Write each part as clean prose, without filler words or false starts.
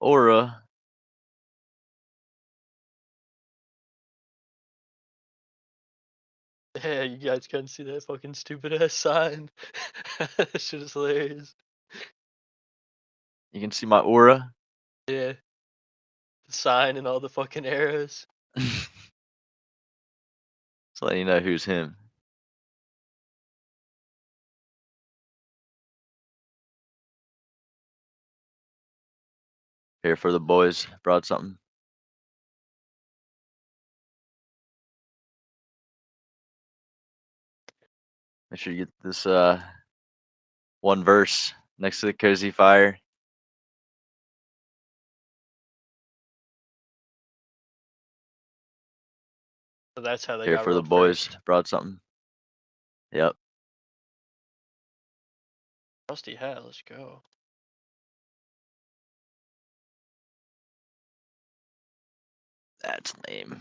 aura. Yeah, you guys can't see that fucking stupid ass sign. That shit is hilarious. You can see my aura. Yeah. The sign and all the fucking arrows. Just letting you know who's him. Here for the boys. Brought something. Make sure you get this one verse next to the cozy fire. So that's how they Here got for the rolled boys. first. Brought something. Yep. Rusty hat, let's go. That's lame.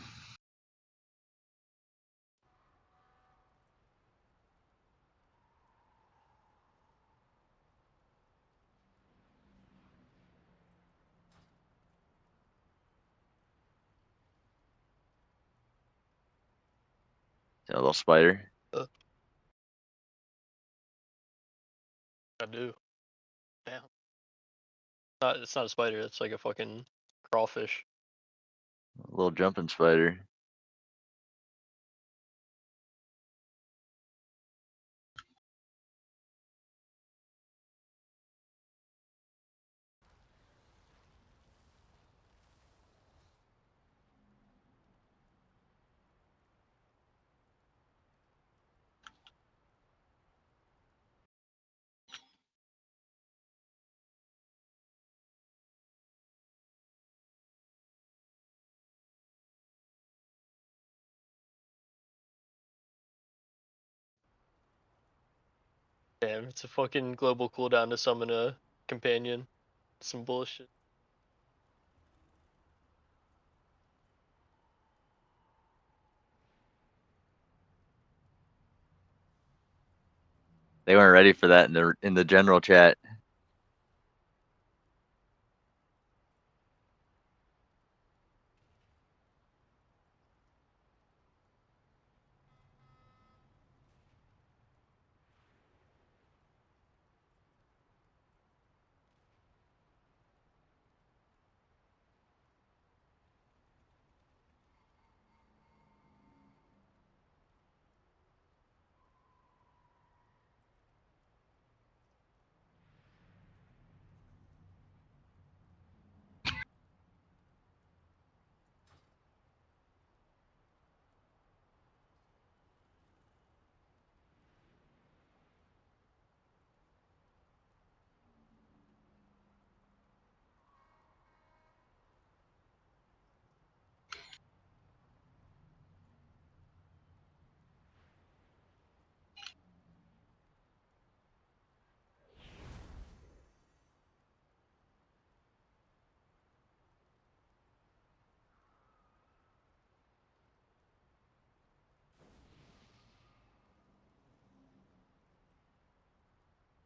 A little spider. I do. Damn. It's not a spider, it's like a fucking crawfish. A little jumping spider. Damn, it's a fucking global cooldown to summon a companion. Some bullshit. They weren't ready for that in the general chat.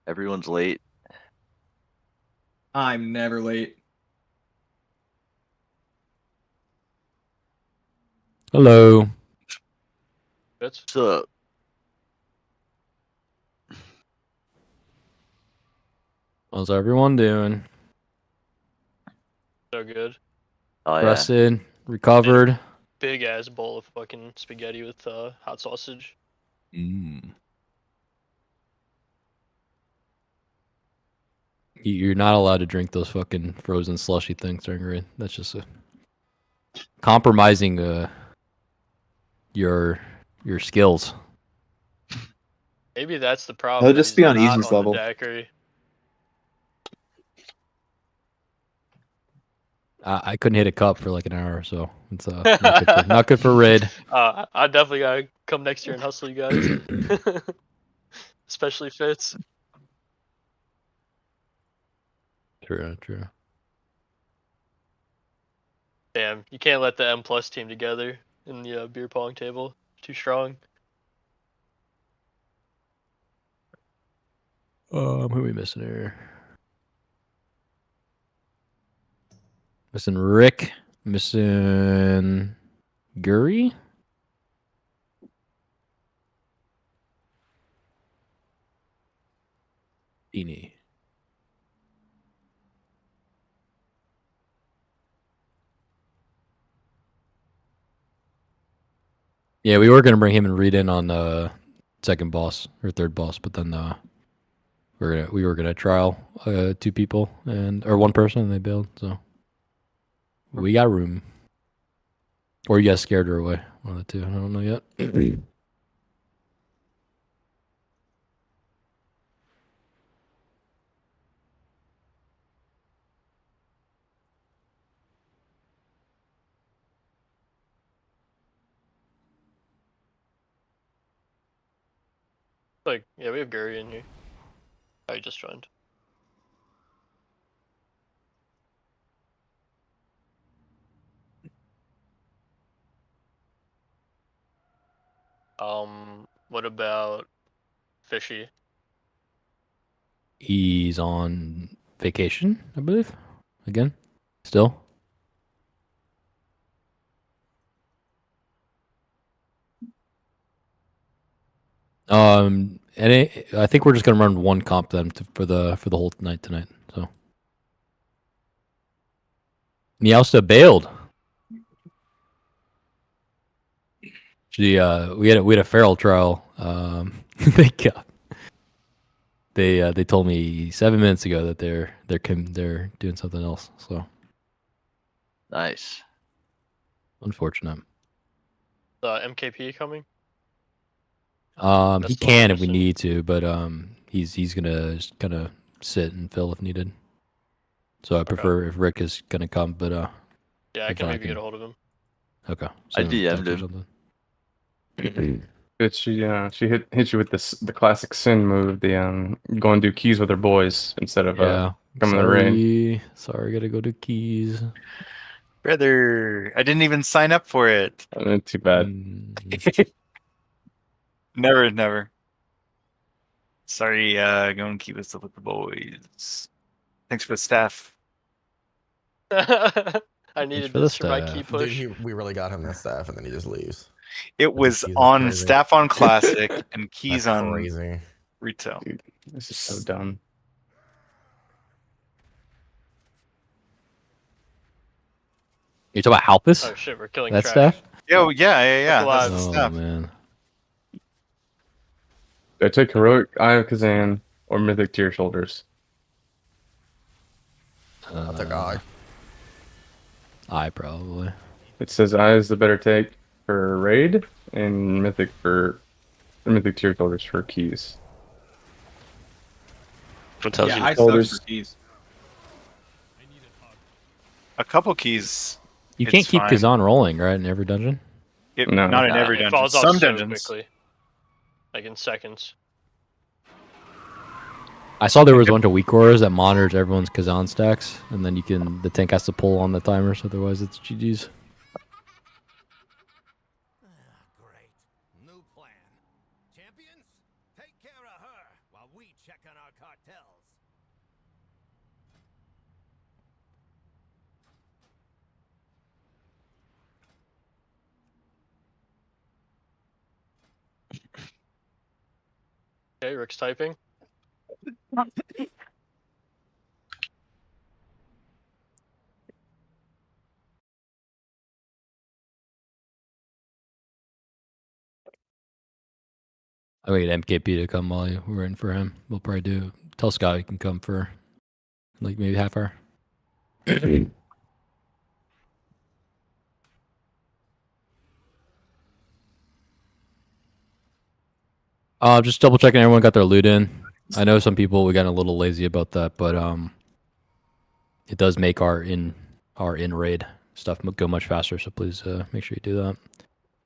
Everyone's late. I'm never late. Hello. Bitch. What's up? How's everyone doing? So good. Oh yeah. Rested, recovered. Big ass bowl of fucking spaghetti with hot sausage. Mm. You're not allowed to drink those fucking frozen slushy things during raid. That's just compromising your skills. Maybe that's the problem. He'll that just he's be on not easiest the level. daiquiri. I couldn't hit a cup for like an hour, so it's not good for raid. I definitely gotta come next year and hustle you guys. Especially Fitz. True. Damn, you can't let the M plus team together in the beer pong table. Too strong. Who are we missing here? Missing Rick. Missing Guri. Beanie. Yeah, we were gonna bring him and Reed in on second boss or third boss, but then we were gonna trial 2 people or 1 person and they bailed, so we got room. Or you guys scared her away. One of the two. I don't know yet. Like, yeah, we have Gary in here. I just joined. What about Fishy? He's on vacation, I believe. Again, still. I think we're just gonna run 1 comp then for the whole night tonight. So Meowsta bailed. She we had a feral trial. They told me 7 minutes ago that they're doing something else. So Nice. unfortunate. MKP coming? He That's the one can I'm if we missing. need to, but he's gonna just kind of sit and fill if needed. So I prefer if Rick is gonna come, but Yeah, I if can not, maybe get a hold of him. Okay. I Send him a DM'd text or him. something. But she hit you with the classic sin move, the go and do keys with her boys instead of Yeah. coming to the raid. Sorry, gotta go to keys. Brother, I didn't even sign up for it. Too bad. Never. Sorry, go and keep us up with the boys. Thanks for the staff. I needed for the this for my key staff. push. Dude, we really got him the staff, and then he just leaves. It was keys is on crazy. staff on classic and keys That's on crazy. retail. Dude, this is so dumb. You talking about Halpus? Oh shit, we're killing That trash. staff? Yo, yeah. Look That's alive. the Oh stuff. man. I take heroic Eye of Kazan or mythic to your shoulders. I'll take Eye. I probably. It says Eye is the better take for raid and mythic to your shoulders for keys. What tells Yeah, you? I shoulders. suck for keys. A couple keys. You It's can't keep fine. Kazan rolling, right, in every dungeon? No. Not in Nah, every it dungeon. falls off Some so dungeons. quickly. Like in seconds. I saw there was a bunch of weak auras that monitors everyone's Kazan stacks, and then the tank has to pull on the timers, otherwise it's GG's. Great. New plan. Champions, take care of her while we check on our cartels. Okay, Rick's typing. I wait MKP to come while we're in for him. We'll probably tell Scott he can come for like maybe half hour. Just double checking everyone got their loot in. I know some people we got a little lazy about that, but it does make our in raid stuff go much faster. So please make sure you do that.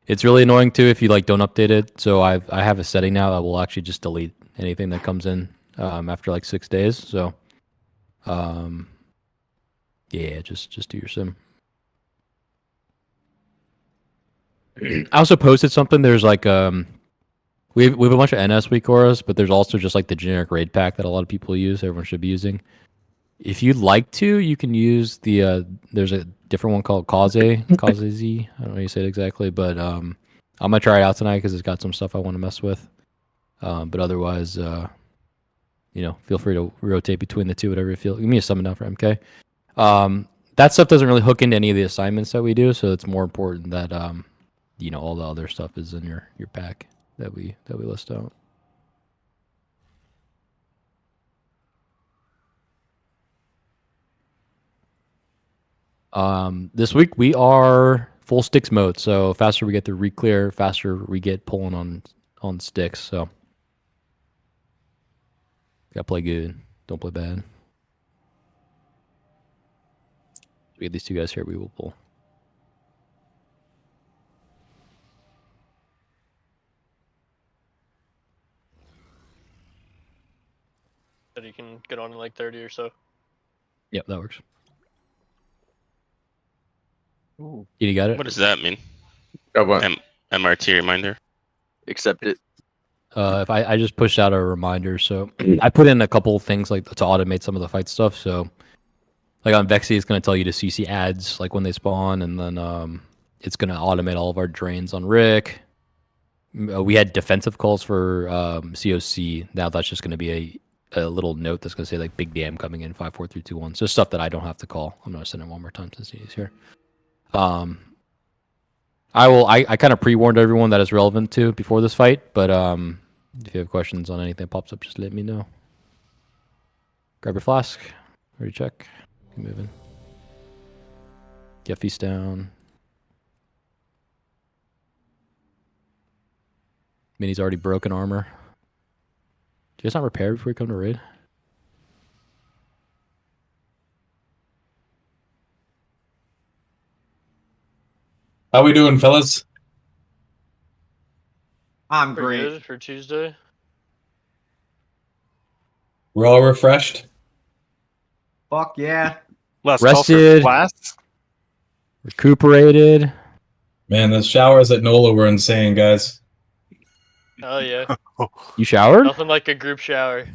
It's really annoying too if you like don't update it. So I have a setting now that will actually just delete anything that comes in after like 6 days. So yeah, just do your sim. I also posted something. There's like we have a bunch of NS weak auras, but there's also just like the generic raid pack that a lot of people use. Everyone should be using. If you'd like to, you can use the. There's a different one called Kaze. Kaze. I don't know how you say it exactly, but I'm gonna try it out tonight because it's got some stuff I want to mess with. But otherwise, feel free to rotate between the two, whatever you feel. Give me a summon now for MK. That stuff doesn't really hook into any of the assignments that we do, so it's more important that all the other stuff is in your pack that we list out. This week we are full sticks mode, so faster we get the re-clear, faster we get pulling on sticks. So gotta play good, don't play bad. We get these two guys here, we will pull. That you can get on in like 30 or so. Yep, that works. Ooh. You got it? What does that mean? Got what? MRT reminder. Accept it. If I just pushed out a reminder, so I put in a couple things like to automate some of the fight stuff. So, like on Vexy, it's going to tell you to CC ads like when they spawn, and then it's going to automate all of our drains on Rick. We had defensive calls for COC. Now that's just going to be a little note that's going to say like big damn coming in 5 4 3 2 1. So stuff that I don't have to call. I'm going to send it one more time since he's here. I kind of pre-warned everyone that it's relevant to before this fight, but if you have questions on anything that pops up, just let me know. Grab your flask. Ready to check. Keep moving. Get feast down. Mini's already broken armor. Do you guys not repair before you come to raid? How we doing, fellas? I'm Pretty great. good for Tuesday. We're all refreshed. Fuck yeah. Last call for Rested. flasks. Recuperated. Man, those showers at NOLA were insane, guys. Oh yeah. You showered? Nothing like a group shower.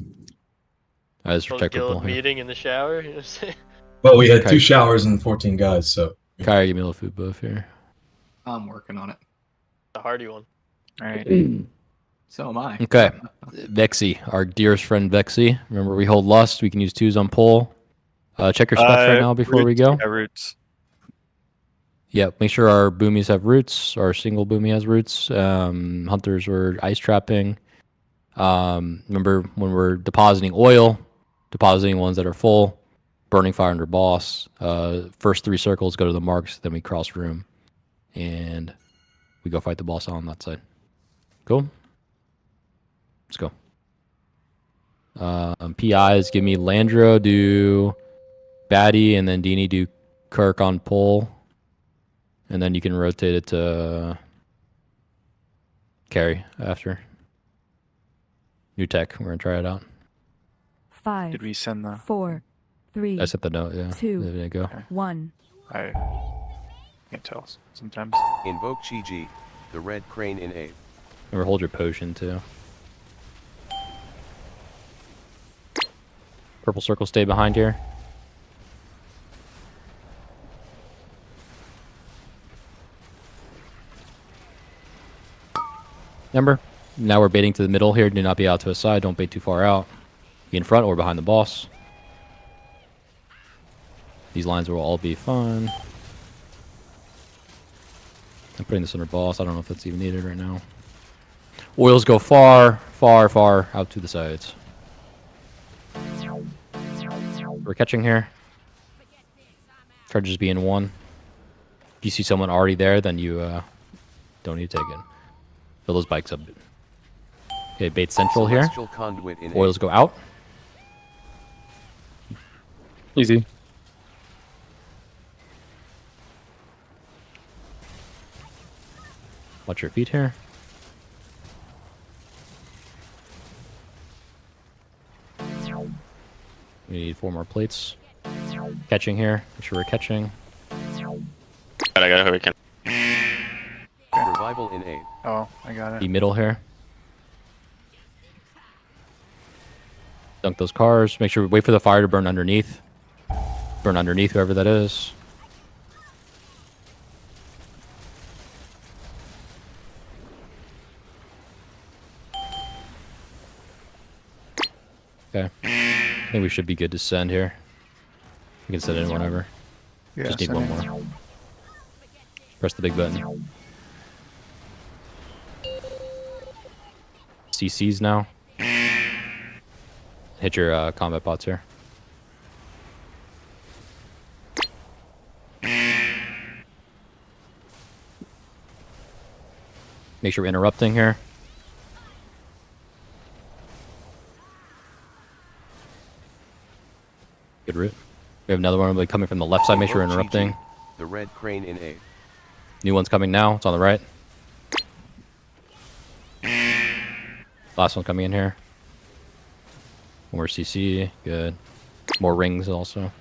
I just Little protect the guild ball here. meeting in the shower. You know what I'm saying? Well, we had Okay. 2 showers and 14 guys, so. Kyrie, give me a little food buff here. I'm working on it. The hardy one. All right. So am I. Okay. Vexy, our dearest friend Vexy. Remember, we hold lust. We can use 2s on pull. Check your specs right now before we Roots, go. yeah, roots. Yeah, make sure our boomies have roots. Our single boomie has roots. Hunters were ice trapping. Remember, when we're depositing oil, depositing ones that are full, burning fire under boss. First 3 circles go to the marks, then we cross room. And we go fight the boss on that side. Cool? Let's go. PIs, give me Landro, do Batty, and then Dini do Kirk on pull. And then you can rotate it to carry after. New tech, we're going to try it out. 5, Did we send the? 4, 3, I set the note, yeah. 2, There you go. 1. I can't tell sometimes. Invoke Chi-Ji, the red crane in A. Remember, hold your potion too. Purple circle, stay behind here. Remember, now we're baiting to the middle here. Do not be out to a side. Don't bait too far out. Be in front or behind the boss. These lines will all be fun. I'm putting this under boss. I don't know if that's even needed right now. Oils go far, far, far out to the sides. We're catching here. Try to just be in one. If you see someone already there, then you don't need to take it. Fill those bikes up. Okay, bait central here. Celestial conduit in Oils go out. Easy. Watch your feet here. We need 4 more plates. Catching here. Make sure we're catching. I got a hurricane. A. Revival in A. Oh, I got Be it. middle here. Dunk those cars. Make sure we wait for the fire to burn underneath. Burn underneath whoever that is. Okay. I think we should be good to send here. We can send in whenever. Yeah, Just need one more. Press the big button. CCs now. Hit your combat bots here. Make sure we're interrupting here. Good route. We have another one coming from the left side. Make sure we're interrupting. The red crane in A. New one's coming now. It's on the right. Last one coming in here. More CC. Good. More rings also.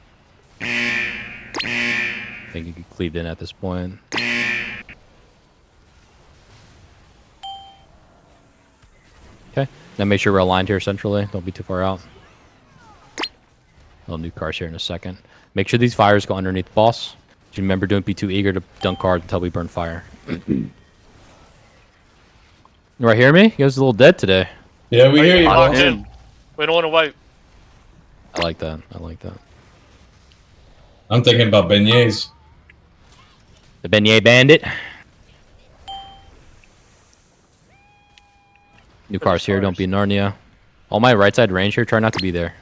I think you can cleave in at this point. Okay. Now make sure we're aligned here centrally. Don't be too far out. Little new cars here in a second. Make sure these fires go underneath the boss. Just remember, don't be too eager to dunk cards until we burn fire. You right, hear me? You guys are a little dead today. Yeah, we hear you. Locked boss. in. We don't want to wipe. I like that. I like that. I'm thinking about beignets. The Beignet Bandit. New cars here. Don't be Narnia. All my right side range here. Try not to be there.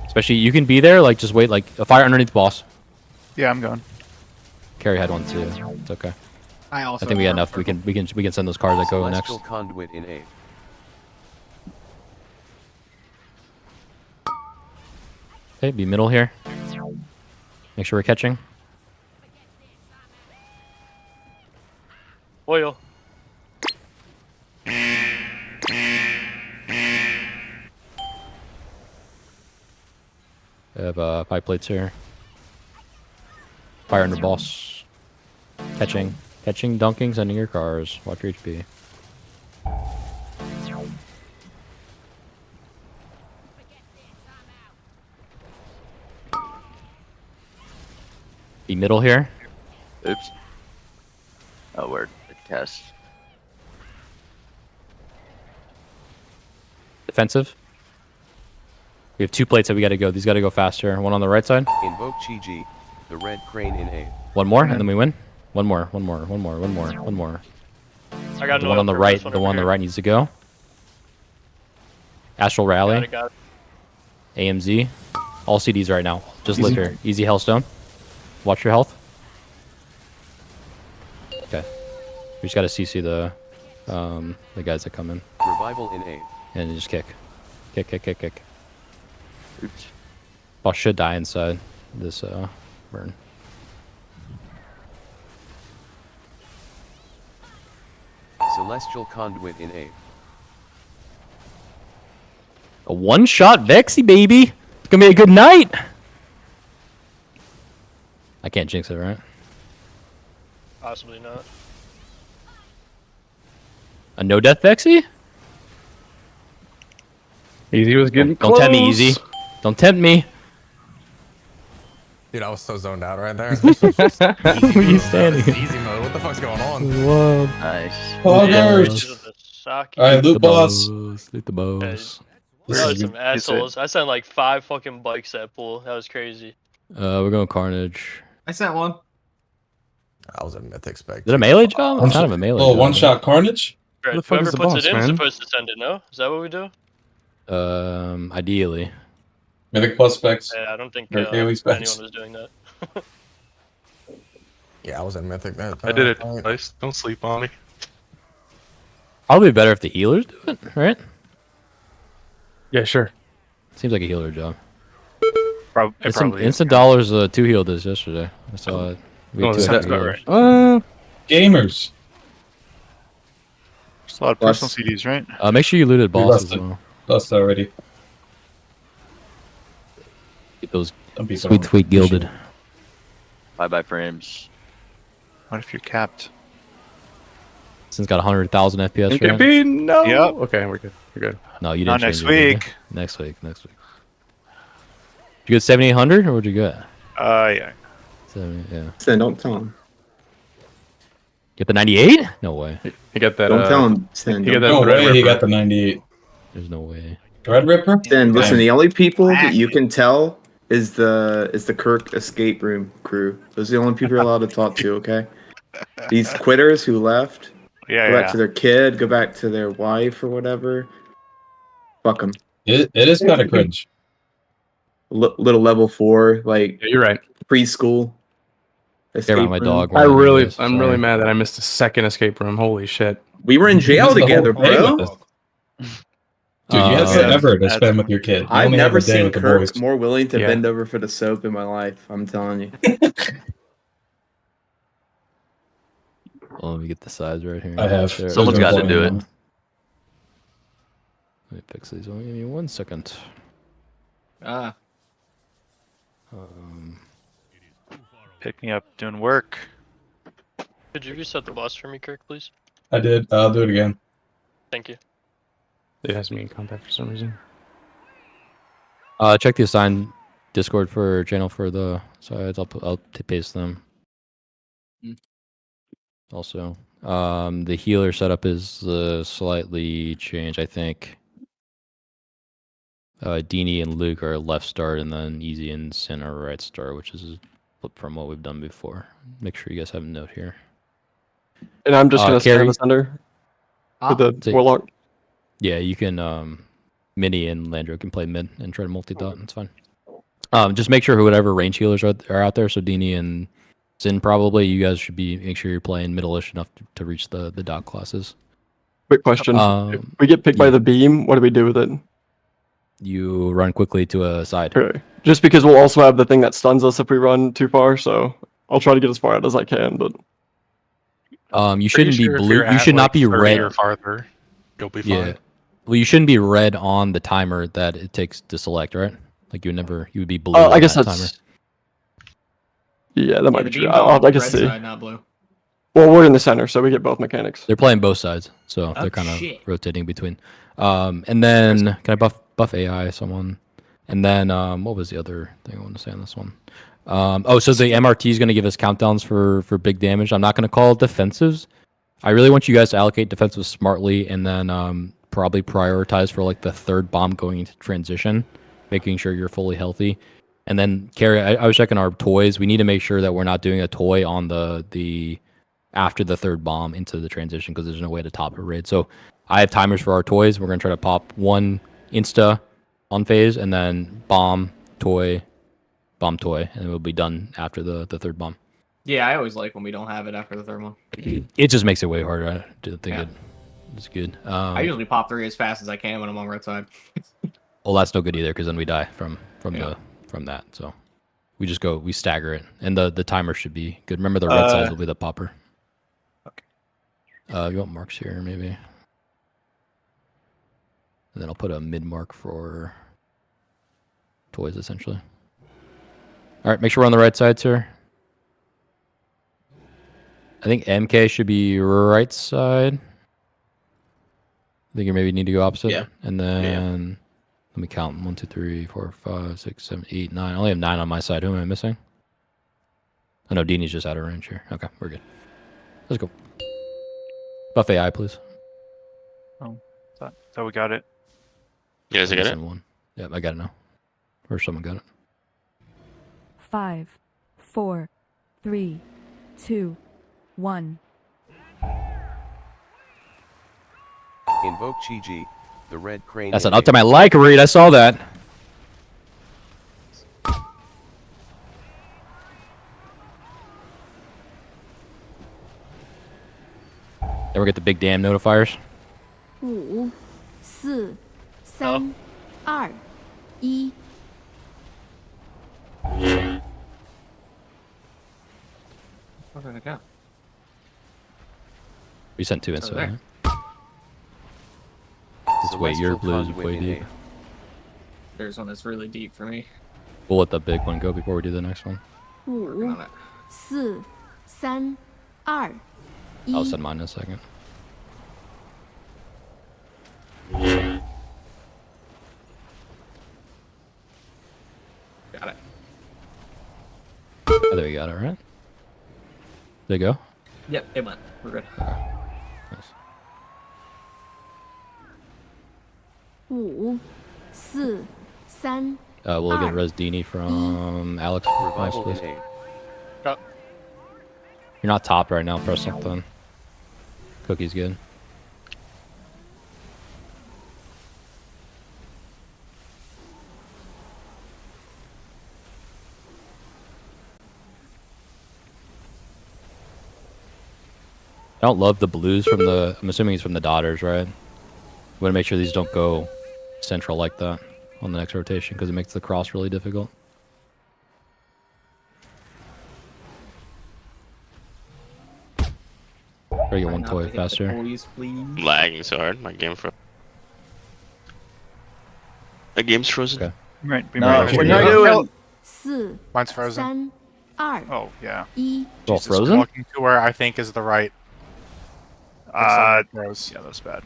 Especially, you can be there. Like, just wait. Like, a fire underneath the boss. Yeah, I'm going. Carry had one too. It's okay. I think we got enough. We can send those cars that go next. Celestial conduit in A. Okay, be middle here. Make sure we're catching. Oil. We have pipe plates here. Fire under boss. Catching. Catching, dunking, sending your cars. Watch your HP. Be middle here. Oops. Oh, word. It cast. Defensive. We have 2 plates that we gotta go. These gotta go faster. One on the right side. Invoke Chi-Ji. The red crane in A. One more, and then we win. One more. One more. I got The one on the right. The one on the right needs to go. Astral Rally. Got it. AMZ. All CDs right now. Just live here. Easy Hellstone. Watch your health. Okay. We just gotta CC the guys that come in. Revival in A. And just kick. Kick. Oops. Boss should die inside this burn. Celestial conduit in A. A one-shot Vexy, baby! It's gonna be a good night! I can't jinx it, right? Possibly not. A no-death Vexy? Easy was getting Don't tempt me, Easy. Don't tempt me. Dude, I was so zoned out right there. Where you standing? Easy mode. What the fuck's going on? Whoa. Nice. Alright, loot boss. Loot the boss. That was some assholes. I sent like 5 fucking bikes at pool. That was crazy. We're going Carnage. I sent one. I was a Mythic spec. Is it a melee job? It's kind of a melee job. One-shot carnage? Right, the fuck whoever is the puts boss, it in is man? supposed to send it, no? Is that what we do? Ideally. Mythic plus specs. Yeah, I don't think Or AoE anyone specs. was doing that. Yeah, I was in Mythic. I did it twice. Don't sleep on me. Probably better if the healers do it, right? Yeah, sure. Seems like a healer job. Probably. Instant Dollars 2 healed us yesterday. I saw it. We had Oh, two that's extra about healers. Gamers. There's a lot of personal CDs, right? Make sure you looted boss as lost it. well. Lost already. Get those Don't be so sweet gilded. Bye frames. What if you're capped? Since got 100,000 FPS. It could right? be no. Yep. Okay, we're good. We're good. No, you Not didn't. next change it, did you? week. Next week. you get 7,800 or what'd you get? Yeah. 70, yeah. Sen, don't tell him. Get the 98? No way. You get that. Don't tell him. Sen, You get don't that No way he Threadripper. got the 98. There's no way. Threadripper? Sen, listen, Damn. the only people that you can tell is the Kirk escape room crew. Those are the only people you're allowed to talk to, okay? These quitters who left, Yeah, go back to their kid, go back to their wife or whatever. Fuck them. It is kind of cringe. Little level 4, like Yeah, you're right. preschool. Care about my room. dog. I'm really Sorry. mad that I missed a second escape room. Holy shit. We were in jail Missed the together, whole day bro. with us. Dude, you have forever to spend with your kid. You I've only have never a day seen with the Kirk boys. more willing to Yeah. bend over for the soap in my life. I'm telling you. Well, let me get the size right here. I have. There. Someone's got to do it. Let me fix these. Only give me 1 second. Ah. Pick me up doing work. Could you reset the boss for me, Kirk, please? I did. I'll do it again. Thank you. It has me in contact for some reason. Check the assigned Discord for channel for the sides. I'll paste them. Also, the healer setup is slightly changed. I think Dini and Luke are left start, and then Easy and Sin are right start, which is flip from what we've done before. Make sure you guys have a note here. And I'm just gonna stand in Carrie? the center with the So- warlock. Yeah, you can Mini and Landro can play mid and try to multi-dot. It's fine. Just make sure whatever range healers are out there. So Dini and Sin probably. You guys should make sure you're playing middle-ish enough to reach the dot classes. Quick question: if we get picked by the beam, what do we do with it? You run quickly to a side. Okay. Just because we'll also have the thing that stuns us if we run too far, so I'll try to get as far out as I can. But you shouldn't be Pretty sure if blue. you're You at, should not like, be 30 red. or farther, you'll be fine. Yeah. Well, you shouldn't be red on the timer that it takes to select, right? Like you would be blue. I on guess that that's. timer. Yeah, that might the be true. beam's I on the can red see. side, not blue. Well, we're in the center, so we get both mechanics. They're playing both sides, so Oh, they're kind of shit. rotating between. And then can I buff AI someone? And then what was the other thing I wanted to say on this one? So the MRT is going to give us countdowns for big damage. I'm not going to call it defensives. I really want you guys to allocate defensives smartly, and then probably prioritize for like the third bomb going into transition, making sure you're fully healthy. And then Carrie, I was checking our toys. We need to make sure that we're not doing a toy on the after the third bomb into the transition because there's no way to top a raid. So I have timers for our toys. We're gonna try to pop one insta on phase and then bomb toy, and we'll be done after the third bomb. Yeah, I always like when we don't have it after the third one. It just makes it way harder. I didn't think it's good. I usually pop 3 as fast as I can when I'm on red side. Well, that's no good either because then we die from that. So we stagger it, and the timer should be good. Remember, the red sides will be the popper. Okay. You want marks here, maybe, and then I'll put a mid mark for toys, essentially. All right, make sure we're on the right sides here. I think MK should be right side. I think you maybe need to go opposite. Yeah. And then let me count. 1, 2, 3, 4, 5, 6, 7, 8, 9. I only have 9 on my side. Who am I missing? Oh no, Dini's just out of range here. Okay, we're good. Let's go. Buff AI, please. Oh, thought we got it. You guys get it? One. Yep, I got it now. Or someone got it. 5, 4, 3, 2, 1. Invoke Chi-Ji, the red crane. That's in an up to A. my like read. I saw that. Then we get the big damn notifiers. 5、4、3、2、1。 Where did it go? We sent 2 It's insta. over there. Right? Just wait, your blues way deep. There's one that's really deep for me. We'll let the big one go before we do the next one. 5、4、3、2、I'll 1。 send mine in a second. Oh, there you got it, right? There you go. Yep, it went. We're good. Nice. 5、4、3、 We'll get 2、 Resdini from Alex. Nice, Revival please. in 8. You're not topped right now. Press something. Cookie's good. I don't love the blues from the. I'm assuming it's from the daughters, right? We want to make sure these don't go central like that on the next rotation because it makes the cross really difficult. Try to get one toy faster. Toys, please. Lagging so hard. My game froze. The game's frozen. Okay. Right. Be No, right. we're not doing. 4、 Mine's frozen. 3、2、 Oh yeah. 1。 It's all Jesus, frozen? Walking to where I think is the right. Froze. Yeah, that's bad.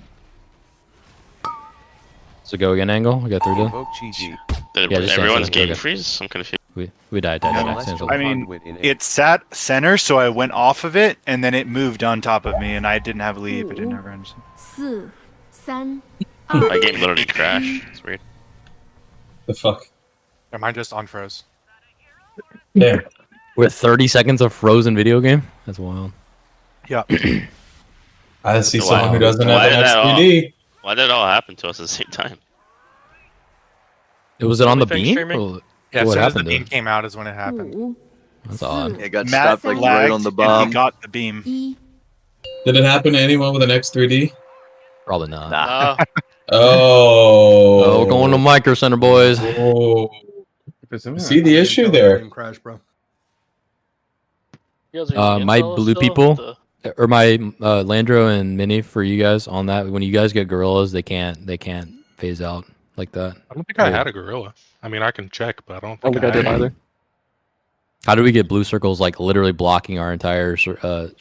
So go again, Angle. We got 3 done. Invoke Chi-Chi. Did Yeah, just everyone's answer. game Okay. freeze? I'm confused. We died. Celestial I mean, Conduit in 8. it sat center, so I went off of it, and then it moved on top of me, and I didn't have leave. It didn't have range. 4、3、 My game literally crashed. It's weird. The fuck? Am I just unfroze? Damn. With 30 seconds of frozen video game? That's wild. Yeah. I see Wow. someone who doesn't Why have an did that all- XPD. Why did it all happen to us at the same time? Was it on the Everything beam? streaming? Or Yeah, as what soon as the happened to beam it? came out is when it happened. 5、 That's odd. It got Matt stopped like lagged, right on the and bomb. he got the beam. 1。 Did it happen to anyone with an X3D? Probably not. Nah. No. Oh. Oh, we're going to Micro Center, boys. Oh. If it's in See the issue there. Crash, bro. You guys are using My Intel blue still? people, The- or my Landro and Mini for you guys on that. When you guys get gorillas, they can't phase out like that. Oh, I don't think I Yeah. had a gorilla. I mean, I can check, but I don't I don't think think I did had either. How do we get blue circles like literally blocking our entire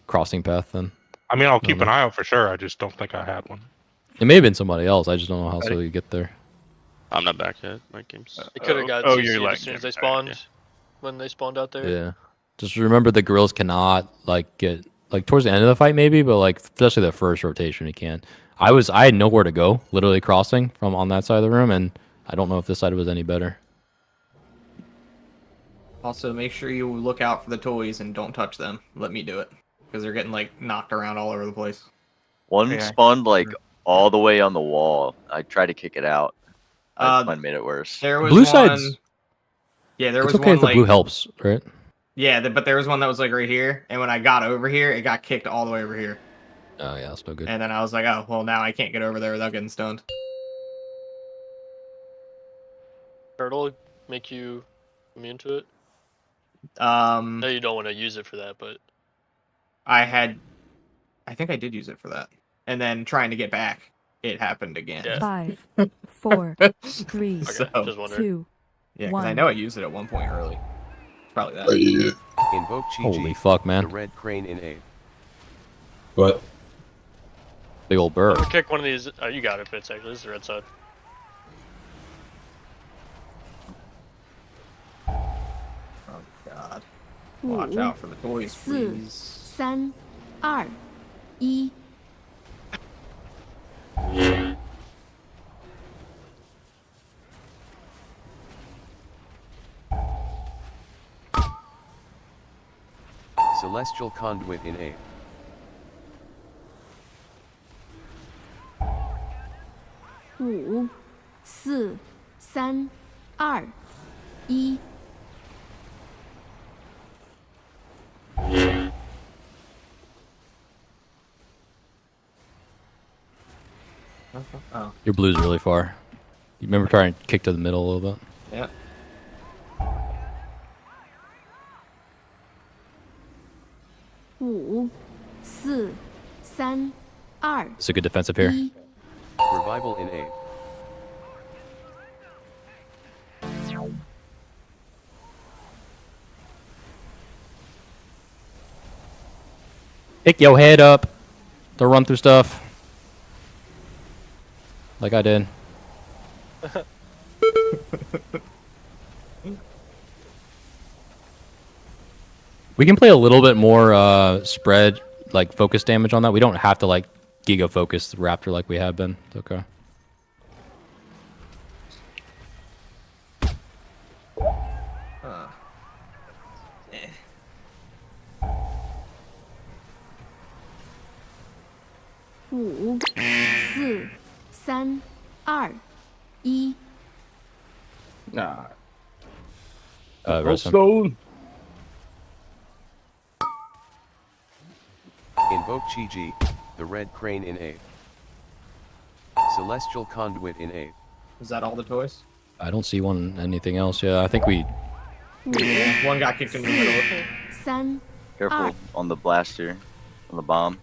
crossing path? Then I mean, I'll keep know. an eye out for sure. I just don't think I had one. it may have been somebody else. I just don't know how so you get there. I'm not back yet. My game's. They could have got oh, TC'd you're as lagging. soon as they Alright, spawned. When they spawned out there. Yeah. Just remember the gorillas cannot get towards the end of the fight maybe, but especially the first rotation you can. I had nowhere to go, literally crossing from on that side of the room, and I don't know if this side was any better. Also, make sure you look out for the toys and don't touch them. Let me do it. Because they're getting, like, knocked around all over the place. One Yeah. spawned like all the way on the wall. I tried to kick it out. Mine made it worse. There was Blue one... sides. Yeah, there It's was okay one, if the like... blue helps, right? Yeah, but there was one that was, like, right here. And when I got over here, it got kicked all the way over here. Oh yeah, that's no good. And then I was like, oh, well, now I can't get over there without getting stoned. Turtle make you immune to it? Um, No, you don't want to use it for that, but I think I did use it for that. And then trying to get back, it happened again. Yeah. 5, 4, 3, So, just wondering. 2, yeah, because I 1. know I used it at one point early. It's probably that. Invoke Chi-Chi. Holy fuck, The man! red crane in 8. What? Big old bird. I'm gonna kick one of these. Oh, you got it, Fitz. Actually, this is the red side. Oh, God. Watch 5、 out for the toys, 4、 please. 3、2、1。 Celestial Conduit in 8. 5、4、3、2、1。 Oh, Your blue's really far. You remember trying to kick to the middle a little bit? yeah. 5、4、3、2、 It's a good defensive here. 1。 Revival in 8. Pick your head up. Don't run through stuff. Like I did. Oh, 5、4、3、2、1。 God. 1。 Oh, 1。We can play a little bit more spread, like focus damage on that. We don't have to like giga focus the Raptor like we have been. It's okay. Five, 4, 3, 2, 1. Nah. Rest him. Stone. Invoke Chi-Ji, the Red Crane in A. Celestial Conduit in A. Is that all the toys? I don't see anything else. Yeah, I think we. Yeah, one got kicked in the middle. 3, Careful on the blaster, on the bomb.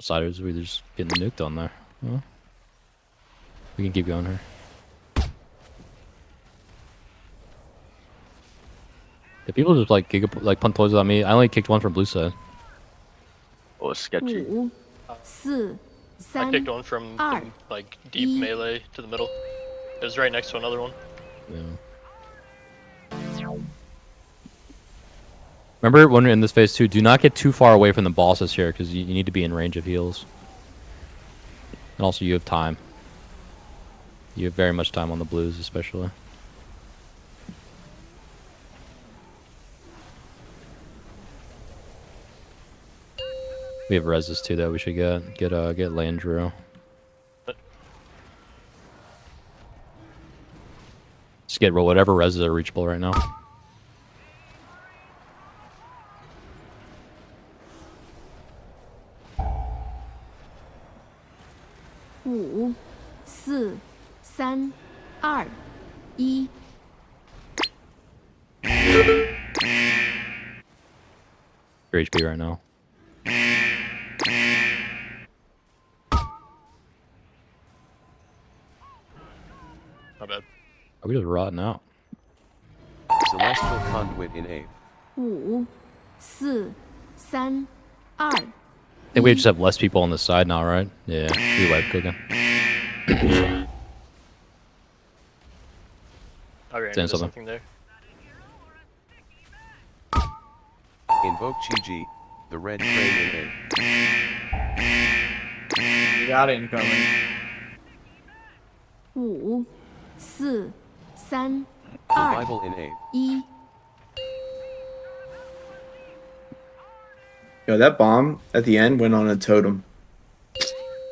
Siders, we're just getting nuked on there. Huh? We can keep going here. Yeah, people just like punt toys on me. I only kicked one from blue side. Oh, it's sketchy. 5, 4, 3, I kicked one from the, like deep melee to the middle. It was right next to another one. Yeah. Remember when we're in this phase 2, do not get too far away from the bosses here because you need to be in range of heals. And also you have time. You have very much time on the blues especially. We have reses too that we should get Landrew. Just get whatever reses are reachable right now. Five, 4, 3, 2, 1. Your HP right now. Not bad. Are we just rotting out? Celestial Conduit in A. 5, 4, 3, 2. I think we just have less people on the side now, right? Yeah, we wipe cooking. I ran Saying into something. something there. Invoke Chi-Ji, the Red Crane in A. You got it incoming. 5, 4, 3, 2, Revival in A. 1. Yo, that bomb at the end went on a totem.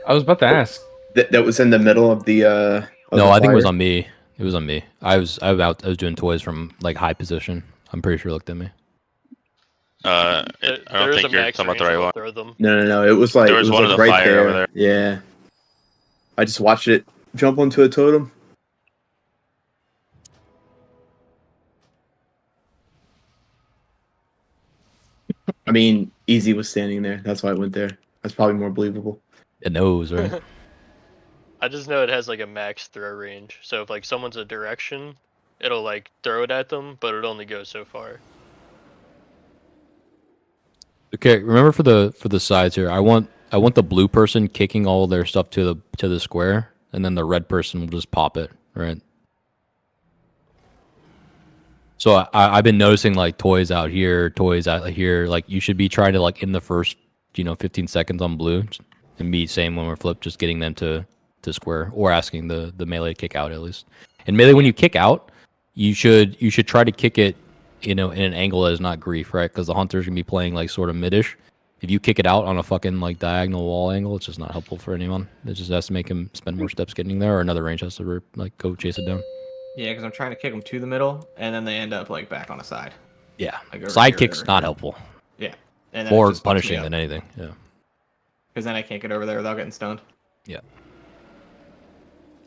I was about to ask. That was in the middle of the. No, I think it was on me. It was on me. I was doing toys from like high position. I'm pretty sure it looked at me. I don't think you're talking about the right one. Throw them. No. It was like There was it one was of like the right fire there. over there. Yeah. I just watched it jump onto a totem. I mean, Easy was standing there. That's why I went there. That's probably more believable. It knows, right? I just know it has like a max throw range. So if like someone's a direction, it'll like throw it at them, but it only goes so far. Okay, remember for the sides here, I want the blue person kicking all their stuff to the square, and then the red person will just pop it, right? So I've been noticing like toys out here, like you should be trying to like in the first 15 seconds on blue, and be same when we're flipped, just getting them to square or asking the melee to kick out at least. And melee, when you kick out, you should try to kick it in an angle that is not grief, right? Because the hunter's gonna be playing like sort of midish. If you kick it out on a fucking like diagonal wall angle, it's just not helpful for anyone. It just has to make him spend more steps getting there, or another range has to like go chase it down. Yeah, because I'm trying to kick them to the middle, and then they end up like back on the side. Yeah, Like over side here kicks or- not helpful. Yeah, and then it More just fucks me punishing up. than anything. Yeah. Because then I can't get over there without getting stoned. Yeah.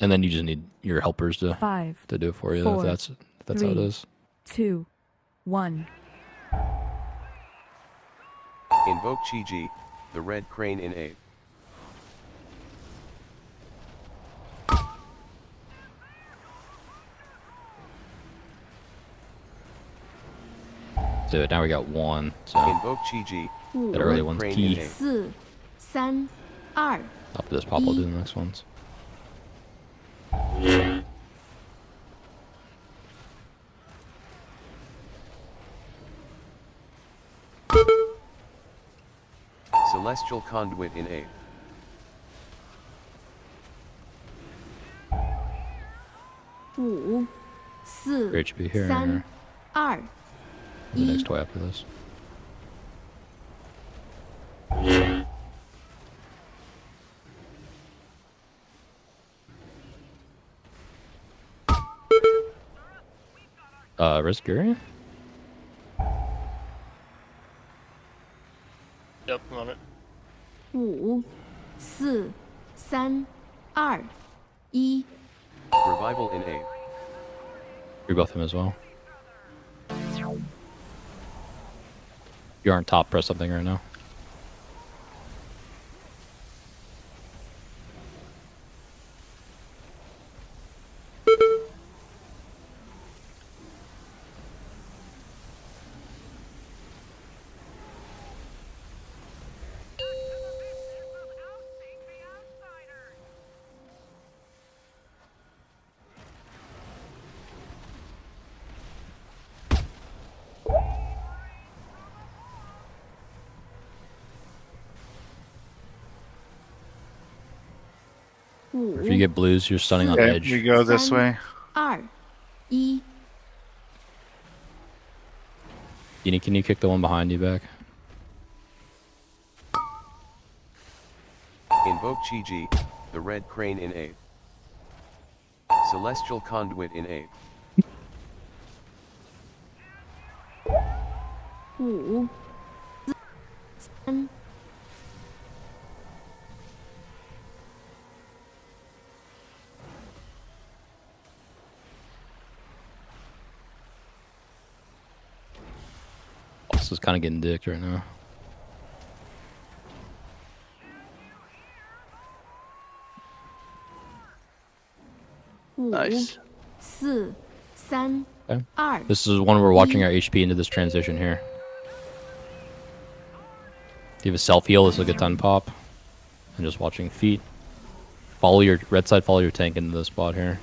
And then you just need your helpers to 5, do it for you. 4, If that's how it 3, is. 2, 1. Invoke Chi-Ji, the Red Crane in A. So now we got one. So Invoke Chi-Ji, Five, that early one's key. 4, 3, 2, After this pop, I'll do the next ones. Celestial Conduit in A. 5、4、 HP here. 3、2、 The 1。 next toy after this. Risk area? Yep, I'm on it. 5、4、3、2、1。 Revival in A. Rebuff him as well. You aren't top, press something right now. If you get blues, you're stunning on Okay, edge. we go this way. 2、1。 Can you kick the one behind you back? Invoke Chi-Ji, the Red Crane in A. Celestial Conduit in A. 5、4、3。 Boss is kind of getting dicked right now. Nice. 4、3、 Okay. 2。 This is one we're watching our HP into this transition here. If you have a self heal, this will get done pop. And just watching feet. Follow your red side, follow your tank into the spot here.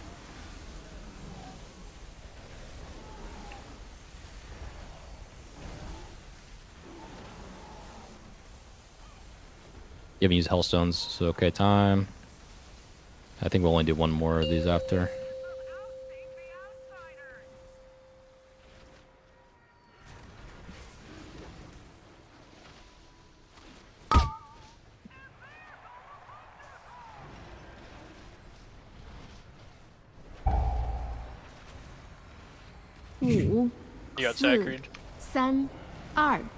You haven't used Hellstones, so okay time. I think we'll only do one more of these after. You got Sacred. 3、2、1。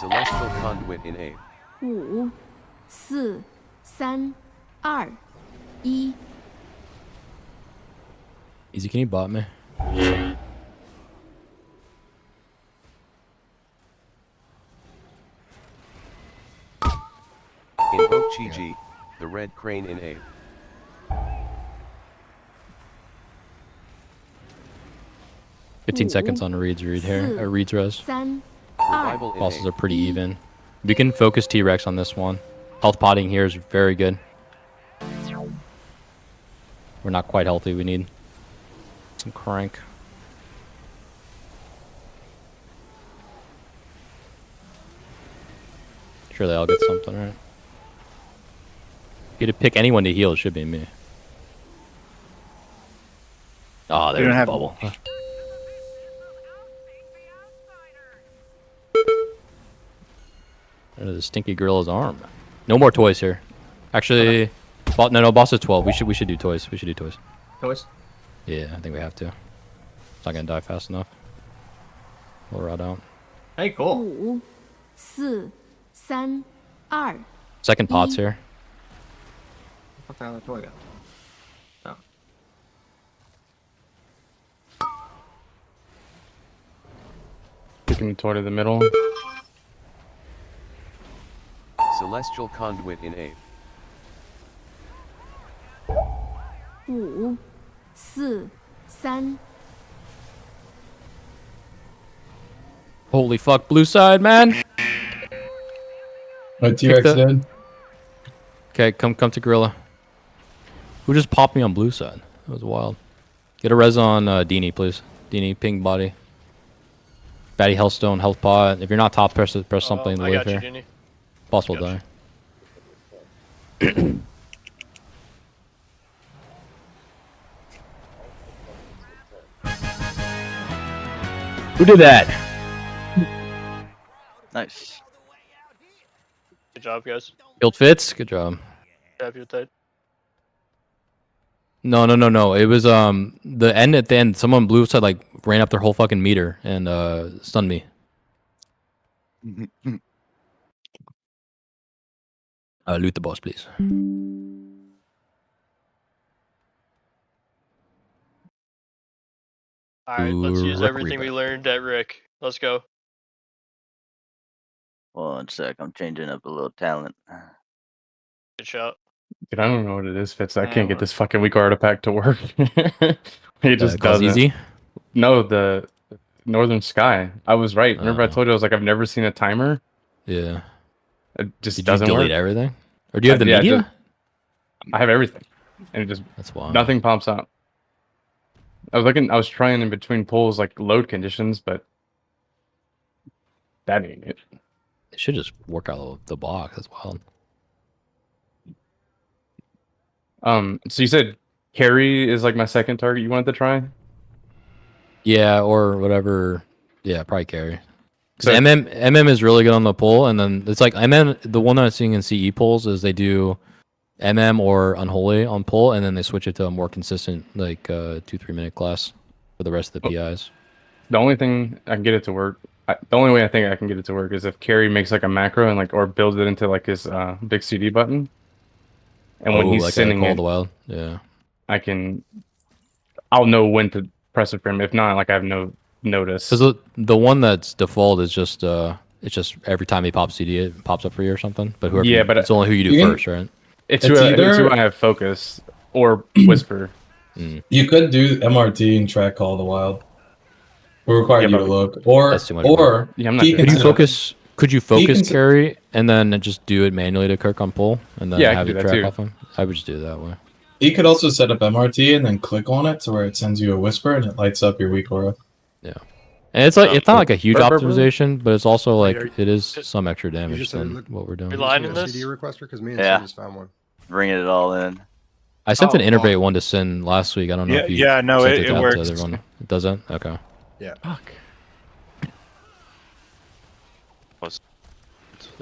Celestial Conduit in A. 5、4、3、2、1。 Easy, can you bot me? Invoke Chi-Ji, the Red Crane in A. $15 seconds on a read here. Reads res. 3、 Revival 2。 in Bosses A. are pretty even. We can focus T-Rex on this one. Health potting here is very good. We're not quite healthy. We need some crank. Sure, they all get something, right? If you had to pick anyone to heal, it should be me. Oh, there's the bubble. There's a stinky gorilla's arm. No more toys here. Actually, no, boss is 12. We should do toys. We should do toys. Toys? Yeah, I think we have to. It's not gonna die fast enough. We'll rot out. Hey, cool. 5、4、3、2。 Second pots here. What the hell toy go? Oh. Taking the toy to the middle. Celestial Conduit in A. 5、4、3。Holy fuck, blue side, man. My T-Rex dead. Okay, come to Gorilla. Who just popped me on blue side? That was wild. Get a res on Dini, please. Dini, ping body. Batty Hellstone, health pot. If you're not top, press something in the I live got you, here. Dini. Boss will die. Who did that? Nice. Good job, guys. Killed Fitz. Good job. Happy with that. No. It was the end at the end. Someone blue side like ran up their whole fucking meter and stunned me. Loot the boss, please. Alright, let's use everything we learned at Rick. Let's go. 1 sec, I'm changing up a little talent. Good shot. Dude, I don't know what it is, Fitz. I Yeah, can't get well. this fucking weak artifact to work. It just Cause doesn't. easy? No, the Northern Sky. I was right. Remember I told you I was like, I've never seen a timer. Yeah. It just Did you doesn't delete work. everything? Or do you have the media? I have everything. And it just That's wild. nothing pops up. I was trying in between pulls like load conditions, but that ain't it. It should just work out of the box. That's wild. So you said carry is like my second target you wanted to try? Yeah, or whatever. Yeah, probably carry. So- So MM is really good on the pull, and then it's like MM. The one that I'm seeing in CE pulls is they do MM or Unholy on pull, and then they switch it to a more consistent like 2-3 minute class for the rest of the PIs. The only thing I can get it to work, the only way I think I can get it to work is if carry makes like a macro and like or builds it into like his big CD button. And when he's like sending Call it, of the Wild, yeah, I'll know when to press it for him. If not, like I have no notice. because the one that's default is just it's just every time he pops CD, it pops up for you or something. But whoever, Yeah, but it's only who you do you can- first, right? It's It's who either- I have focus or whisper. You could do MRT and track Call of the Wild. It required Yeah, you to but look, or That's too much work. Yeah, I'm not he doing can Could you that. focus? Could you focus can- carry and then just do it manually to Kirk on pull, and then Yeah, I have can it do that track too. off him? I would just do it that way. He could also set up MRT and then click on it to where it sends you a whisper and it lights up your weak aura. Yeah, and it's like it's not like a huge Burr, burr, burr. optimization, but it's also like are you- it is some extra damage just than said- what we're doing. We lying in a this? CD requester because me and Yeah. Sam just found one. Bringing it all in. I sent an Oh, integrate awesome. one to Sin last week. I don't know Yeah, if you yeah, no, sent it out works. to everyone. It doesn't. Okay. Yeah. Fuck.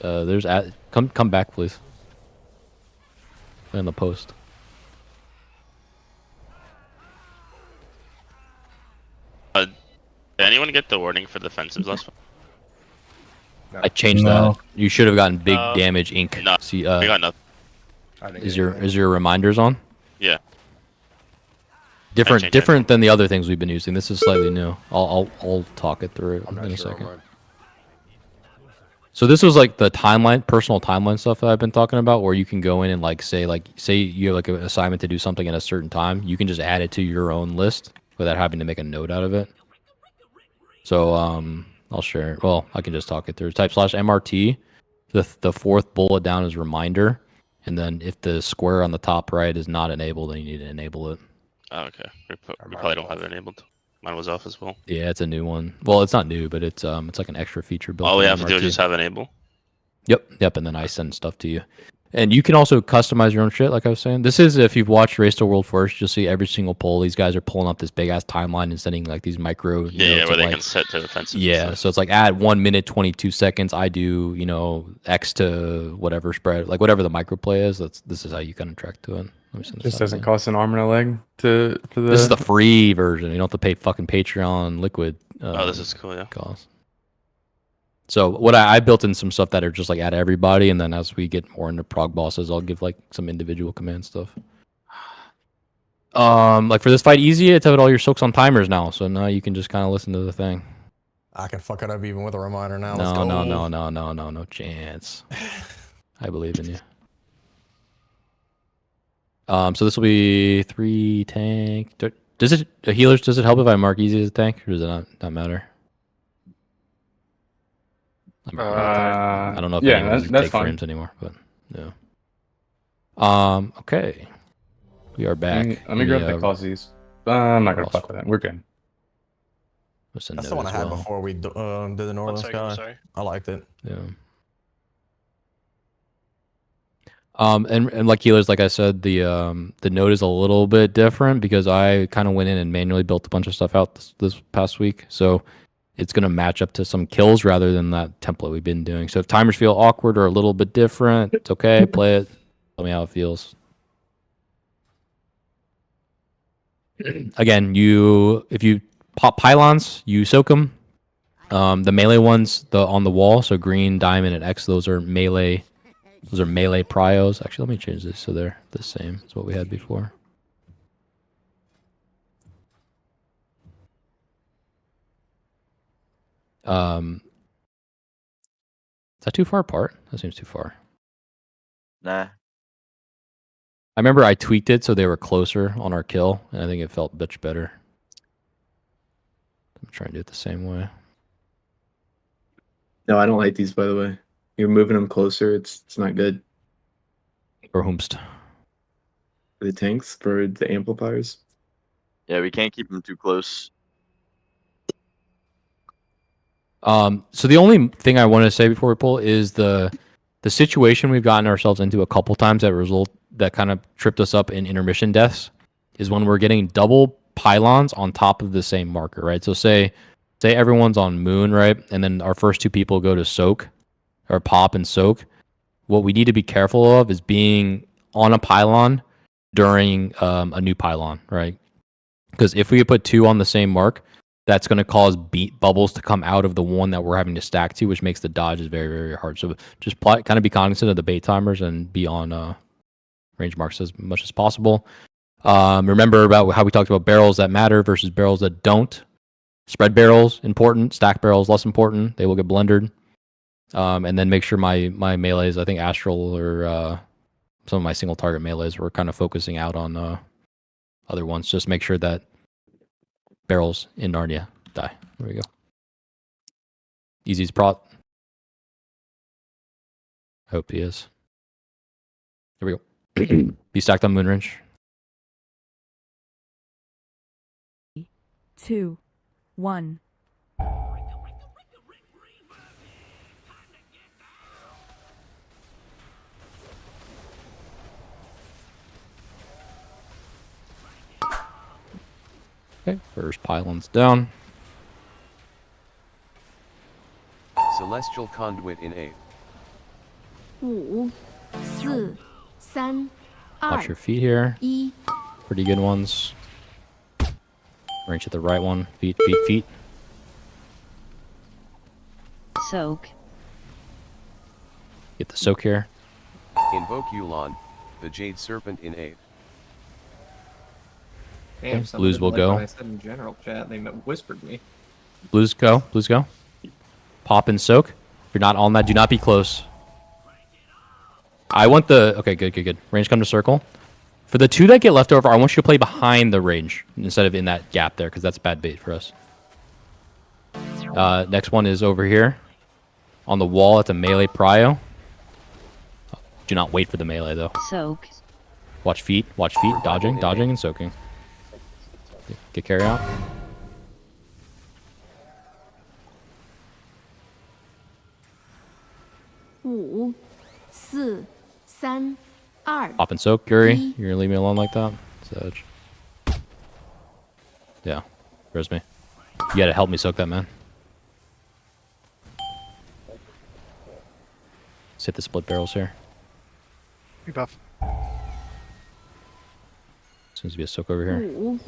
There's come back, please. In the post. Did anyone get the warning for the defensives last one? I changed No. that. You should have gotten big No. damage ink. No, See, I got nothing. I didn't is get your anything. is your reminders on? Yeah. Different changed different than the other things we've been using. This is slightly new. I'll talk it through I'm in not a sure on second. mine. So this was like the timeline, personal timeline stuff that I've been talking about, where you can go in and say you have like an assignment to do something at a certain time. You can just add it to your own list without having to make a note out of it. So I'll share it. Well, I can just talk it through. Type /MRT. The fourth bullet down is reminder, and then if the square on the top right is not enabled, then you need to enable it. Oh, okay. We probably don't have it enabled. Mine was off as well. Yeah, it's a new one. Well, it's not new, but it's like an extra feature built. All we in have to do is MRT. just have enable. Yep, and then I send stuff to you. And you can also customize your own shit, like I was saying. This is, if you've watched Race to World First, you'll see every single poll. These guys are pulling up this big-ass timeline and sending, like, these micro Yeah, notes where of, they like, can set to offensive. yeah, so it's like, at 1 minute, 22 seconds, I do, X to whatever spread. Like, whatever the microplay is, this is how you kind of track to it. Let me send this This out doesn't again. cost an arm and a leg to the. This is the free version. You don't have to pay fucking Patreon liquid. Oh, this is cool, yeah. Cost. So what I built in some stuff that are just like add everybody, and then as we get more into prog bosses, I'll give like some individual command stuff. Like for this fight, easy. It's have all your soaks on timers now, so now you can just kind of listen to the thing. I can fuck it up even with a reminder now. Let's go. No chance. I believe in you. So this will be 3 tank. Does it healers? Does it help if I mark easy as a tank, or does it not matter? I don't know if yeah, anyone that's can take fine. frames anymore, but yeah. Okay. We are back. Let me grab the Clausies. I'm not gonna fuck with it. We're good. That's That's the one I had before we did the Northern Sky. sorry. I liked it. Yeah. And like healers, like I said, the node is a little bit different because I kind of went in and manually built a bunch of stuff out this past week. So it's going to match up to some kills rather than that template we've been doing. So if timers feel awkward or a little bit different, it's okay. Play it. Tell me how it feels. Again, if you pop pylons, you soak them. The melee ones, on the wall, so green, diamond, and X, those are melee. Those are melee pryos. Actually, let me change this so they're the same as what we had before. Is that too far apart? That seems too far. Nah. I remember I tweaked it so they were closer on our kill, and I think it felt much better. I'm trying to do it the same way. No, I don't like these, by the way. You're moving them closer. It's not good. For whomst? For the tanks, for the amplifiers. Yeah, we can't keep them too close. So the only thing I want to say before we pull is the situation we've gotten ourselves into a couple times that kind of tripped us up in intermission deaths is when we're getting double pylons on top of the same marker, right? So say everyone's on moon, right? And then our first two people go to soak or pop and soak. What we need to be careful of is being on a pylon during a new pylon, right? Because if we put two on the same mark, that's going to cause bubbles to come out of the one that we're having to stack to, which makes the dodges very, very hard. So just kind of be cognizant of the bait timers and be on range marks as much as possible. Remember about how we talked about barrels that matter versus barrels that don't. Spread barrels, important. Stack barrels, less important. They will get blundered. And then make sure my melees, I think Astral or some of my single target melees, were kind of focusing out on other ones. Just make sure that barrels in Narnia die. There we go. Easy's prot. I hope he is. There we go. Be stacked on Moonrange. 2, 1. Okay, first pylon's down. Celestial Conduit in A. 5、4、3、 Watch your feet here. 1。 Pretty good ones. Range at the right one. Feet. Soak. Get the soak here. Invoke Yulon, the Jade Serpent in A. Damn, Okay, some blues didn't will like go. What I said in general chat, they whispered me. Blues go. Pop and soak. If you're not on that, do not be close. I want the... Okay, good. Range come to circle. For the two that get left over, I want you to play behind the range instead of in that gap there, because that's bad bait for us. Next one is over here. On the wall, it's a melee prio. Do not wait for the melee, though. Soak. Watch feet. Dodging and soaking. Get carry out. 5、4、3、2。 Pop and soak, Guri. You're gonna leave me alone like that? Sedge. Yeah. Where's me? You gotta help me soak that, man. Let's hit the split barrels here. Buff. Seems to be a soak over here.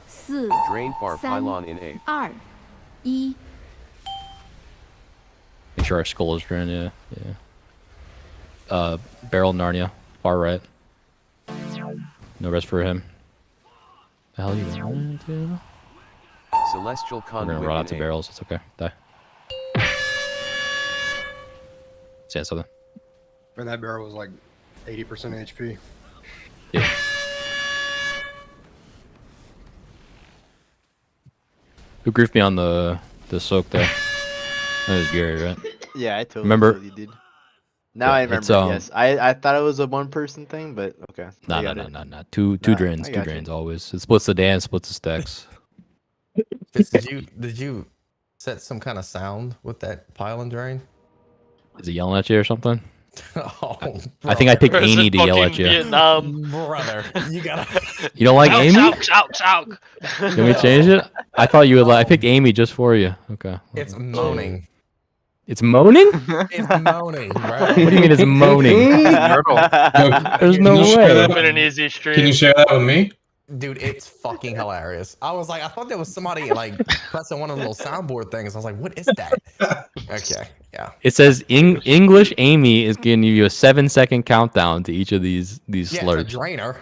5、4、Drain Bar Pylon in A. 2、1。 Make sure our skull is drained, yeah. Barrel Narnia, far right. No rest for him. The hell are you going to? Celestial We're Conduit gonna run out to in A. barrels, it's okay. Die. Saying something. Man, that barrel was like 80% HP. Yeah. Who griefed me on the soak there? That was Gary, right? Yeah, I totally Remember- feel you, dude. Now Yeah, I it's, remember. Yes, I thought it was a one-person thing, but okay. No, I no, got no, it. no, no. Two Nah, drains, I two got drains you. always. It splits the dance, splits the stacks. Did you set some kind of sound with that pile and drain? Is he yelling at you or something? Oh, I think I picked Or is Amy it to yell at fucking you. Vietnam? brother. You gotta. You don't like Chouk, Amy? chouk, chouk, chouk. Can we change it? I thought you would like. I picked Amy just for you. Okay. It's moaning. It's moaning? It's moaning, bro. What do you mean it's moaning? There's Can no you share way. that? It's been an easy stream. Can you share that with me? Dude, it's fucking hilarious. I was like, I thought there was somebody like pressing one of the little soundboard things. I was like, what is that? Okay, yeah. It says English Amy is giving you a 7-second countdown to each of these Yeah, slurs. it's a drainer.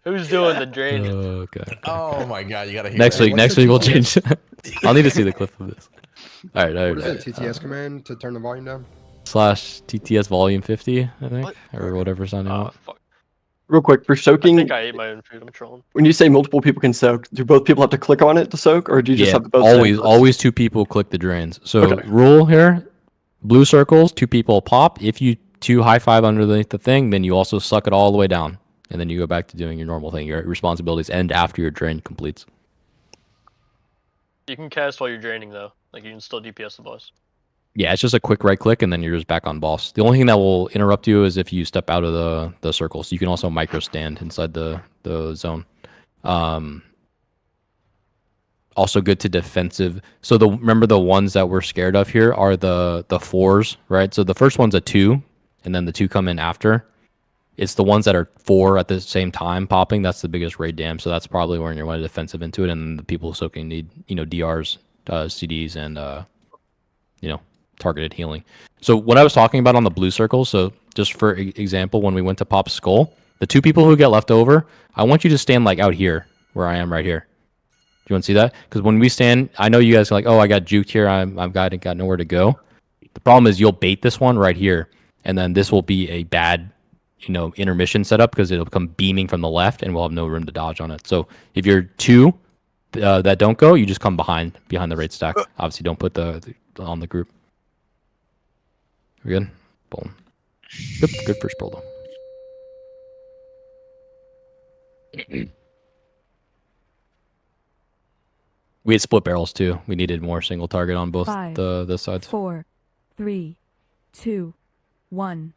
Who's doing the drain? Okay. Oh my god, you gotta hear Next that. week, next week we'll change. I'll need to see the clip of this. All right, all What is right. it? TTS command to turn the volume down? /TTS volume 50, I think, or whatever's on Oh, out. fuck. Real quick, for I soaking, think I ate my own food. I'm trolling. when you say multiple people can soak, do both people have to click on it to soak, or do you just Yeah, have both? say always, first? always 2 people click the drains. So Okay. rule here: blue circles, 2 people pop. If you 2 high five underneath the thing, then you also suck it all the way down, and then you go back to doing your normal thing. Your responsibilities end after your drain completes. You can cast while you're draining though. Like you can still DPS the boss. Yeah, it's just a quick right click, and then you're just back on boss. The only thing that will interrupt you is if you step out of the circle. So you can also micro stand inside the zone. Also good to defensive. So remember the ones that we're scared of here are the 4s, right? So the first one's a 2, and then the 2 come in after. It's the ones that are 4 at the same time popping. That's the biggest raid dam. So that's probably where you're going to defensive into it, and the people soaking need DRs, CDs, and targeted healing. So what I was talking about on the blue circle, so just for example, when we went to pop skull, the 2 people who get left over, I want you to stand like out here where I am right here. Do you want to see that? Because when we stand, I know you guys are like, oh, I got juked here. I've got nowhere to go. The problem is you'll bait this one right here, and then this will be a bad intermission setup because it'll come beaming from the left, and we'll have no room to dodge on it. So if you're 2 that don't go, you just come behind the raid stack. Obviously, don't put on the group. We good? Boom. Good first pull though. We had split barrels too. We needed more single target on both 5, the sides. 4, 3, 2, 1.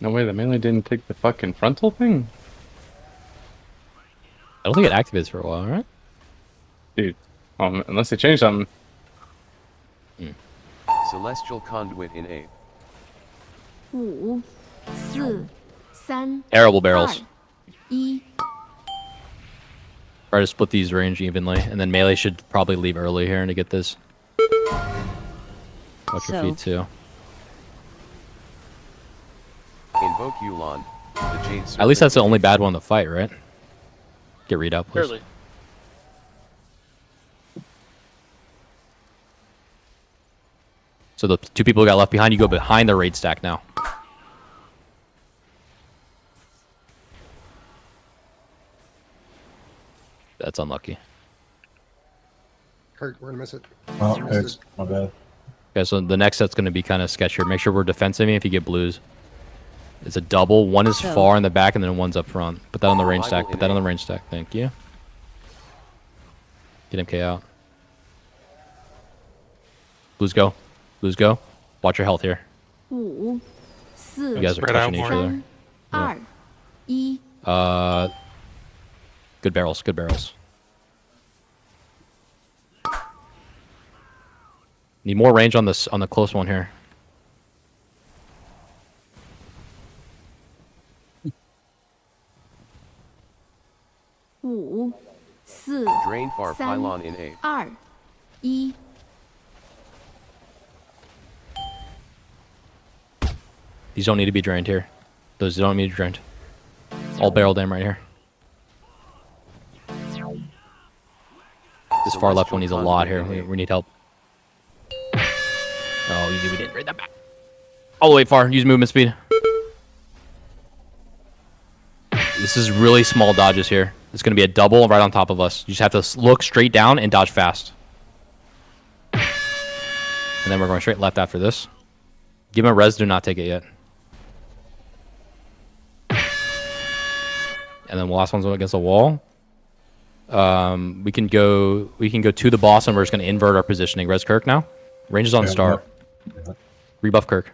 No way, the melee didn't take the fucking frontal thing? I don't think it activates for a while, right? Dude, unless they changed something. Celestial Conduit in A. 5、4、3、 Arable barrels. 1。 Try to split these range evenly, and then melee should probably leave early here to get this. Watch your feet too. Invoke Yulon. The Jade At least that's the only bad one to fight, right? Get read out, please. Clearly. So the 2 people who got left behind, you go behind the raid stack now. That's unlucky. Kurt, we're gonna miss it. Oh, it's my bad. Okay, so the next set's going to be kind of sketchier. Make sure we're defensive if you get blues. It's a double. One is far in the back, and then one's up front. Put that on the range stack. Put that on the range stack. Thank you. Get MK out. Blues go. Blues go. Watch your health here. 5、4、You guys are touching each other. 3、2、1。 Good barrels. Good barrels. Need more range on this on the close one here. Drain far pylon in A. 2、1。 These don't need to be drained here. Those don't need to be drained. All barrel dam right here. This far left one needs a lot here. We need help. Oh, easy. We didn't raid that back. All the way far. Use movement speed. This This is really small dodges here. It's going to be a double right on top of us. You just have to look straight down and dodge fast. And then we're going straight left after this. Give him a res, do not take it yet. And then the last one's against the wall. We can go to the boss, and we're just going to invert our positioning. Res Kirk now. Range is on star. Rebuff Kirk.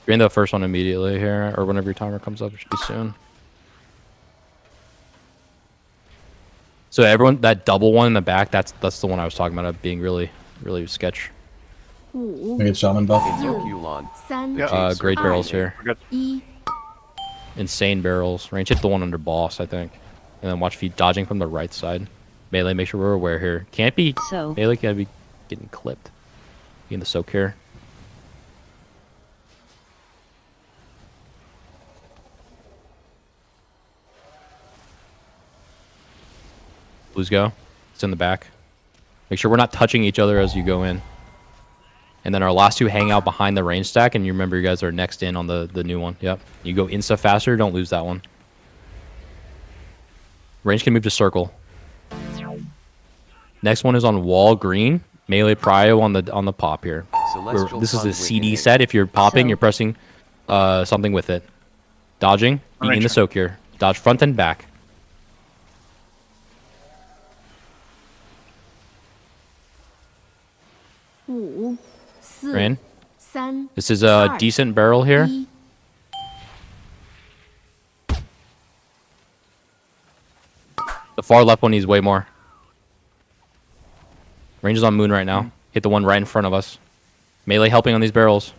Drain the first one immediately here, or whenever your timer comes up. It should be soon. So everyone, that double one in the back, that's the one I was talking about being really sketch. We get shaman buff. Great barrels here. Insane barrels. Range hit the one under boss, I think. And then watch feet dodging from the right side. Melee, make sure we're aware here. Can't be melee, can't be getting clipped. Be in the soak here. Blues go. It's in the back. Make sure we're not touching each other as you go in. And then our last two hang out behind the range stack, and you remember you guys are next in on the new one. Yep. You go insta faster, don't lose that one. Range can move to circle. Next one is on wall green. Melee prio on the pop here. This is a CD set. If you're popping, you're pressing something with it. Dodging. Be in the soak here. Dodge front and back. Rain. This is a decent barrel here. The far left one needs way more. Range is on moon right now. Hit the one right in front of us. Melee helping on these barrels.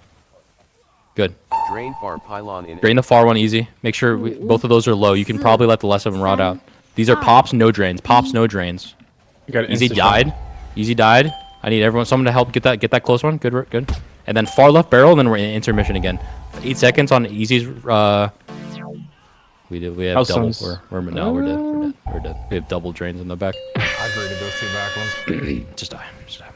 Good. Drain far pylon in. Drain the far one easy. Make sure both of those are low. You can probably let the less of them rot out. These are pops, no drains. Pops, no drains. Easy died. Easy died. I need someone to help get that close one. Good, good. And then far left barrel, and then we're in intermission again. 8 seconds on easy's. We have double. We're dead. We have double drains in the back. I agree to those two back ones. Just die. Just die.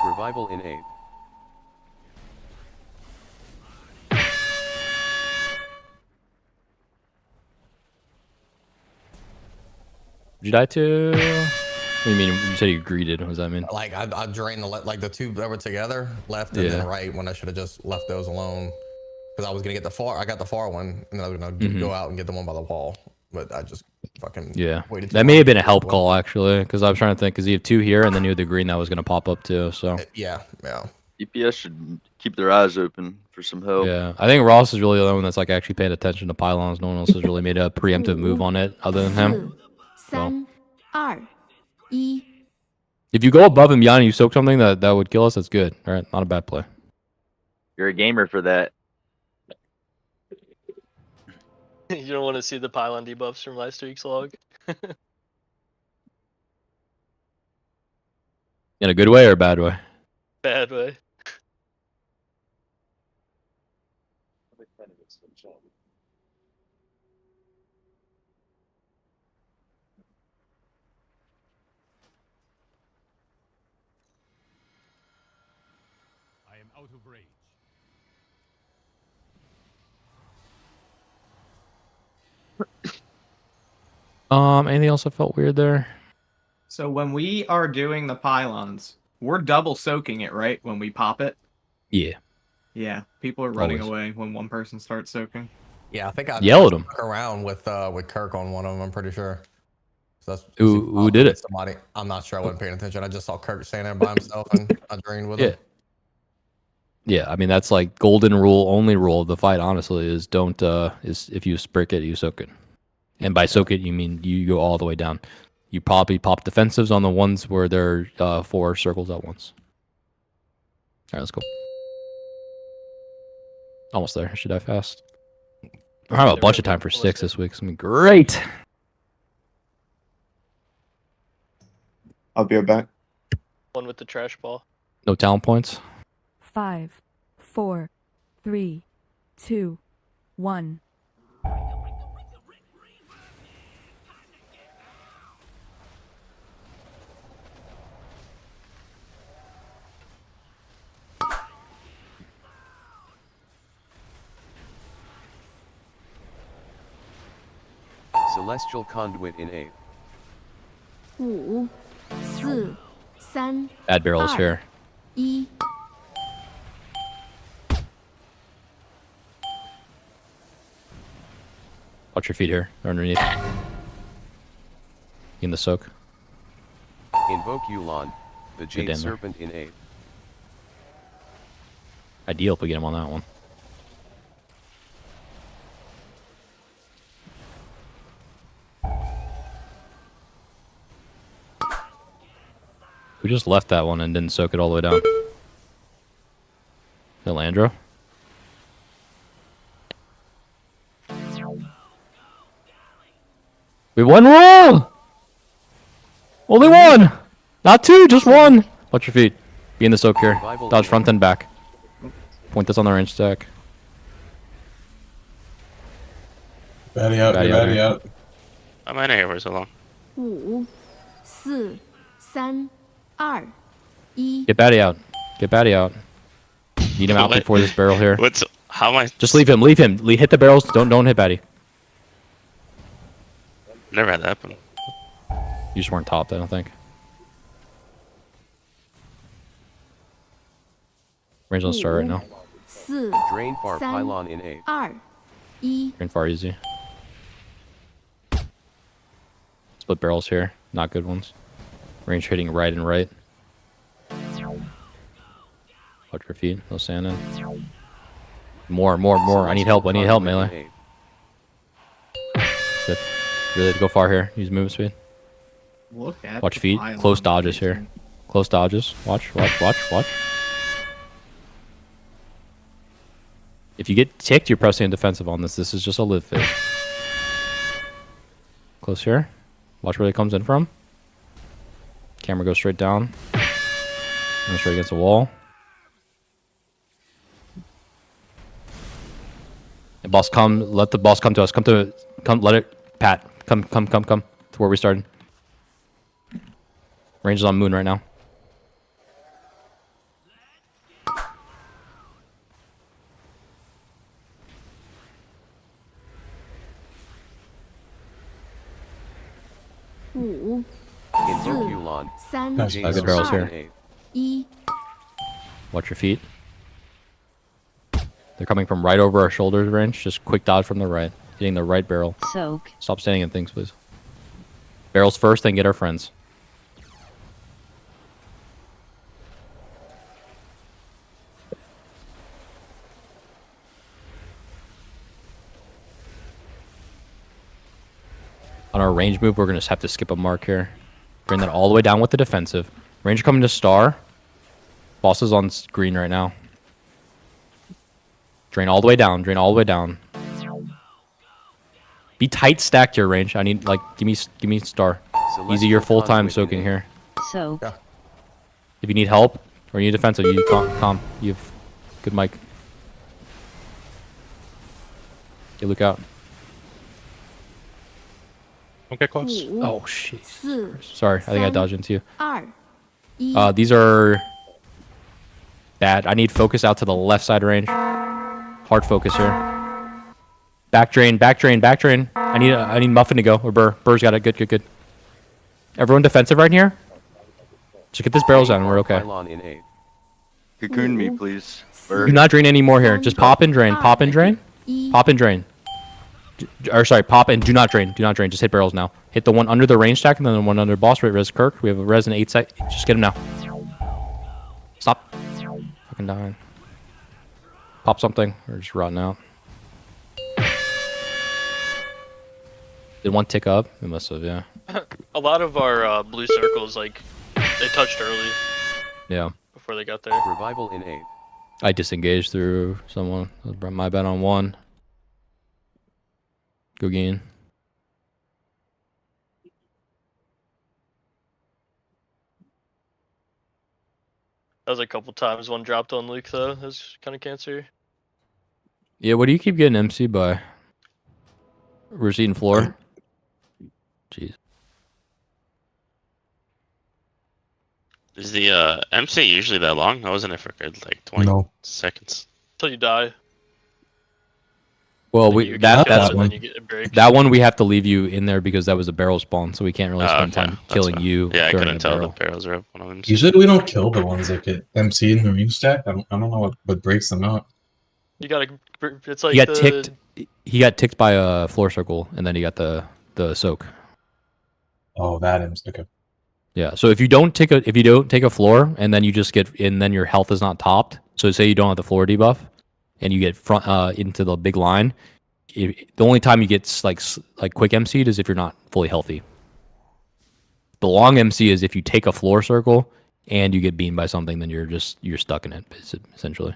Revival in 8. Did you die to? What do you mean? You said you greeted. What does that mean? Like I drained the two that were together, left and then right, when I should have just left those alone. Because I was gonna get the far. I got the far one, and then I was gonna go out and get the one by the wall. But I just fucking waited. That may have been a help call actually, because I was trying to think. Because you have two here, and then you have the green that was gonna pop up too. So yeah. DPS should keep their eyes open for some help. Yeah, I think Ross is really the one that's like actually paying attention to pylons. No one else has really made a preemptive move on it other than him. So. If you go above and beyond and you soak something that would kill us, that's good. All right, not a bad play. You're a gamer for that. You don't want to see the pylon debuffs from last week's log? In a good way or a bad way? Bad way. I am out of rage. Anything else that felt weird there? So when we are doing the pylons, we're double soaking it, right? When we pop it? Yeah. Yeah. People are running Always. away when one person starts soaking. Yeah, I think I yelled him around with Kirk on one of them. I'm pretty sure. So that's who did it? Somebody. I'm not sure. I wasn't paying attention. I just saw Kirk standing there by himself, and I drained with him. Yeah, I mean that's like golden rule, only rule of the fight. Honestly, is don't is if you sprick it, you soak it, and by soak it you mean you go all the way down. You probably pop defensives on the ones where there are 4 circles at once. All right, let's go. Almost there. I should die fast. I have a bunch of time for 6 this week. It's gonna be great. I'll be right back. One with the trash ball. No talent points. 5, 4, 3, 2, 1. Celestial Conduit in 8. 5、4、3、 Bad barrels 2、 here. 1。 Watch your feet here. They're underneath. In the soak. Invoke Yulon, the Jade damn there. Serpent in 8. Ideal if we get him on that one. Who just left that one and didn't soak it all the way down? Landro? We won roll! Only one! Not two, just one! Watch your feet. Be in the soak here. Dodge front and back. Point this on the range stack. Batty out, Batty batty here. out. I'm in here for so long. 5、4、3、2、1。 Get Batty out. Get Batty out. Need him out What? before this barrel here. What's how am I? Just leave him. Leave him. Hit the barrels. Don't hit Batty. Never had that happen. You just weren't topped, I don't think. Range on start right now. 4、Drain Far 3、 Pylon in 8. 2、1。 Drain far easy. Split barrels here. Not good ones. Range hitting right and right. Watch your feet. No sand in. More. I need help. Melee. Good. Really to go far here. Use movement speed. Look at Watch the feet. pylon Close dodges here. Close dodges. Watch. If you get ticked, you're pressing a defensive on this. This is just a live phase. Close here. Watch where it comes in from. Camera goes straight down. And straight against the wall. And boss come. Let the boss come to us. Come. Let it. Pat. Come. To where we started. Range is on moon right now. Ooh. Invoke Yulon, the Jade Good barrels Serpent here. in 8. Watch your feet. They're coming from right over our shoulders range. Just quick dodge from the right. Hitting the right barrel. Soak. Stop standing in things, please. Barrels first, then get our friends. On our range move, we're going to have to skip a mark here. Bring that all the way down with the defensive. Ranger coming to star. Boss is on green right now. Drain all the way down. Be tight stacked here, range. I need, like, give me star. Easy, you're full time soaking here. Soak. Yeah. If you need help or you need defensive, you calm. You have good mic. Okay, look out. Don't get close. Oh shit. 4、 Sorry, I think I dodged into you. 2、1。 These are bad. I need focus out to the left side range. Hard focus here. Back drain. I need Muffin to go, or Burr. Burr's got it. Good. Everyone defensive right here. Just get this barrels down and we're okay. Pylon in 8. Cocoon me, please. Do not drain anymore here. Just pop and drain. Pop and drain. Or sorry, pop and do not drain. Just hit barrels now. Hit the one under the range stack and then the one under boss rate res Kirk. We have a res in 8 sec. Just get him now. Stop. Fucking dying. Pop something. Or just rotting out. Did one tick up? It must have, yeah. A lot of our blue circles, like, they touched early Yeah. before they got there. Revival in 8. I disengaged through someone. That was my bet on one. Gogeen. That was a couple times one dropped on Luke, though. That was kind of cancer. Yeah, what do you keep getting MC by? We're just eating floor. Jeez. Is the MC usually that long? I wasn't it for good like 20 seconds. Until you die. Well, Like, we you that kill that's it and then you get it breaks. that one we have to leave you in there because that was a barrel spawn, so we can't really spend okay. time That's killing fine. you Yeah, I during couldn't a tell barrel. the barrels are up one of them. Usually we don't kill the ones that get MC in the ring stack. I don't know what breaks them out. You gotta. It's like He got the. ticked. He got ticked by a floor circle, and then he got the soak. Oh, that is okay. Yeah. So if you don't take a floor, and then you just and then your health is not topped. So say you don't have the floor debuff, and you get front into the big line. The only time you get like quick MC'd is if you're not fully healthy. The long MC is if you take a floor circle and you get beamed by something, then you're stuck in it essentially.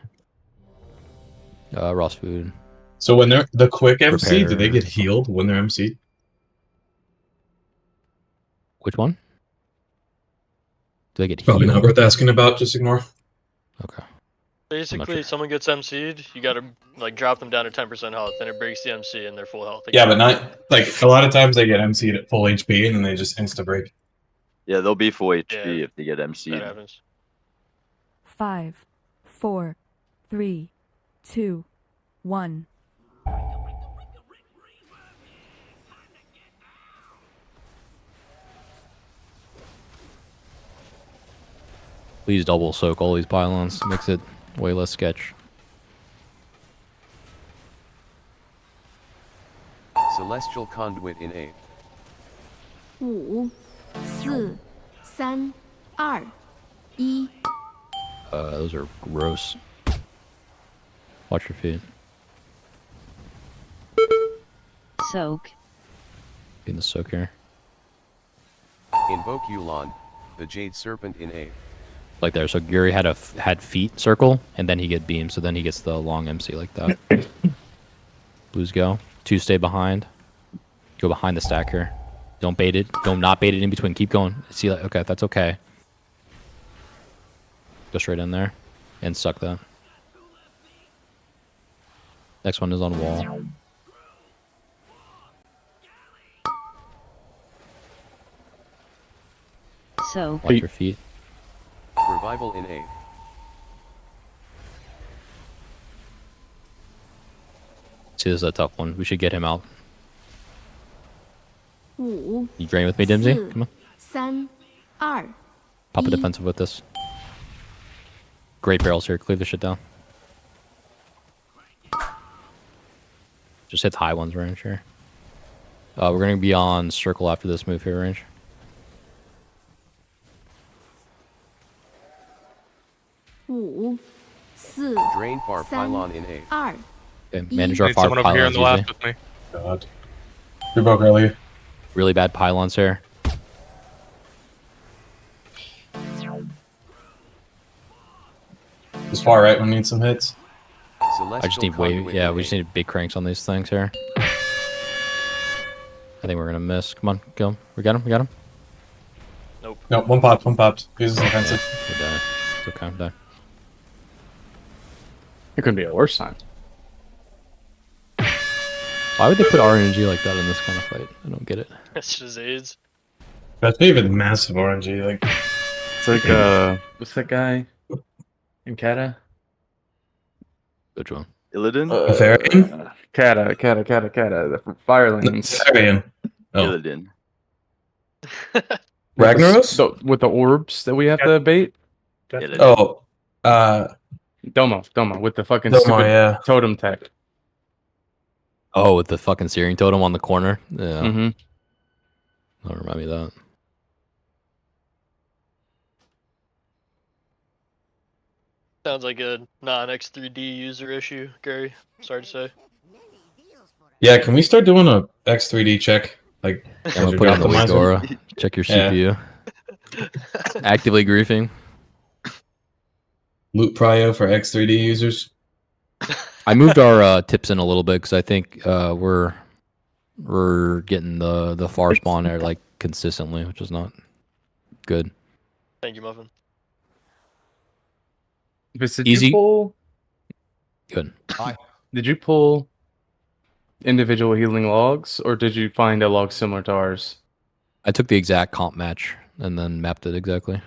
Ross food. So when they're the quick MC, do they Repair. get healed when they're MC? Which one? Do they get Probably healed? not worth asking about. Just ignore. Okay. Basically, if someone gets MC'd, you gotta like drop them down to 10% health, then it breaks the MC and they're full health. Yeah, but not like a lot of times they get MC'd at full HP and then they just insta break. Yeah, they'll be full HP if they get MC'd. That happens. 5, 4, 3, 2, 1. Please double soak all these pylons. Makes it way less sketch. Celestial Conduit in A. 5、4、3、2、1。 Those are gross. Watch your feet. Soak. In the soak here. Invoke Yulon, the Jade Serpent in A. Like there. So Guri had feet circle, and then he get beamed, so then he gets the long MC like that. Blues go. 2 stay behind. Go behind the stack here. Don't bait it. Don't not bait it in between. Keep going. See that? Okay, that's okay. Go straight in there and suck that. Next one is on wall. Soak. Watch your feet. Revival in A. See, this is a tough one. We should get him out. 5、 You drain with me, Dimsy? 4、 Come on. 3、2、Pop a defensive with this. Great barrels here. Clear this shit down. Just hit the high ones range here. We're going to be on circle after this move here range. 5、4、 Drain Far 3、 Pylon in A. 2。 Okay, manage our Need fire someone over here on pylons the left easy. with me. God. We broke earlier. Really bad pylons here. This far right one needs some hits. I just need we just need big cranks on these things here. I think we're gonna miss. Come on, go. We got him. We got him. No, one popped. One popped. Uses offensive. We die. It's okay. Die. It could be a worse time. Why would they put RNG like that in this kind of fight? I don't get it. That's just AIDS. That's even massive RNG. Like It's like what's that guy in Kata? Which one? Illidan? Therian? Kata. The Fire Lanes. Therian. Oh. Illidan. Ragnaros? With the orbs that we have to bait? Oh. Domo with the fucking Domo, stupid yeah. totem tech. Oh, with the fucking searing totem on the corner? Yeah. Mm-hmm. Don't remind me of that. Sounds like a non-X3D user issue, Gary. Sorry to say. Yeah, can we start doing a X3D check? Like, I'm gonna put on the weak aura. Check your CPU. Actively griefing. Loot prio for X3D users. I moved our tips in a little bit because I think we're getting the far spawn there like consistently, which is not good. Thank you, Muffin. Did Easy. you pull? Good. Did you pull individual healing logs, or did you find a log similar to ours? I took the exact comp match and then mapped it exactly.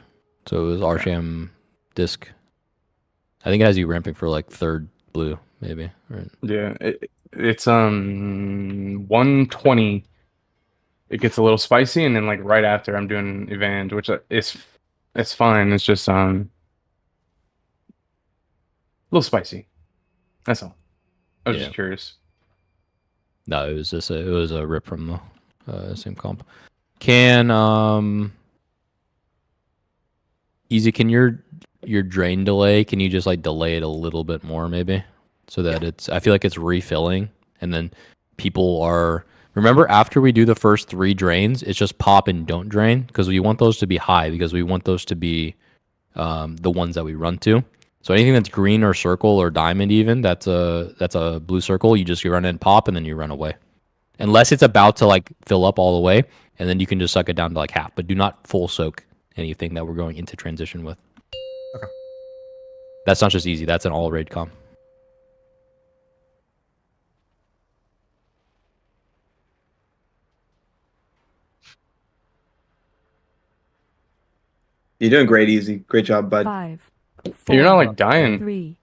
So it was Arsham disc. I think it has you ramping for like 3rd blue, maybe. Right. Yeah. It's 120. It gets a little spicy, and then like right after I'm doing Evand, which it's fine. It's just a little spicy. That's all. I was Yeah. just curious. No, it was just it was a rip from the same comp. Can Easy, can your drain delay, can you just like delay it a little bit more maybe? So that it's, I feel like it's refilling, and then people are, remember after we do the first 3 drains, it's just pop and don't drain, because we want those to be high, because we want those to be the ones that we run to. So anything that's green or circle or diamond even, that's a blue circle, you run in, pop, and then you run away. Unless it's about to like fill up all the way, and then you can just suck it down to like half, but do not full soak anything that we're going into transition with. Okay. That's not just easy, that's an all raid comp. You're doing great, Easy. Great job, bud. 5, You're not 4, like dying. 3,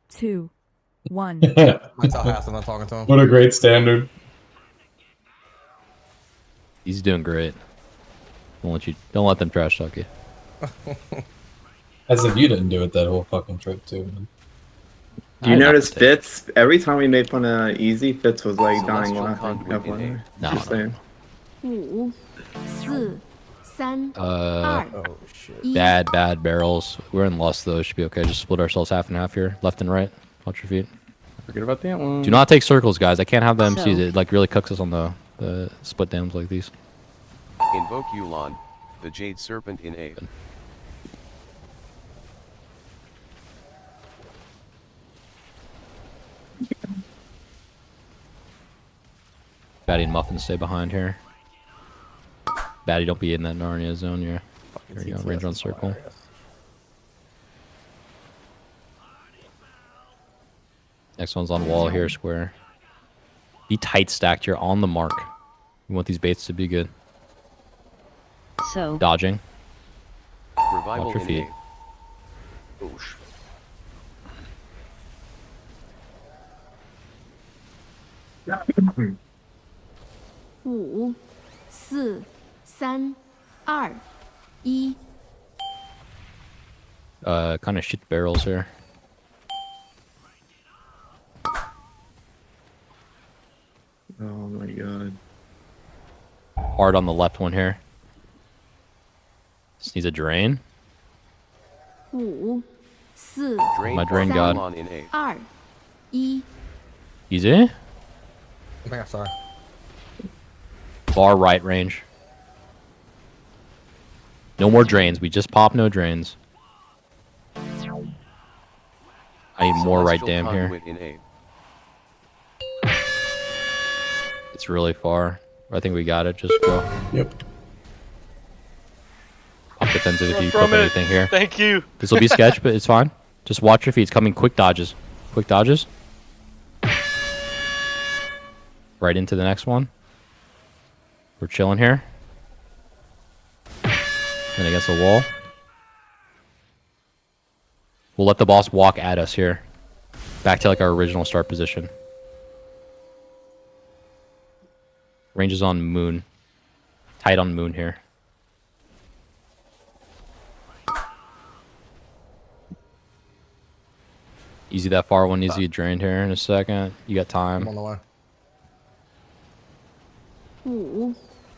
2, 1. I tell Haas I'm not talking to him. What a great standard. He's doing great. Don't let them trash talk you. As if you didn't do it that whole fucking trip too. Man. Do you notice Fitz? Every time we made fun of Easy, Fitz was like dying laughing. Just saying. 5、4、3、2、1。Bad barrels. We're in loss though. Should be okay. Just split ourselves half and half here, left and right. Watch your feet. Forget about that one. Do not take circles, guys. I can't have the MCs. It like really cooks us on the split dams like these. Invoke Yulon, the Jade Serpent in A. Batty and Muffin stay behind here. Batty, don't be in that Narnia zone. Here you go. Range on circle. Next one's on wall here, square. Be tight stacked. You're on the mark. We want these baits to be good. So dodging. Revival Watch your feet. Oosh. Five, 4、3、2、1。Kind of shit barrels here. Oh my god. Hard on the left one here. Just needs a drain. 5、4、My drain god. 3、2、1。Easy. I think I saw. Far right range. No more drains. We just pop, no drains. I need more right dam here. It's really far. I think we got it. Just go. Yep. Pop defensive if you From clip it. anything here. Thank you. This will be sketch, but it's fine. Just watch your feet. It's coming quick dodges. Quick dodges. Right into the next one. We're chilling here. Then against the wall. We'll let the boss walk at us here. Back to like our original start position. Range is on moon. Tight on moon here. Easy that far one needs to get drained here in a second. You got time. I'm on the way.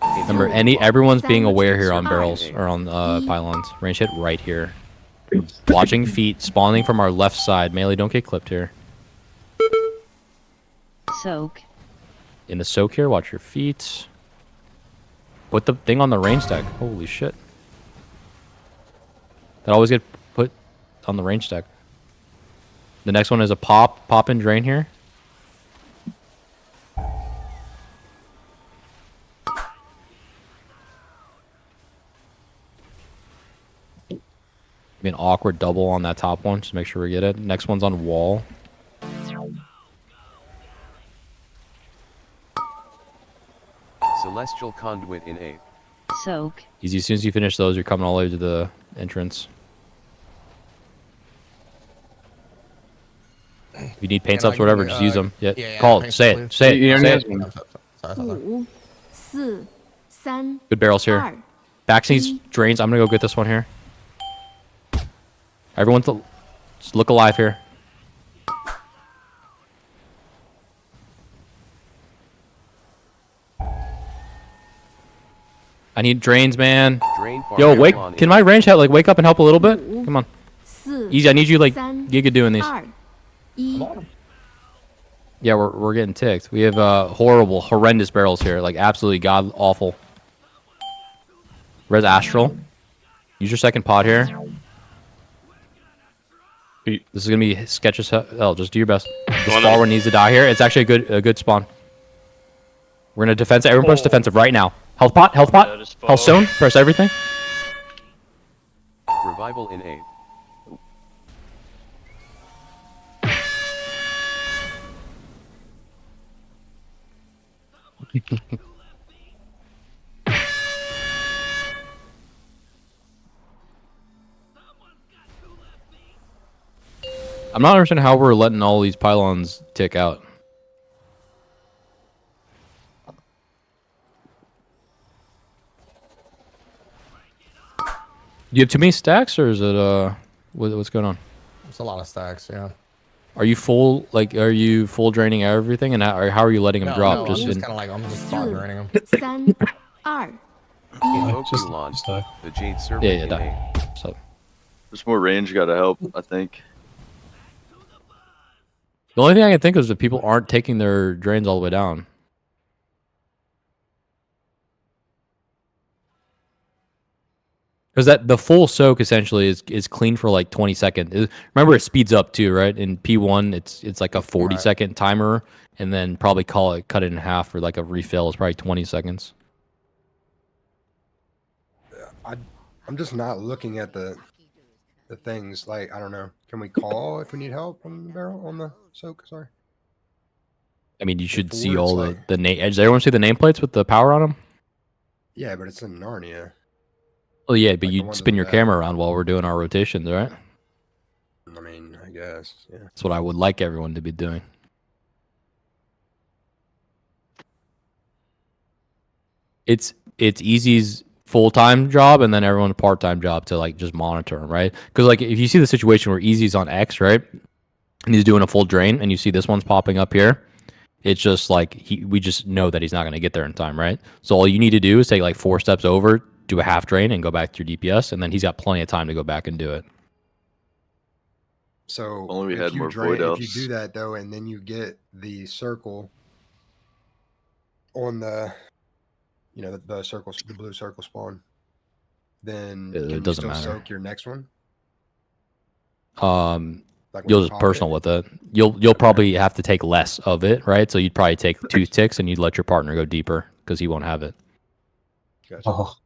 5、 Remember, everyone's being aware here on barrels or on pylons. Range hit right here. Watching feet spawning from our left side. Melee, don't get clipped here. soak. In the soak here, watch your feet. Put the thing on the range stack. Holy shit. That always get put on the range stack. The next one is a pop and drain here. Be an awkward double on that top one, just make sure we get it. Next one's on wall. Celestial Conduit in 8. Soak. Easy, as soon as you finish those, you're coming all the way to the entrance. If you need paint Can I subs, whatever, give me, just use them. Yeah, yeah, call paint it. Say subs, it. please. Say You it. already Say has it. one. Sorry. 5、4、3、Good barrels here. 2、Backs needs drains. I'm gonna go get this one here. Everyone, just look alive here. I need drains, man. Drain farm Yo, wake! on Can in. my range hat like wake up and help a little bit? Come on. 4、Easy. I need you like 3、Giga doing these. 2、1。 Yeah, we're getting ticked. We have horrible, horrendous barrels here. Like absolutely god awful. Res Astral. Use your second pod here. This is gonna be sketch as hell. Just do your best. This far one needs to die here. It's actually a good spawn. We're gonna defensive. Everyone press defensive right now. Health pot, health pot, health stone. Press everything. Revival in 8. I'm not understanding how we're letting all these pylons tick out. You have too many stacks, or is it what's going on? It's a lot of stacks, yeah. Are you full? Like, are you full draining everything, and how are you letting them drop? No, I'm just kind of like, I'm just start draining them. 3、2、Invoke Yulon, the Jade Serpent Yeah, in die. 8. So Just more range gotta help, I think. the only thing I can think of is that people aren't taking their drains all the way down. Because the full soak essentially is clean for like 20 seconds. Remember, it speeds up too, right? In P1, it's like a 40-second timer, and then probably cut it in half for like a refill. It's probably 20 seconds. I'm just not looking at the things. Like, I don't know. Can we call if we need help on the barrel, on the soak? Sorry. I mean, you should see forward, all it's the name. Does everyone see the nameplates with the power on them? Yeah, but it's in Narnia. Oh yeah, but Like the you ones spin with your the- camera around while we're doing our rotations, right? I mean, I guess. Yeah. That's what I would like everyone to be doing. It's Easy's full-time job and then everyone's part-time job to like just monitor him, right? Because like if you see the situation where Easy's on X, right, and he's doing a full drain, and you see this one's popping up here, it's just like we just know that he's not going to get there in time, right? So all you need to do is take like 4 steps over, do a half drain, and go back to your DPS, and then he's got plenty of time to go back and do it. So Only we if had you more drain, void if you elves. do that though, and then you get the circle on the, you know, the circle, the blue circle spawn, then It can you doesn't still matter. soak your next one? Like when You'll you just pop personal it? with it. You'll probably have to take less of it, right? So you'd probably take 2 ticks, and you'd let your partner go deeper because he won't have it. Gotcha. Oh,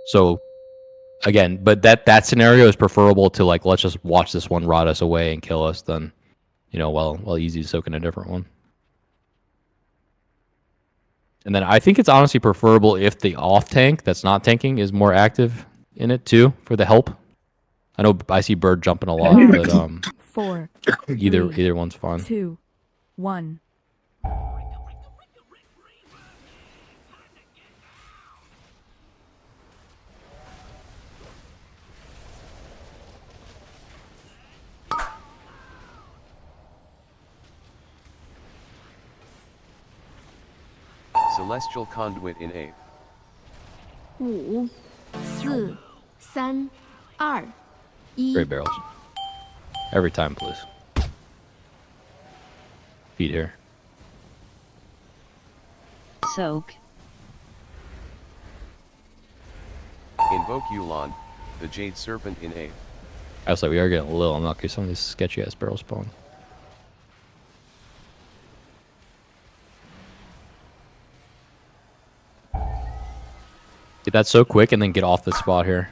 So again, but that scenario is preferable to like, let's just watch this one rot us away and kill us than, you know, while Easy's soaking a different one. And then I think it's honestly preferable if the off tank that's not tanking is more active in it too for the help. I know I see Bird jumping a lot, but 4, either one's fine. 2, 1. Celestial Conduit in 8. 5、4、3、2、1。 Great barrels. Every time, please. Feed here. Soak. Invoke Yulon, the Jade Serpent in 8. I was like, we are getting a little unlucky. Some of these sketchy ass barrels spawn. Get that so quick and then get off the spot here.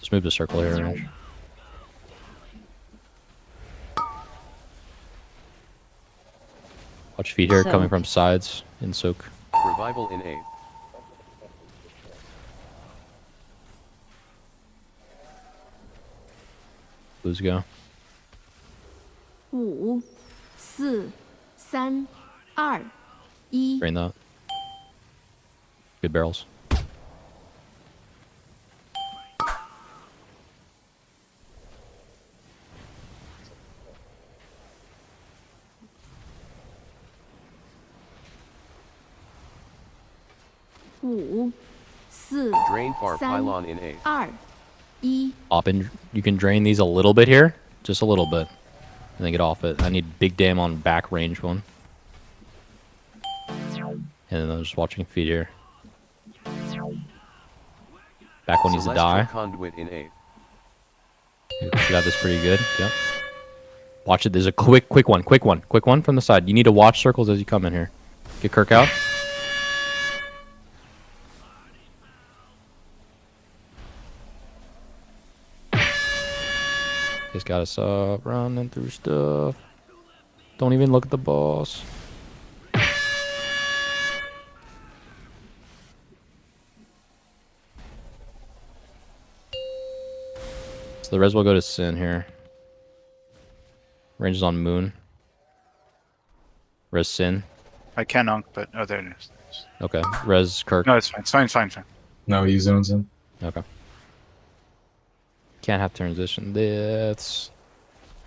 Just move the circle here. Range. Watch feet here coming from sides in soak. Revival in 8th. Blues go. 5、4、3、2、1。 Drain that. Good barrels. Drain far pylon in 8th. 2、1。 Hop in. You can drain these a little bit here, just a little bit, and then get off it. I need big dam on back range one, and then I'm just watching feed here. Back one needs to Celestial die. Conduit in 8th. Should have this pretty good. Yep. Watch it. There's a quick one from the side. You need to watch circles as you come in here. Get Kirk out. He's got us up, running through stuff. Don't even look at the boss. So the res will go to Sin here. Range is on Moon. Res Sin. I can Unk, but oh, there it is. Okay. Res Kirk. No, it's fine. It's fine. It's fine. It's fine. No, he zones in. Okay. Can't have transition. That's.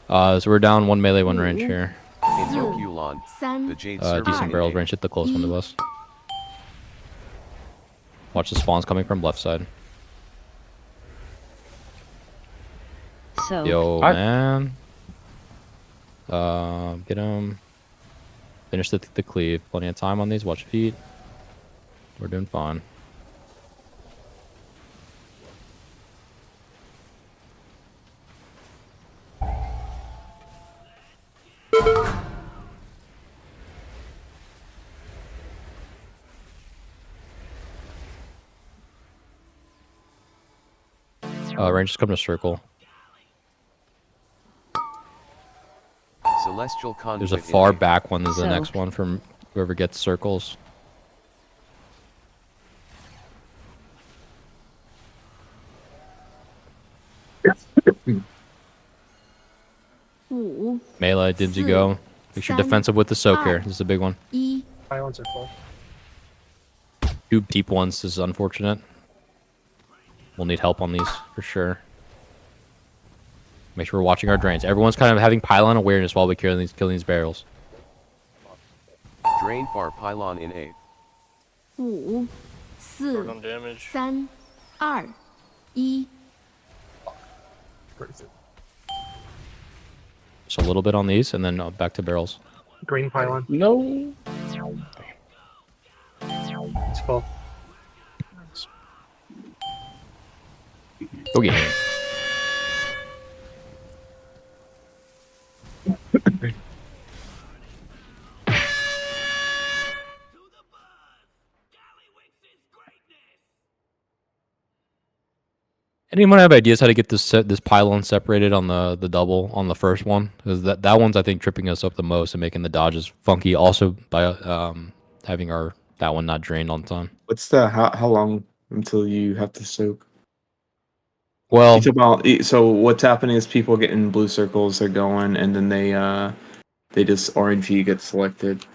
So we're down 1 melee, 1 range here. Invoke Yulon, the Jade Serpent Decent in barrels 8th. range. Hit the close one to us. Watch the spawns coming from left side. So. Yo, man. Get him. Finish the cleave. Plenty of time on these. Watch feet. We're doing fine. Rangers come to circle. Celestial Conduit There's a in far 8th. back one. There's the So- next one from whoever gets circles. Melee, Dibsy go. Make sure defensive with the soak here. This is a big one. Pylons are full. 2 deep ones. This is unfortunate. We'll need help on these for sure. Make sure we're watching our drains. Everyone's kind of having pylon awareness while we killing these barrels. Drain far pylon in 8th. 5、Short 4、on damage. 3、2、1。 Just a little bit on these, and then back to barrels. Green pylon. No. It's full. Go get him. Anyone have ideas how to get this pylon separated on the double on the first one? Because that one's I think tripping us up the most and making the dodges funky. Also by having that one not drained on time. What's the how long until you have to soak? Well, It's about so what's happening is people get in blue circles, they're going, and then they just RNG get selected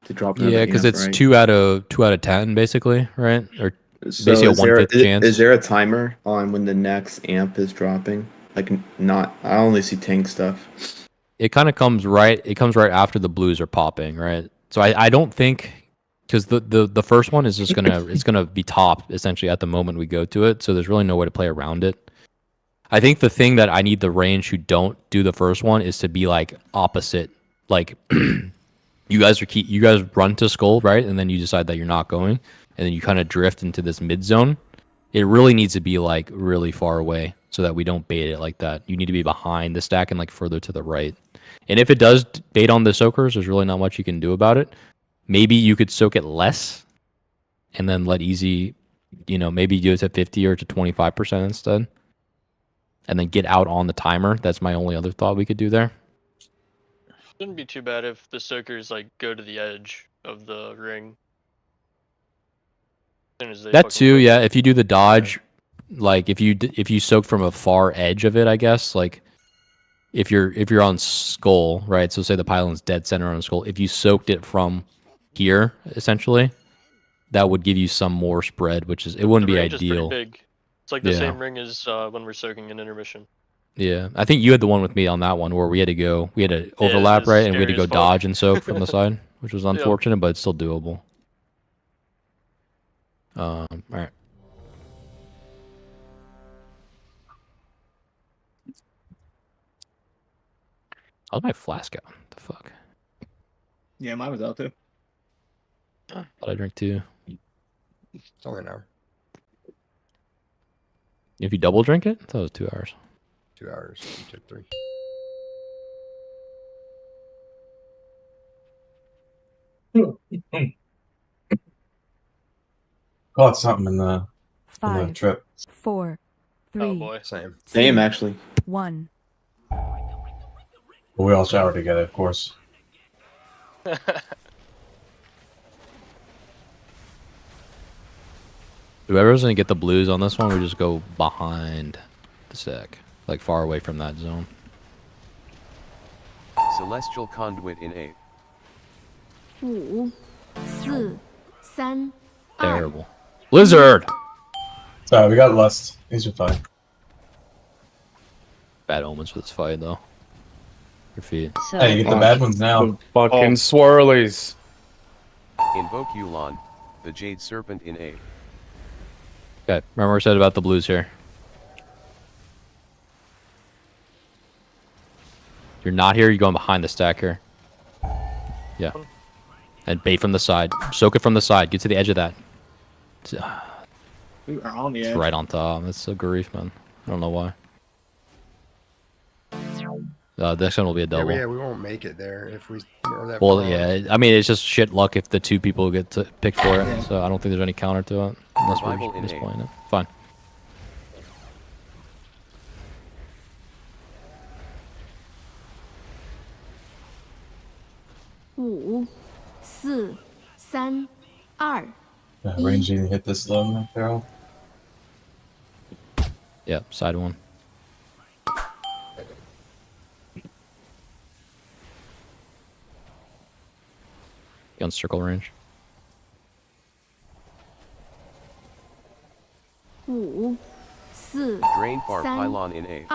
to drop. yeah, because amp, it's right? 2 out of 10 basically, right? Or So basically a is there- 1/5 chance. Is there a timer on when the next amp is dropping? Like not, I only see tank stuff. It kind of comes right. It comes right after the blues are popping, right? So I don't think because the first one is just it's gonna be topped essentially at the moment we go to it. So there's really no way to play around it. I think the thing that I need the range who don't do the first one is to be like opposite. Like you guys run to skull, right? And then you decide that you're not going, and then you kind of drift into this mid zone. It really needs to be like really far away so that we don't bait it like that. You need to be behind the stack and like further to the right. And if it does bait on the soakers, there's really not much you can do about it. Maybe you could soak it less and then let easy, maybe do it to 50 or to 25% instead. And then get out on the timer. That's my only other thought we could do there. Shouldn't be too bad if the soakers like go to the edge of the ring. soon as they That fucking too, click. yeah. If you do the dodge, like if you soak from a far edge of it, I guess, like if you're on skull, right? So say the pylon's dead center on skull. If you soaked it from here, essentially, that would give you some more spread, which is it wouldn't The be range is pretty ideal. big. It's like the Yeah. same ring as when we're soaking in intermission. Yeah, I think you had the one with me on that one where we had to it overlap, was right? And we had to scary go as fuck. dodge and soak from the side, which was Yep. unfortunate, but it's still doable. All right. How's my flask out? What the fuck? Yeah, mine was out too. Thought I drank 2. It's only an hour. If you double drink it, I thought it was 2 hours. 2 hours. You took 3. Caught something in the 5, trip. 4, 3, Oh boy. Same. Same, actually. 1. We all showered together, of course. Whoever's gonna get the blues on this one, we just go behind the stack, like far away from that zone. Celestial Conduit in A. 5、4、3、2、 Terrible. Blizzard! Sorry, we got lust. These are fine. Bad omens for this fight, though. Your feet. So, Hey, you get the bad ones now. The fucking swirlies. Invoke Yulon, the Jade Serpent in A. Okay, remember what I said about the blues here. You're not here, you're going behind the stack here. Yeah. And bait from the side. Soak it from the side. Get to the edge of that. We are on the It's edge. right on top. That's so grief, man. I don't know why. The next one will be a double. Yeah, we won't make it there if we are that Well, far yeah. off. I mean, it's just shit luck if the 2 people get picked for it. Yeah. So I don't think there's any counter to it. Unless Revival we're in just A. playing it. Fine. Five, 4、3、2、Yeah, range you hit this low in that barrel. Yeah, side one. On circle range. 5、4、Drain Bar 3、 Pylon in A.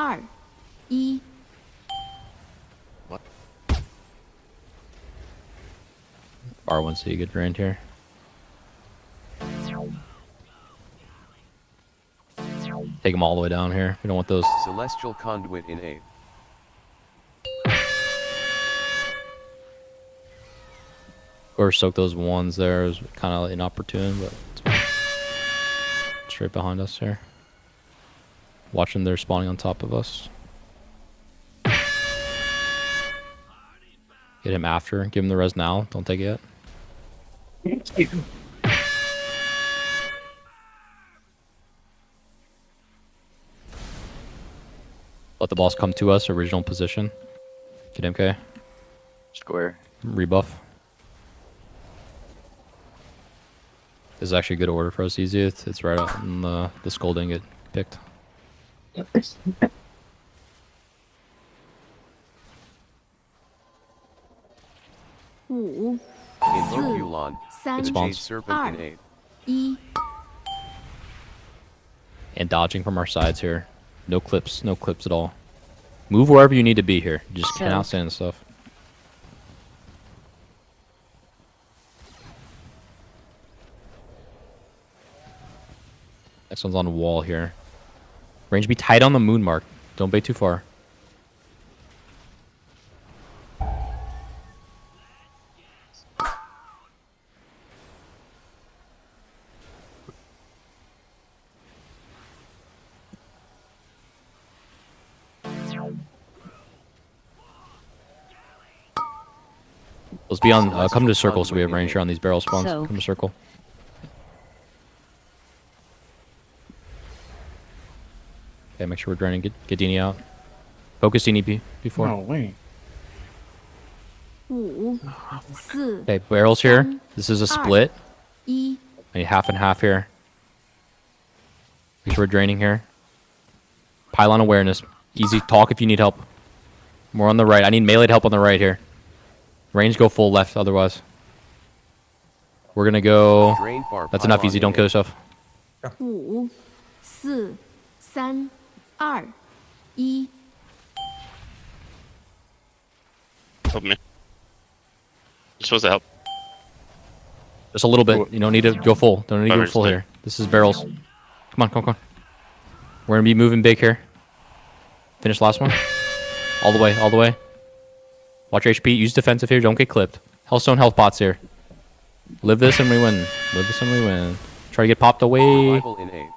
2、1。 R1 so you get drained here. Take them all the way down here. We don't want those. Celestial Conduit in A. Of course, soak those ones there is kind of inopportune, but it's fine. Straight behind us here. Watching they're spawning on top of us. Get him after. Give him the res now. Don't take it yet. Let the boss come to us. Original position. Get MK. Square. Rebuff. This is actually a good order for us. Easy. It's right out in the skull didn't get picked. Five, Invoke Yulon, the Jade 3、 Serpent in A. 2、1。 And dodging from our sides here. No clips. No clips at all. Move wherever you need to be here. You just So- cannot stand stuff. Next one's on the wall here. Range be tight on the moon mark. Don't bait too far. Let's be on. Come to circle so we have range here on these barrel spawns. So- Come to circle. Okay, make sure we're draining. Get Dini out. Focus Dini before. No way. 5、4、Okay, barrels here. This is a split. 1。I need half and half here. Because we're draining here. Pylon awareness. Easy talk if you need help. More on the right. I need melee help on the right here. Range go full left otherwise. We're gonna go. That's enough. Easy. Don't kill yourself. 5、4、3、2、1。 Help me. You're supposed to help. Just a little bit. You don't need to go full. Don't need to go full here. This is barrels. Come on, come on, come on. We're gonna be moving big here. Finish last one. All the way, all the way. Watch your HP. Use defensive here. Don't get clipped. Hellstone health bots here. Live this and we win. Live this and we win. Try to get popped away. Rival in A.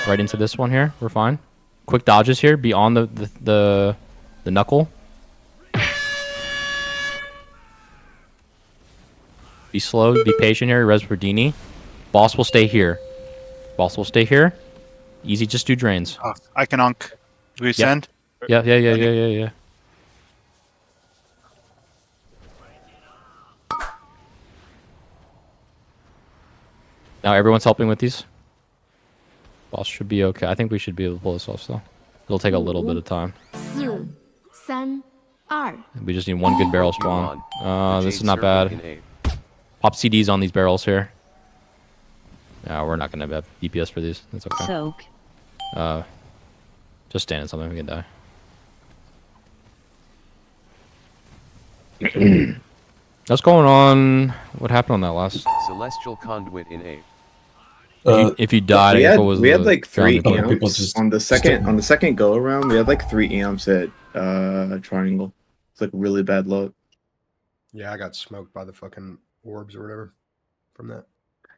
Right into this one here. We're fine. Quick dodges here. Be on the knuckle. Be slow. Be patient here. Res for Dini. Boss will stay here. Boss will stay here. Easy. Just do drains. I can onk. We send? Yeah. Now everyone's helping with these. Boss should be okay. I think we should be able to pull this off still. It'll take a little bit of time. 4、3、2。 We just need one good barrel spawn. This is not bad. Pop CDs on these barrels here. No, we're not gonna have DPS for these. That's okay. Soak. Just stand in something, we can die. What's going on? What happened on that last? Celestial Conduit in A. If you died, we had like 3 ground, amps on the second go around. We had like 3 amps at triangle. It's like really bad luck. Yeah, I got smoked by the fucking orbs or whatever from that.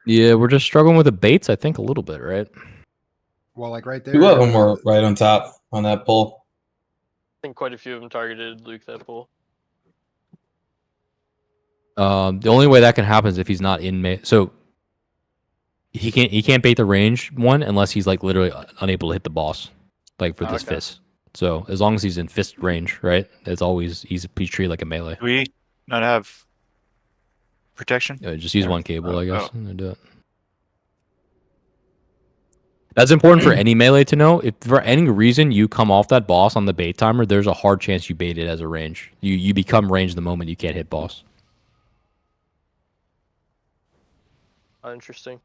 Yeah, we're just struggling with the baits, I think, a little bit, right? Well, like right there. 2 of them were right on top on that pull. I think quite a few of them targeted Luke that pull. The only way that can happen is if he's not in so he can't bait the range one unless he's like literally unable to hit the boss, like for this fist. So as long as he's in fist range, right? It's always he's treated like a melee. Do we not have protection? Yeah, just use one cable, I guess, and do it. That's important for any melee to know. If for any reason you come off that boss on the bait timer, there's a hard chance you bait it as a range. You become range the moment you can't hit boss. Interesting.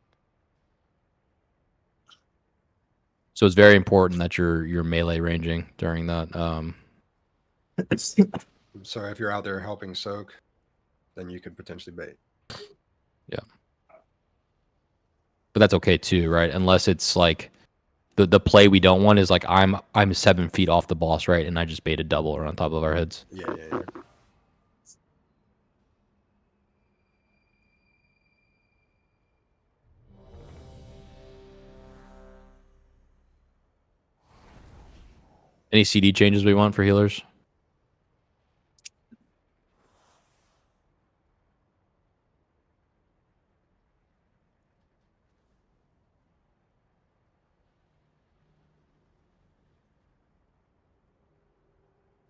So it's very important that you're melee ranging during that. So if you're out there helping soak, then you could potentially bait. Yeah. But that's okay too, right? Unless it's like the play we don't want is like I'm 7 feet off the boss, right? And I just bait a double or on top of our heads. Yeah. Any CD changes we want for healers?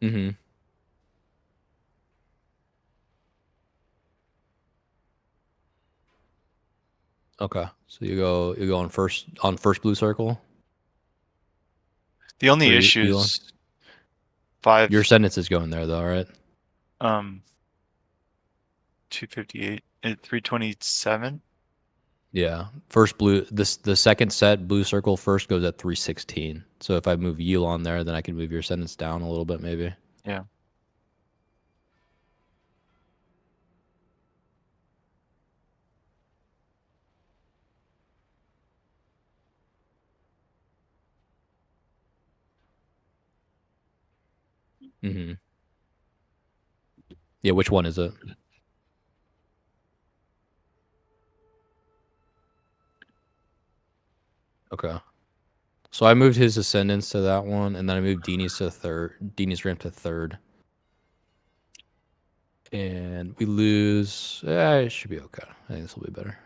Mm-hmm. Okay. So you go on first blue circle. The only issue is 5. Your sentence is going there though, right? 258 and 327. Yeah. First blue the second set blue circle first goes at 316. So if I move Yule on there, then I can move your sentence down a little bit maybe. Yeah. Mm-hmm. Yeah, which one is it? Okay. So I moved his ascendance to that one, and then I moved Dini's to third. Dini's ramp to third. And we lose. It should be okay. I think this will be better.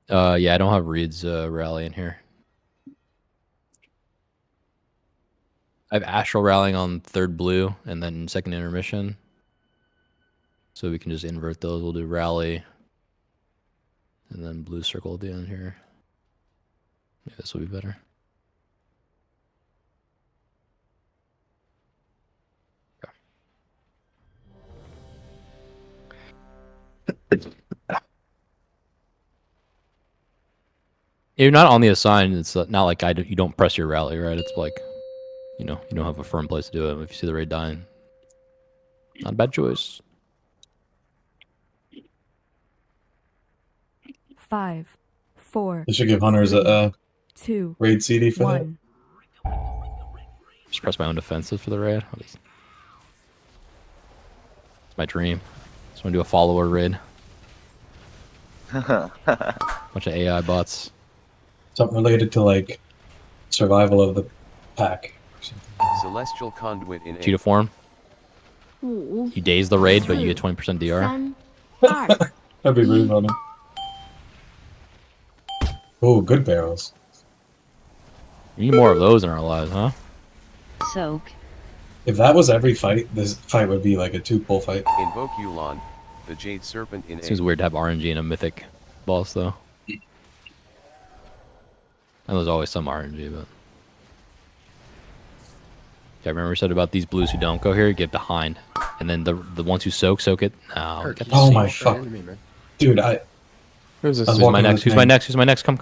Yeah, I don't have Reed's rally in here. I have Astral Rallying on third blue and then second intermission. So we can just invert those. We'll do Rally. And then blue circle at the end here. Yeah, this will be better. You're not on the assign. It's not like you don't press your rally, right? It's like, you know, you don't have a firm place to do it. If you see the raid dying, not a bad choice. 5, 4. They should give hunters a 2. raid CD for 1. Just press my own defensive for the raid. It's my dream. Just want to do a follower raid. Bunch of AI bots. Something related to like survival of the pack. Celestial Conduit in Cheetah form. You daze the raid, but you get 20% DR. That'd be really funny. Oh, good barrels. We need more of those in our lives, huh? Soak. If that was every fight, this fight would be like a 2-pull fight. Invoke Yulon, the Jade Serpent in Seems weird to have RNG in a mythic boss, though. And there's always some RNG, but... Yeah, I remember we said about these blues who don't go here, get behind. And then the ones who soak it. No. Oh my fuck. Dude, Who's my next? Who's my next? Who's my next? Come.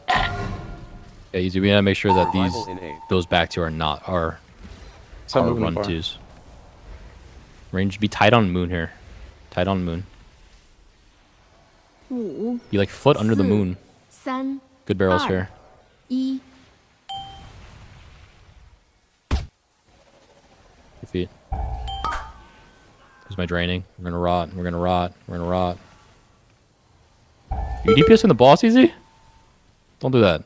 Yeah, easy. We gotta make sure that those back two are not our run twos. Range be tight on moon here. Tight on moon. You like foot under the moon. Good barrels here. Your feet. Here's my draining. We're gonna rot. We're gonna rot. We're gonna rot. You DPS in the boss easy? Don't do that.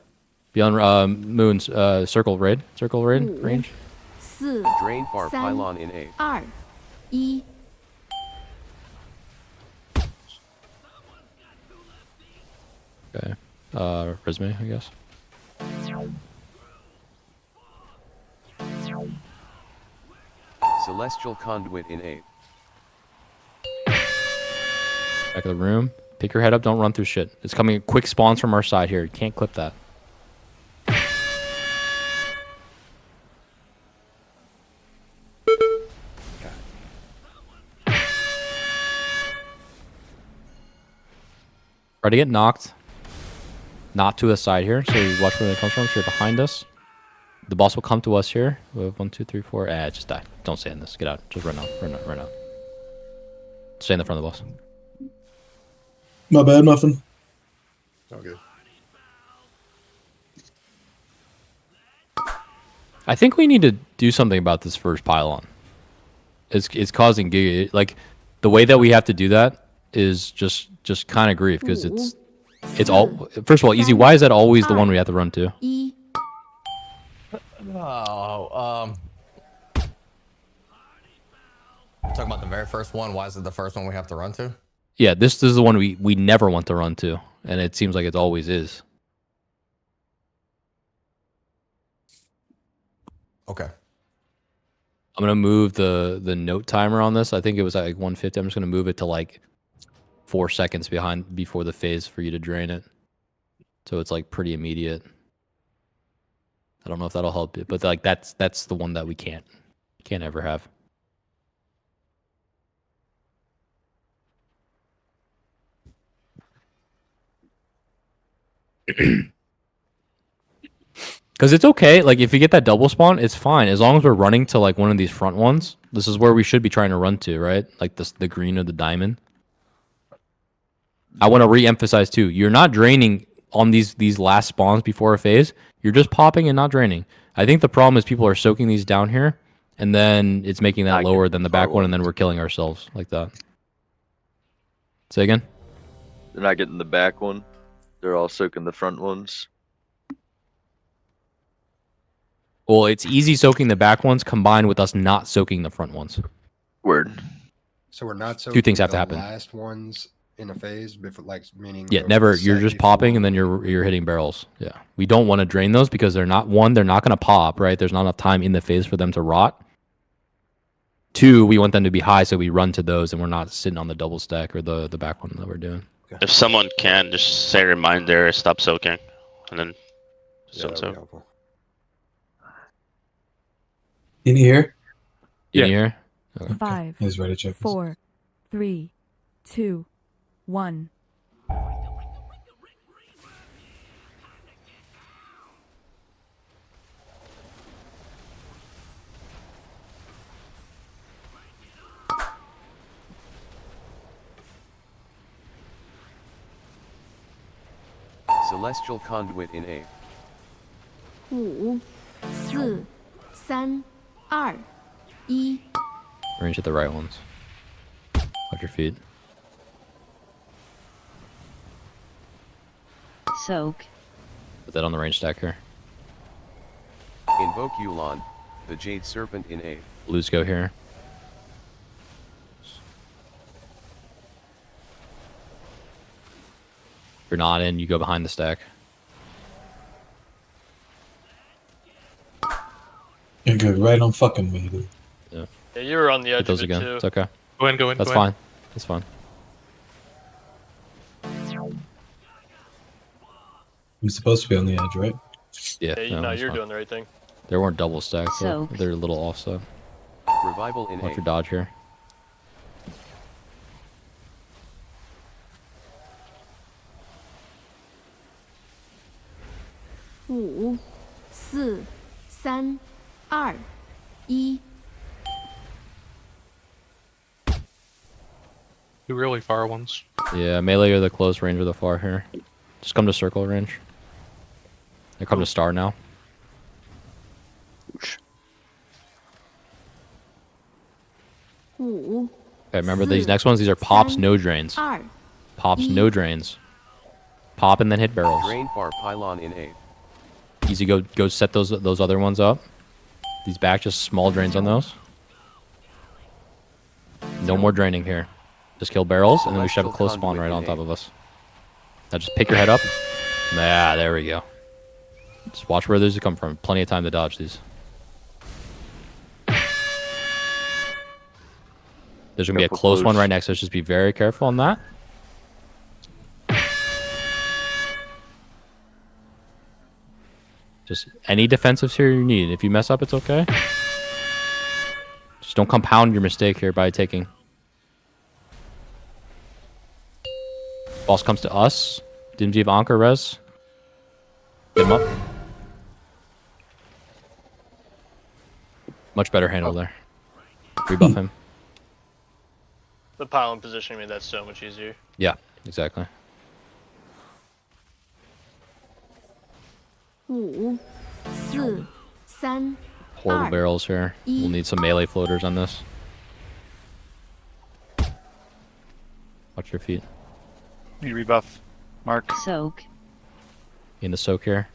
Beyond moon's circle raid. Circle raid range. Drain Far Pylon in A. 2, 1. Okay. Resume, I guess. Celestial Conduit in A. Back of the room. Pick your head up. Don't run through shit. It's coming. Quick spawns from our side here. You can't clip that. Try to get knocked. Not to the side here. So you watch where it comes from. So you're behind us. The boss will come to us here. We have 1, 2, 3, 4. Just die. Don't stay in this. Get out. Just run out. Run out. Run out. Stay in the front of the boss. My bad, Muffin. Okay. I think we need to do something about this first pylon. It's causing giga. Like the way that we have to do that is just kind of grief because it's all. First of all, easy. Why is that always the one we have to run to? Oh, talking about the very first one. Why is it the first one we have to run to? Yeah, this is the one we never want to run to, and it seems like it always is. Okay. I'm gonna move the note timer on this. I think it was at like 150. I'm just gonna move it to like 4 seconds before the phase for you to drain it, so it's like pretty immediate. I don't know if that'll help it, but like that's the one that we can't ever have. Because it's okay. Like if you get that double spawn, it's fine as long as we're running to like one of these front ones. This is where we should be trying to run to, right? Like the green or the diamond. I want to re-emphasize too. You're not draining on these last spawns before a phase. You're just popping and not draining. I think the problem is people are soaking these down here, and then it's making that lower than the back one, and then we're killing ourselves like that. Say again? They're not getting the back one. They're all soaking the front ones. Well, it's easy soaking the back ones combined with us not soaking the front ones. Word. So we're not Two things soaking have to the happen. last ones in a phase, before, like meaning. Yeah, the never. set You're just before. popping and then you're hitting barrels. Yeah, we don't want to drain those because they're not they're not going to pop. Right, there's not enough time in the phase for them to rot. Two, we want them to be high, so we run to those and we're not sitting on the double stack or the back one that we're doing. If someone can, just say reminder, stop soaking, and then Yeah, don't that'd be soak. helpful. In here? In here? Okay. 5, He's ready to check. 4, 3, 2, 1. Celestial Conduit in A. 5、4、3、2、1。 Range at the right ones. Watch your feet. Soak. Put that on the range stacker. Invoke Yulon, the Jade Serpent in A. Blues go here. If you're not in, you go behind the stack. You're good. Right on fucking me, dude. Yeah. Yeah, you were on the edge Hit those of it again. too. It's okay. Go in, go in, That's go in. fine. That's fine. I'm supposed to be on the edge, right? Yeah. Yeah, no, no, it's you're fine. doing the right thing. They weren't double stacked, so Soak. they're a little offset. Revival in Watch A. your dodge here. Five, 4、3、2、1。 Two really far ones. Yeah, melee or the close range or the far here. Just come to circle range. They come to star now. Okay, remember these next ones? These are pops, no drains. Pops, no drains. Pop and then hit barrels. Drain Far Pylon in A. Easy, go set those other ones up. These back, just small drains on those. No more draining here. Just kill barrels, and then we should have a close spawn right on top of us. Now just pick your head up. Yeah, there we go. Just watch where those come from. Plenty of time to dodge these. There's going to be a close one right next to us. Just be very careful on that. Just any defensives here you need. If you mess up, it's okay. Just don't compound your mistake here by taking. Boss comes to us. Didn't you have Anka res? Get him up. Much better handle there. Rebuff him. The pylon positioning made that so much easier. Yeah, exactly. 5、4、3、 Horrible barrels here. We'll need some melee floaters on this. Watch your feet. You rebuff. Mark. Soak. In the soak here.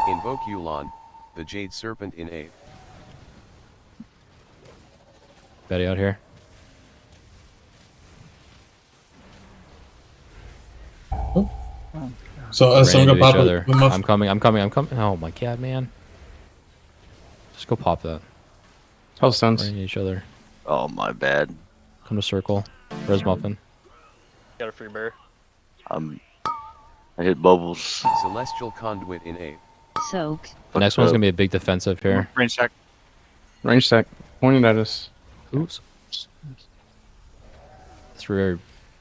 Invoke Yulon, the Jade Serpent in A. Betty out here. So Ran someone into go each pop other. it with my I'm coming. Oh my god, man. Just go pop that. Hell sense. Ran into each other. Oh, my bad. Come to circle. Res muffin. Got a free bear. I hit bubbles. Celestial Conduit in A. Soak. The next one's gonna be a big defensive here. Range check. Range stack. Pointed at us. Oops. It's very,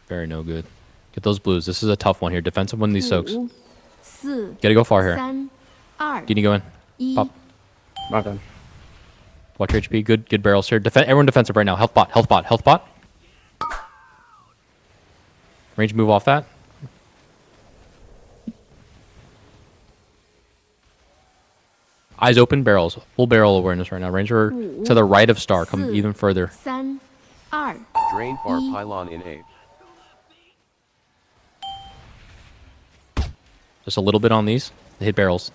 very no good. Get those blues. This is a tough one here. Defensive one of these soaks. 5、4、 Gotta go far here. 3、2、 Dini, go in. 1。 Pop. My bad. Watch your HP. Good barrels here. Everyone defensive right now. Health bot. Health bot. Health bot. Range move off that. Eyes open, barrels. Full barrel awareness right now. Ranger to the right of star. Come even further. 3、2、 Drain Far Pylon in A. Just a little bit on these. Hit barrels.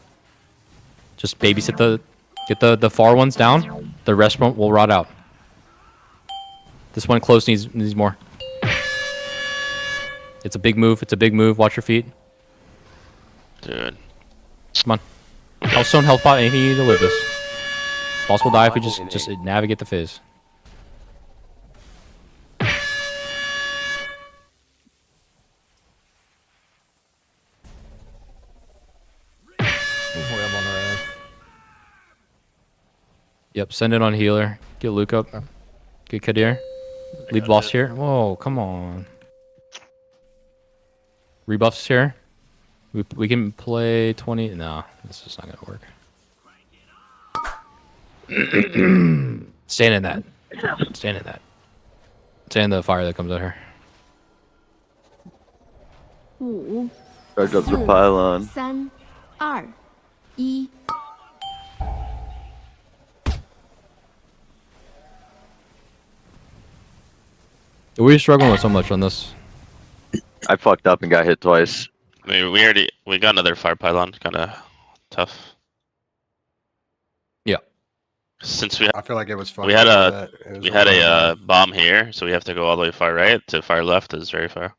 Just babysit get the far ones down. The rest will rot out. This one close needs more. It's a big move. It's a big move. Watch your feet. Dude. Come on. Healthstone, health pot, anything you need to live this. Boss will die if we just navigate the phase. Yep, send it on healer. Get Luke up. Get Kadir. Leave boss here. Whoa, come on. Rebuffs here. We can play 20. No, this is not gonna work. Stand in that. Stand in that. Stand in the fire that comes at her. 5 Charge up the pylon. 3 2 1 We're struggling with so much on this. I fucked up and got hit twice. I mean, we got another fire pylon. Kind of tough. Yeah. Since we I feel like it was fun. we had a bomb here, so we have to go all the way far right to far left is very far.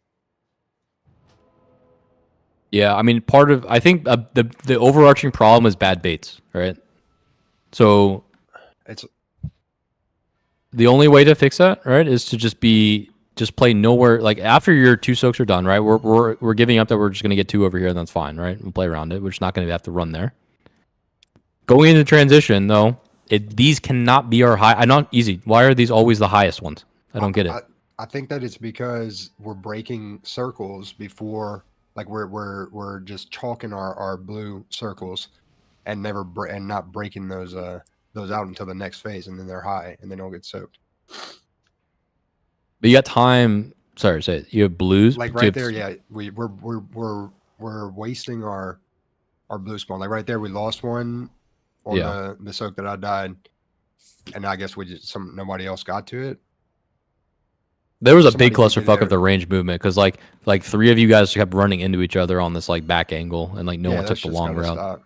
Yeah, I mean, I think the overarching problem is bad baits, right? So it's the only way to fix that, right, is to just play nowhere. Like after your 2 soaks are done, right? We're giving up that we're just gonna get 2 over here, and that's fine, right? We'll play around it. We're just not gonna have to run there. Going into transition though, these cannot be our high. I'm not easy. Why are these always the highest ones? I don't get it. I think that it's because we're breaking circles before, like we're just chalking our blue circles, and not breaking those out until the next phase, and then they're high, and then they'll get soaked. But you got time. Sorry, say it. You have blues. Like right there, yeah. We're wasting our blue spawn. Like right there, we lost one on the soak that I died, and I guess nobody else got to it. There was a big clusterfuck of the range movement because like 3 of you guys kept running into each other on this like back angle, and like no one took the long route. Stop.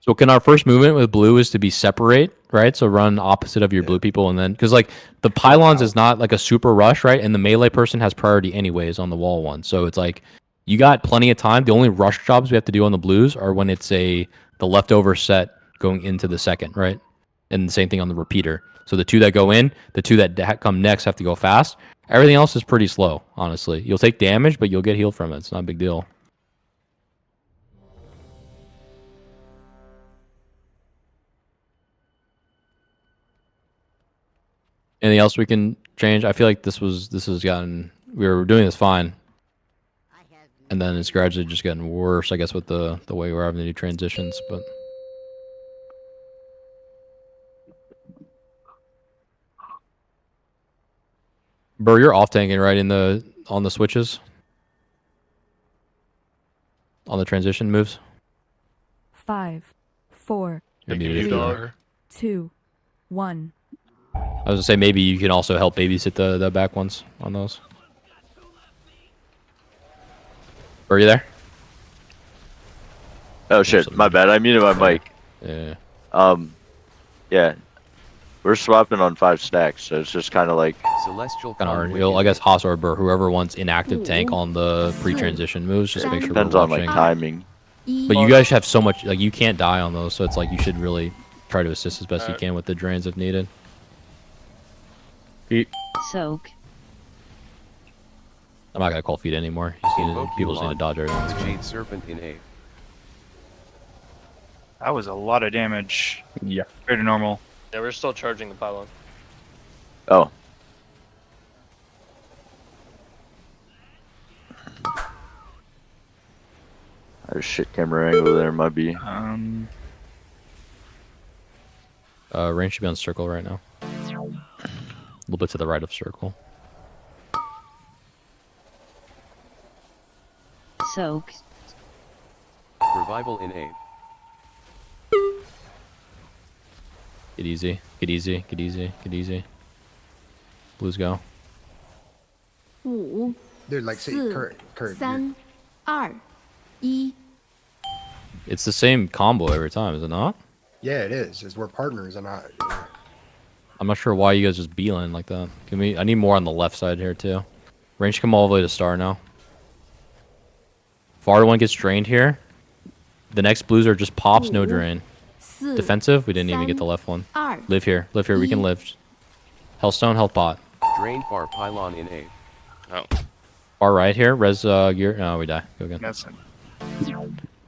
So can our first movement with blue is to be separate, right? So run opposite of your blue people, and then because like the pylons is not like a super rush, right? And the melee person has priority anyways on the wall one, so it's like you got plenty of time. The only rush jobs we have to do on the blues are when it's the leftover set going into the second, right? And the same thing on the repeater. So the 2 that go in, the 2 that come next have to go fast. Everything else is pretty slow, honestly. You'll take damage, but you'll get healed from it. It's not a big deal. Anything else we can change? I feel like this has gotten, we were doing this fine, and then it's gradually just getting worse, I guess, with the way we're having to do transitions. But bro, you're off tanking right on the switches, on the transition moves. 5 4 3 2 1 I was gonna say maybe you can also help babysit the back ones on those. Are you there? Oh shit, my bad. I muted my mic. Yeah. Yeah. We're swapping on 5 stacks, so it's just kind of like Celestial. Kind of hard. I guess Haas or Burr, whoever wants inactive tank on the pre-transition moves, just make sure depends we're on watching. like timing. But you guys have so much, like you can't die on those, so it's like you should really try to assist as best you can with the drains if needed. Feet. Soak. I'm not gonna call feet anymore. People just need to dodge everything. The Jade Serpent in A. That was a lot of damage. Yeah. Compared to normal. Yeah, we're still charging the pylon. Oh. There's shit camera angle there, might be. Range should be on circle right now. A little bit to the right of circle. Soak. Revival in A. Get easy. Get easy. Get easy. Get easy. Blues go. 5 Dude, like, see, 4 Kurt, 3 2 1 It's the same combo every time, is it not? yeah, it is. We're partners, and I'm not sure why you guys just beeline like that. Give me. I need more on the left side here too. Range come all the way to star now. Far one gets drained here. The next blues are just pops, no drain. Defensive. We didn't even get the left one. Live here. Live here. We can live. Hellstone, health pot. Drain far pylon in A. Oh. Far right here. Res gear. No, we die. Go again. That's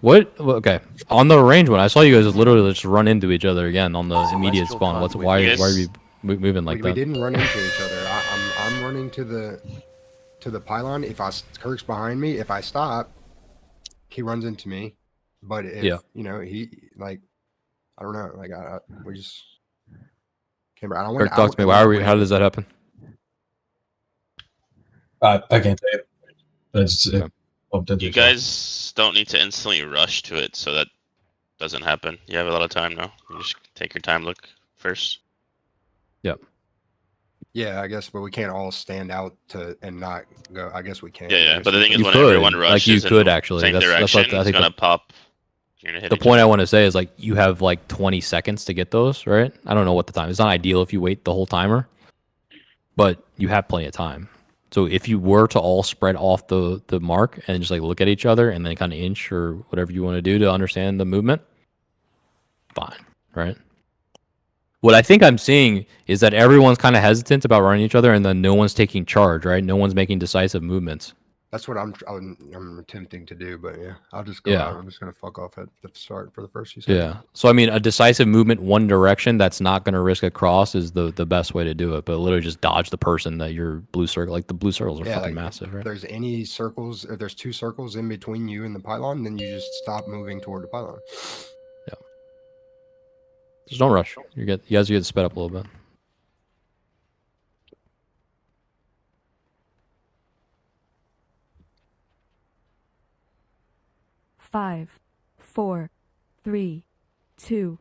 What? Okay. On the range one, I saw you guys literally just run into each other again on the immediate spawn. What's why are we moving like we that? didn't run into each other. I'm running to the pylon. If Kirk's behind me, if I stop, he runs into me. But if you know he like, I don't know, like we just came. I don't want Kirk, talk to me. Why are we? How does that happen? I can't tell you. It's You guys don't need to instantly rush to it, so that doesn't happen. You have a lot of time now. You just take your time, look first. Yep. Yeah, I guess, but we can't all stand out and not go. I guess we can. Yeah. But the thing is, You when could. everyone rushes Like, you could in actually. same That's direction, what I it's think gonna pop. You're gonna hit the each point other. I want to say is, like, you have like 20 seconds to get those, right? I don't know what the time. It's not ideal if you wait the whole timer, but you have plenty of time. So if you were to all spread off the mark and just like look at each other and then kind of inch or whatever you want to do to understand the movement, fine, right? What I think I'm seeing is that everyone's kind of hesitant about running each other, and then no one's taking charge, right? No one's making decisive movements. That's what I'm attempting to do, but yeah, I'll just go out. I'm just gonna fuck off at the start for the first few seconds. Yeah. So I mean, a decisive movement one direction that's not going to risk a cross is the best way to do it. But literally just dodge the person that your blue circle, like the blue circles are fucking like, massive, right? If there's any circles, if there's 2 circles in between you and the pylon, then you just stop moving toward the pylon. Yeah. Just don't rush. You guys get sped up a little bit. Five, 4, 3, 2,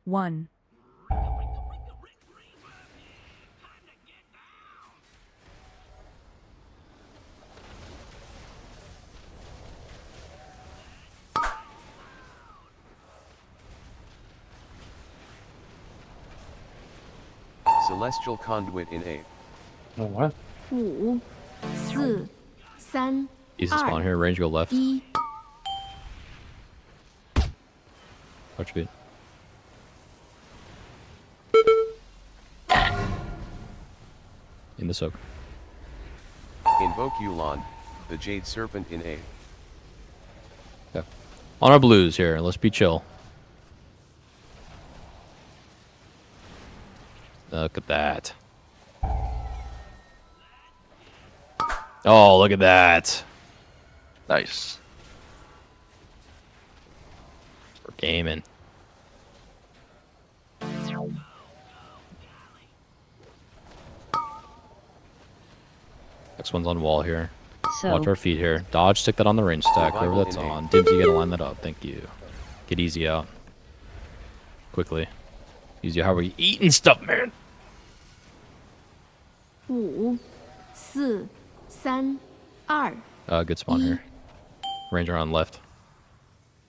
1. Celestial conduit in A. Oh, what? 5、4、3、 Easy spawn here. Range go left. 1。 Watch speed. In the soak. Invoke Yulon, the Jade Serpent in A. Yeah. On our blues here. Let's be chill. Look at that. Oh, look at that. Nice. We're gaming. Next one's on wall here. So- Watch our feet here. Dodge, stick that on the range stack. Whoever that's on. Dibs, you gotta line that up. Thank you. Get easy out. Quickly. Easy. How are we eating stuff, man? 5、4、3、2。 Good spawn here. Ranger on left.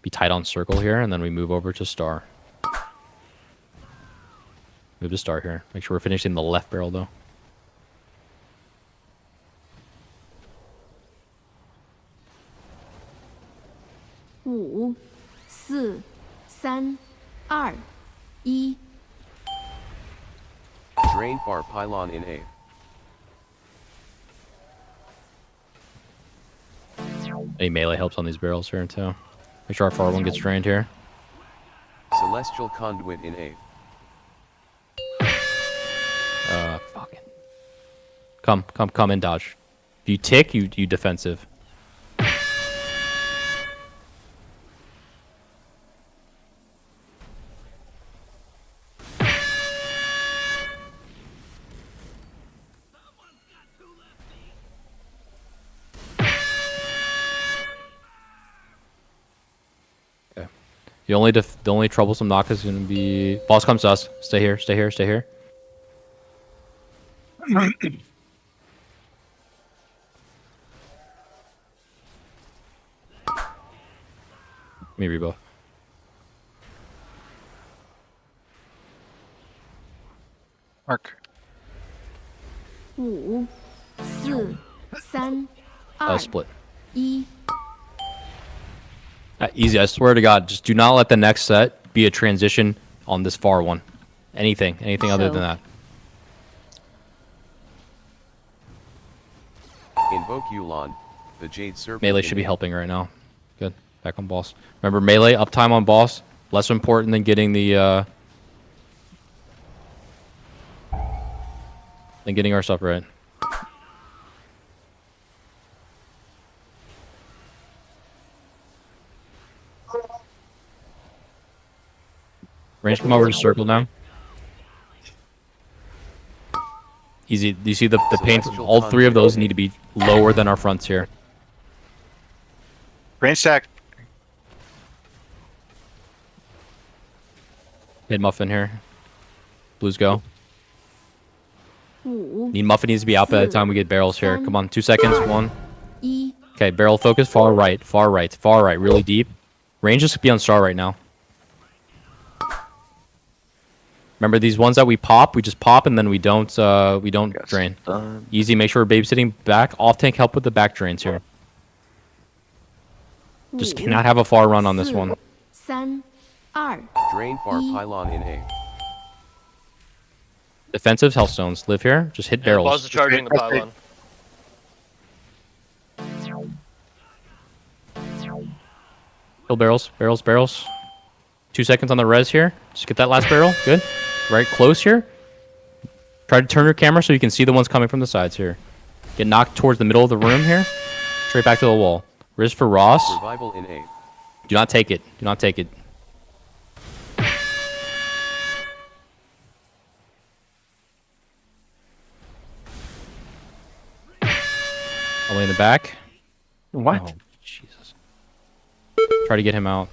Be tight on circle here, and then we move over to star. Move to star here. Make sure we're finishing the left barrel, though. Five, 4、3、2、1。 Drain far pylon in A. Any melee helps on these barrels here, too. Make sure our far one gets drained here. Celestial conduit in A. Fucking. Come and dodge. If you tick, you defensive. Okay. The only troublesome knock is gonna be boss comes to us. Stay here. Stay here. Stay here. Me rebuff. Mark. 5、4、3、2、split. 1。 Easy. I swear to God, just do not let the next set be a transition on this far one. Anything other than that. Invoke Yulon, the Jade Serpent. Melee should be helping right now. Good. Back on boss. Remember, melee uptime on boss less important than getting the our stuff right. Range come over to circle now. Easy. Do you see the pain? All three of those need to be lower than our fronts here. Range stack. Hit Muffin here. Blues go. 5、 Muffin needs to be out by the time we get barrels here. Come on, 2 seconds. 1. 1。 Okay, barrel focus. Far right. Far right. Far right. Really deep. Range just be on star right now. Remember these ones that we pop, we just pop and then we don't drain. Easy, make sure we're babysitting back. Off tank help with the back drains here. Just cannot have a far run on this one. 3、2、 Drain far pylon in A. Defensive healthstones. Live here. Just hit barrels. Boss is charging the pylon. Kill barrels. Barrels. Barrels. 2 seconds on the res here. Just get that last barrel. Good. Right close here. Try to turn your camera so you can see the ones coming from the sides here. Get knocked towards the middle of the room here. Straight back to the wall. Riz for Ross. Revival in A. Do not take it. Do not take it. All the way in the back. What? Oh, Jesus. Try to get him out.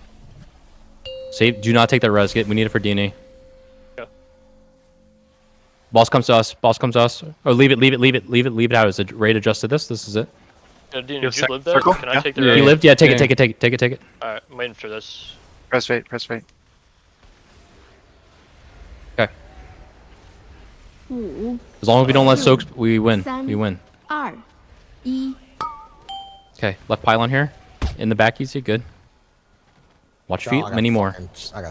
Save. Do not take that res. We need it for DNA. Yeah. Boss comes to us. Boss comes to us. Oh, leave it. Leave it. Leave it. Leave it. Leave it out. Is the rate adjusted? This is it. Did you live there? Circle? Can I Yeah. take the You res? lived? Yeah. Take it. Take it. Take it. Take it. Take it. Alright, I'm waiting for this. Press wait. Press wait. Okay. 5、 As long as we don't let soaks, we win. 3、 We win. 2、1。 Okay. Left pylon here. In the back, easy. Good. Watch feet. Many more.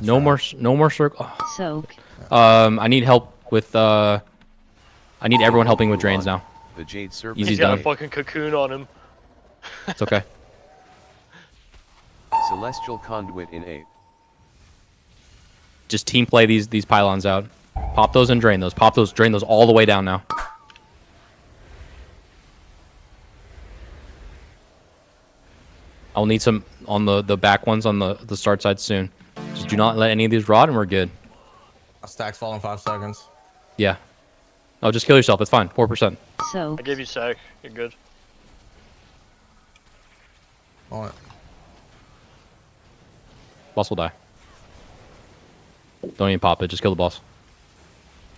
No more. No more circle. Oh. Soak. I need help with. I need everyone helping with drains now. The Jade Serpent. Easy's He's got done. a fucking cocoon on him. It's okay. Celestial Conduit in A. Just team play these pylons out. Pop those and drain those. Pop those, drain those all the way down now. I'll need some on the back ones on the start side soon. Just do not let any of these rot and we're good. A stack's fall in 5 seconds. Yeah. Oh, just kill yourself. It's fine. 4%. So I gave you sack. You're good. On it. Boss will die. Don't even pop it. Just kill the boss.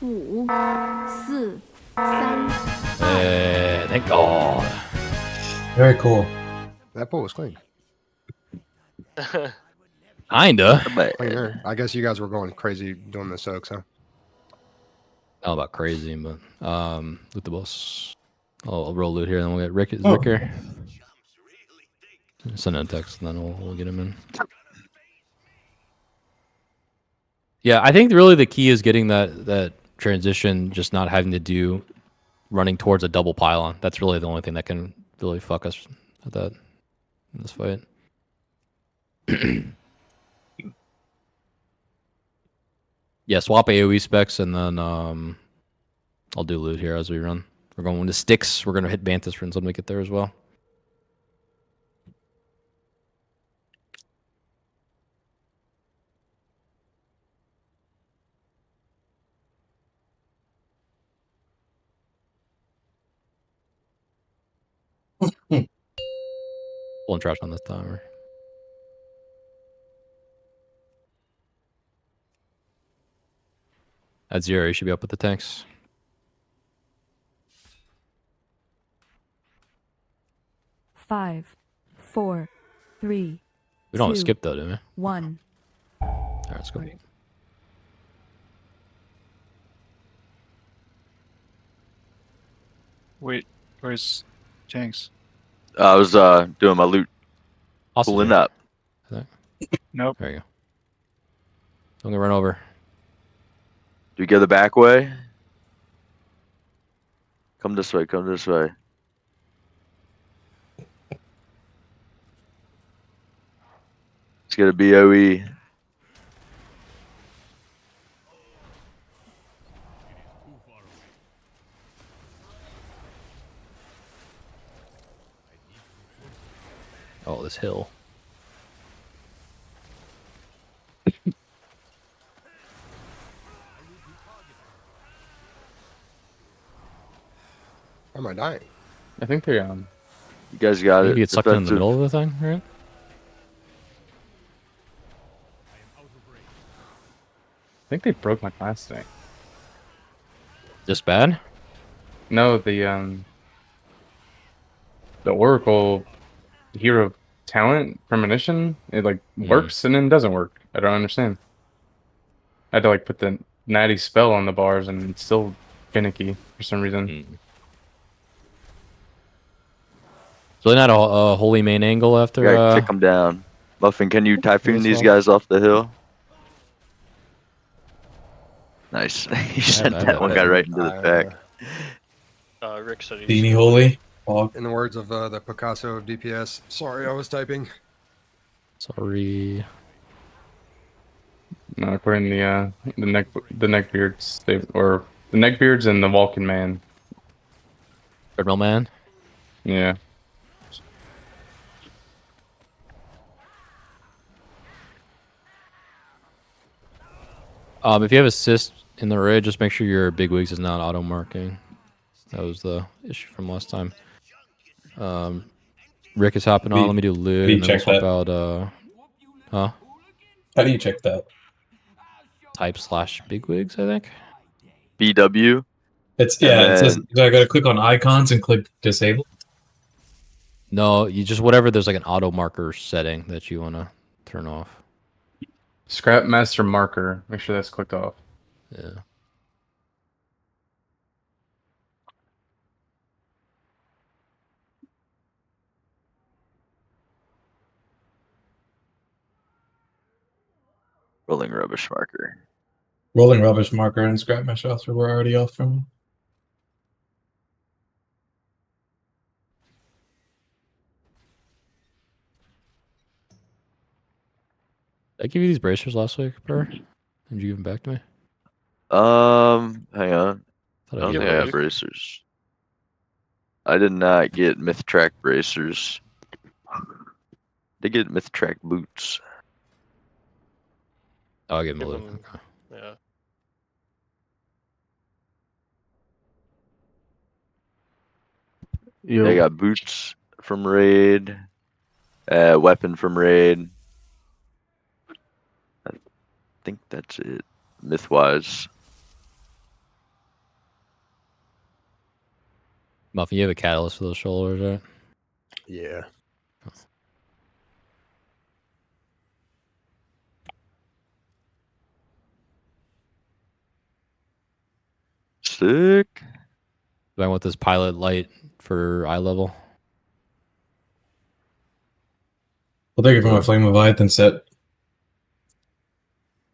5、4、3。 Thank God. Very cool. That pool was clean. Kinda. Cleaner. I guess you guys were going crazy doing the soaks, huh? Not about crazy, but loot the boss. I'll roll loot here, and then we'll get Rick. Is Rick here? Send a text, and then we'll get him in. Yeah, I think really the key is getting that transition, just not having to do running towards a double pylon. That's really the only thing that can really fuck us at that in this fight. Yeah, swap AoE specs, and then I'll do loot here as we run. We're going to sticks. We're going to hit Banthus for something to get there as well. Pulling trash on this timer. At 0, you should be up with the tanks. Five, four, three. We don't 2, skip though, do we? 1. All right, let's go. Wait, where's Jinx? I was doing my loot. Austin's Pulling here. up. Nope. There you go. I'm gonna run over. Do we go the back way? Come this way. Come this way. Let's get a BOE. Oh, this hill. Am I dying? I think they You guys got You it. get sucked in the Defensive. middle of the thing, right? I think they broke my class today. Just bad? No, the Oracle Hero talent premonition, it like works and then doesn't work. I don't understand. I had to like put the natty spell on the bars and it's still finicky for some reason. So not a holy main angle after. Gotta kick them down. Muffin, can you typhoon these well. guys off the hill? Nice. You sent that one guy right into the back. Rick said he's Beanie Holy. In the words of the Picasso of DPS, sorry, I was typing. Sorry. No, according to the neckbeards, or the neckbeards and the Vulcan man. Treadmill man. Yeah. If you have assist in the raid, just make sure your big wigs is not auto marking. That was the issue from last time. Rick is hopping on. Let me do loot, and then we'll swap out. Huh? How do you check that? Type/big wigs, I think. BW. It says, do I gotta click on icons and click disable? No, you just whatever. There's like an auto marker setting that you want to turn off. Scrap master marker. Make sure that's clicked off. Yeah. Rolling rubbish marker. Rolling rubbish marker and scrap mesh officer were already off from me. Did I give you these bracers last week, Burr? Did you give them back to me? Hang on. Thought I don't gave think I them have back. bracers. I did not get myth track bracers. They get myth track boots. Oh, I gave them a Give loot. them- Okay. Yeah. They got boots from raid. Weapon from raid. I think that's it. Myth-wise. Muffin, you have a catalyst for those shoulders, right? Yeah. Sick. Do I want this pilot light for eye level? I'll take it from a Flame of Leviathan set.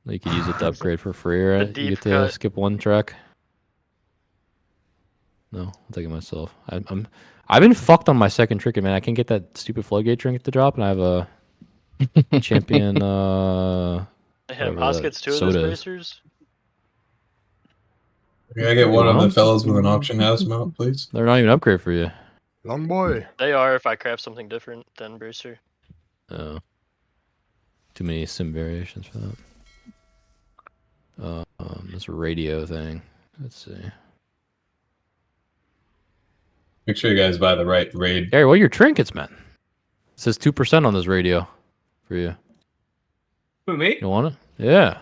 You could use it to upgrade for free, right? You deep get to cut. skip one track. No, I'll take it myself. I've been fucked on my second trinket, man. I can't get that stupid floodgate trinket to drop, and I have a champion. Damn, whatever Haas that gets two of soda those is. bracers. Can I get one of the fellows with an auction house mount, please? They're not even upgrade for you. Long boy. They are if I craft something different than bracer. Oh. Too many sim variations for that. This radio thing. Let's see. Make sure you guys buy the right raid. Gary, what are your trinkets, man? It says 2% on this radio for you. Who, me? You want it? Yeah.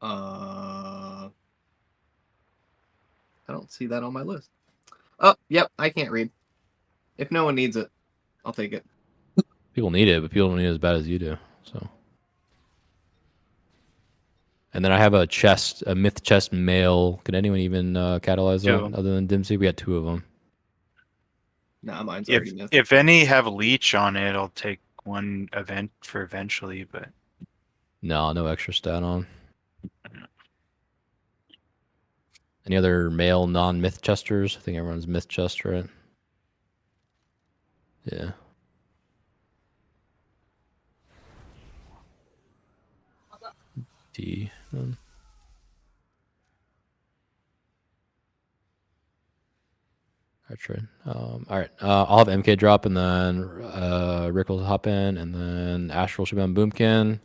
I don't see that on my list. Oh, yep, I can't read. If no one needs it, I'll take it. People need it, but people don't need it as bad as you do. So And then I have a chest, a myth chest mail. Can anyone even catalyze that Two. other than Dimsy? We got 2 of them. Nah, mine's already mythic. If any have leech on it, I'll take one event for eventually, but No extra stat on. Any other male non-myth chesters? I think everyone's myth chest, right? Yeah. D. All right. I'll have MK drop, and then Rick will hop in, and then Astral should be on Boomkin,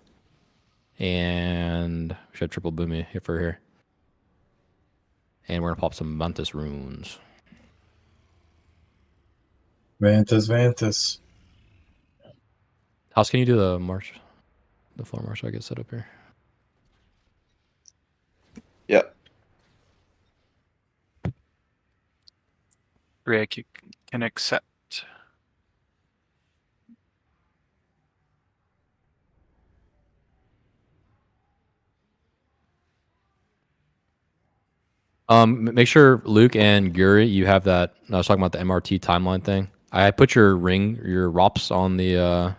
and we should have triple Boomy here for here. And we're gonna pop some Mantis runes. Vantis. House, can you do the march, the floor march? So I get set up here. Yep. Rick, you can accept. Make sure Luke and Guri, you have that. I was talking about the MRT timeline thing. I put your ROPS on the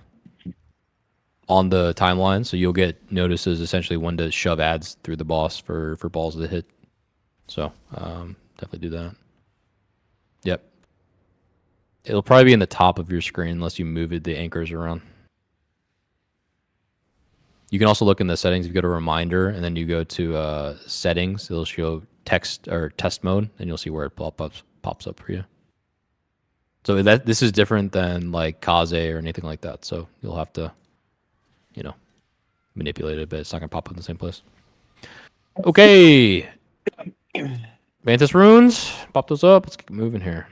timeline, so you'll get notices essentially when to shove ads through the boss for balls to hit. So definitely do that. Yep. It'll probably be in the top of your screen unless you move the anchors around. You can also look in the settings. If you go to reminder and then you go to settings, it'll show text or test mode, and you'll see where it pops up for you. So this is different than like Kaze or anything like that. So you'll have to, manipulate it a bit. It's not gonna pop up in the same place. Okay. Mantis runes. Pop those up. Let's get moving here.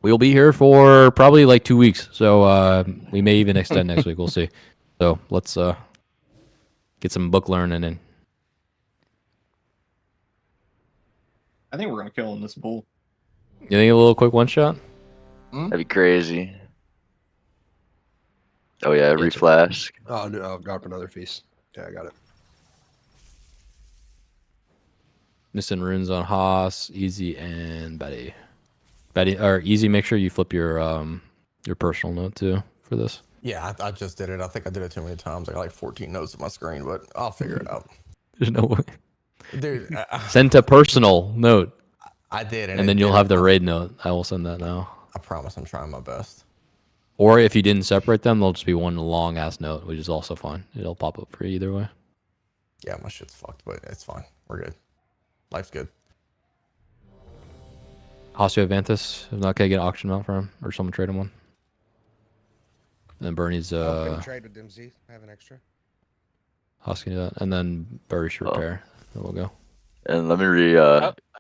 We'll be here for probably like 2 weeks. So we may even extend next week. We'll see. So let's get some book learning in. I think we're gonna kill in this pool. You think a little quick one shot? That'd be crazy. Oh yeah, reflask. Oh, no, I'll drop another feast. Yeah, I got it. Missing runes on Haas, Easy, and Betty. Or Easy, make sure you flip your personal note too for this. Yeah, I just did it. I think I did it too many times. I got like 14 notes on my screen, but I'll figure it out. There's no way. Dude, send to personal note. I did, and then you'll have the raid note. I will send that now. I promise I'm trying my best. Or if you didn't separate them, they'll just be one long ass note, which is also fine. It'll pop up for you either way. Yeah, my shit's fucked, but it's fine. We're good. Life's good. Hostio Vantis, if not, can I get an auction out for him or someone trade him one? And then Bernie's trade with Dimsy. I have an extra. Hoss can do that, and then Bernie should repair. Then we'll go. And let me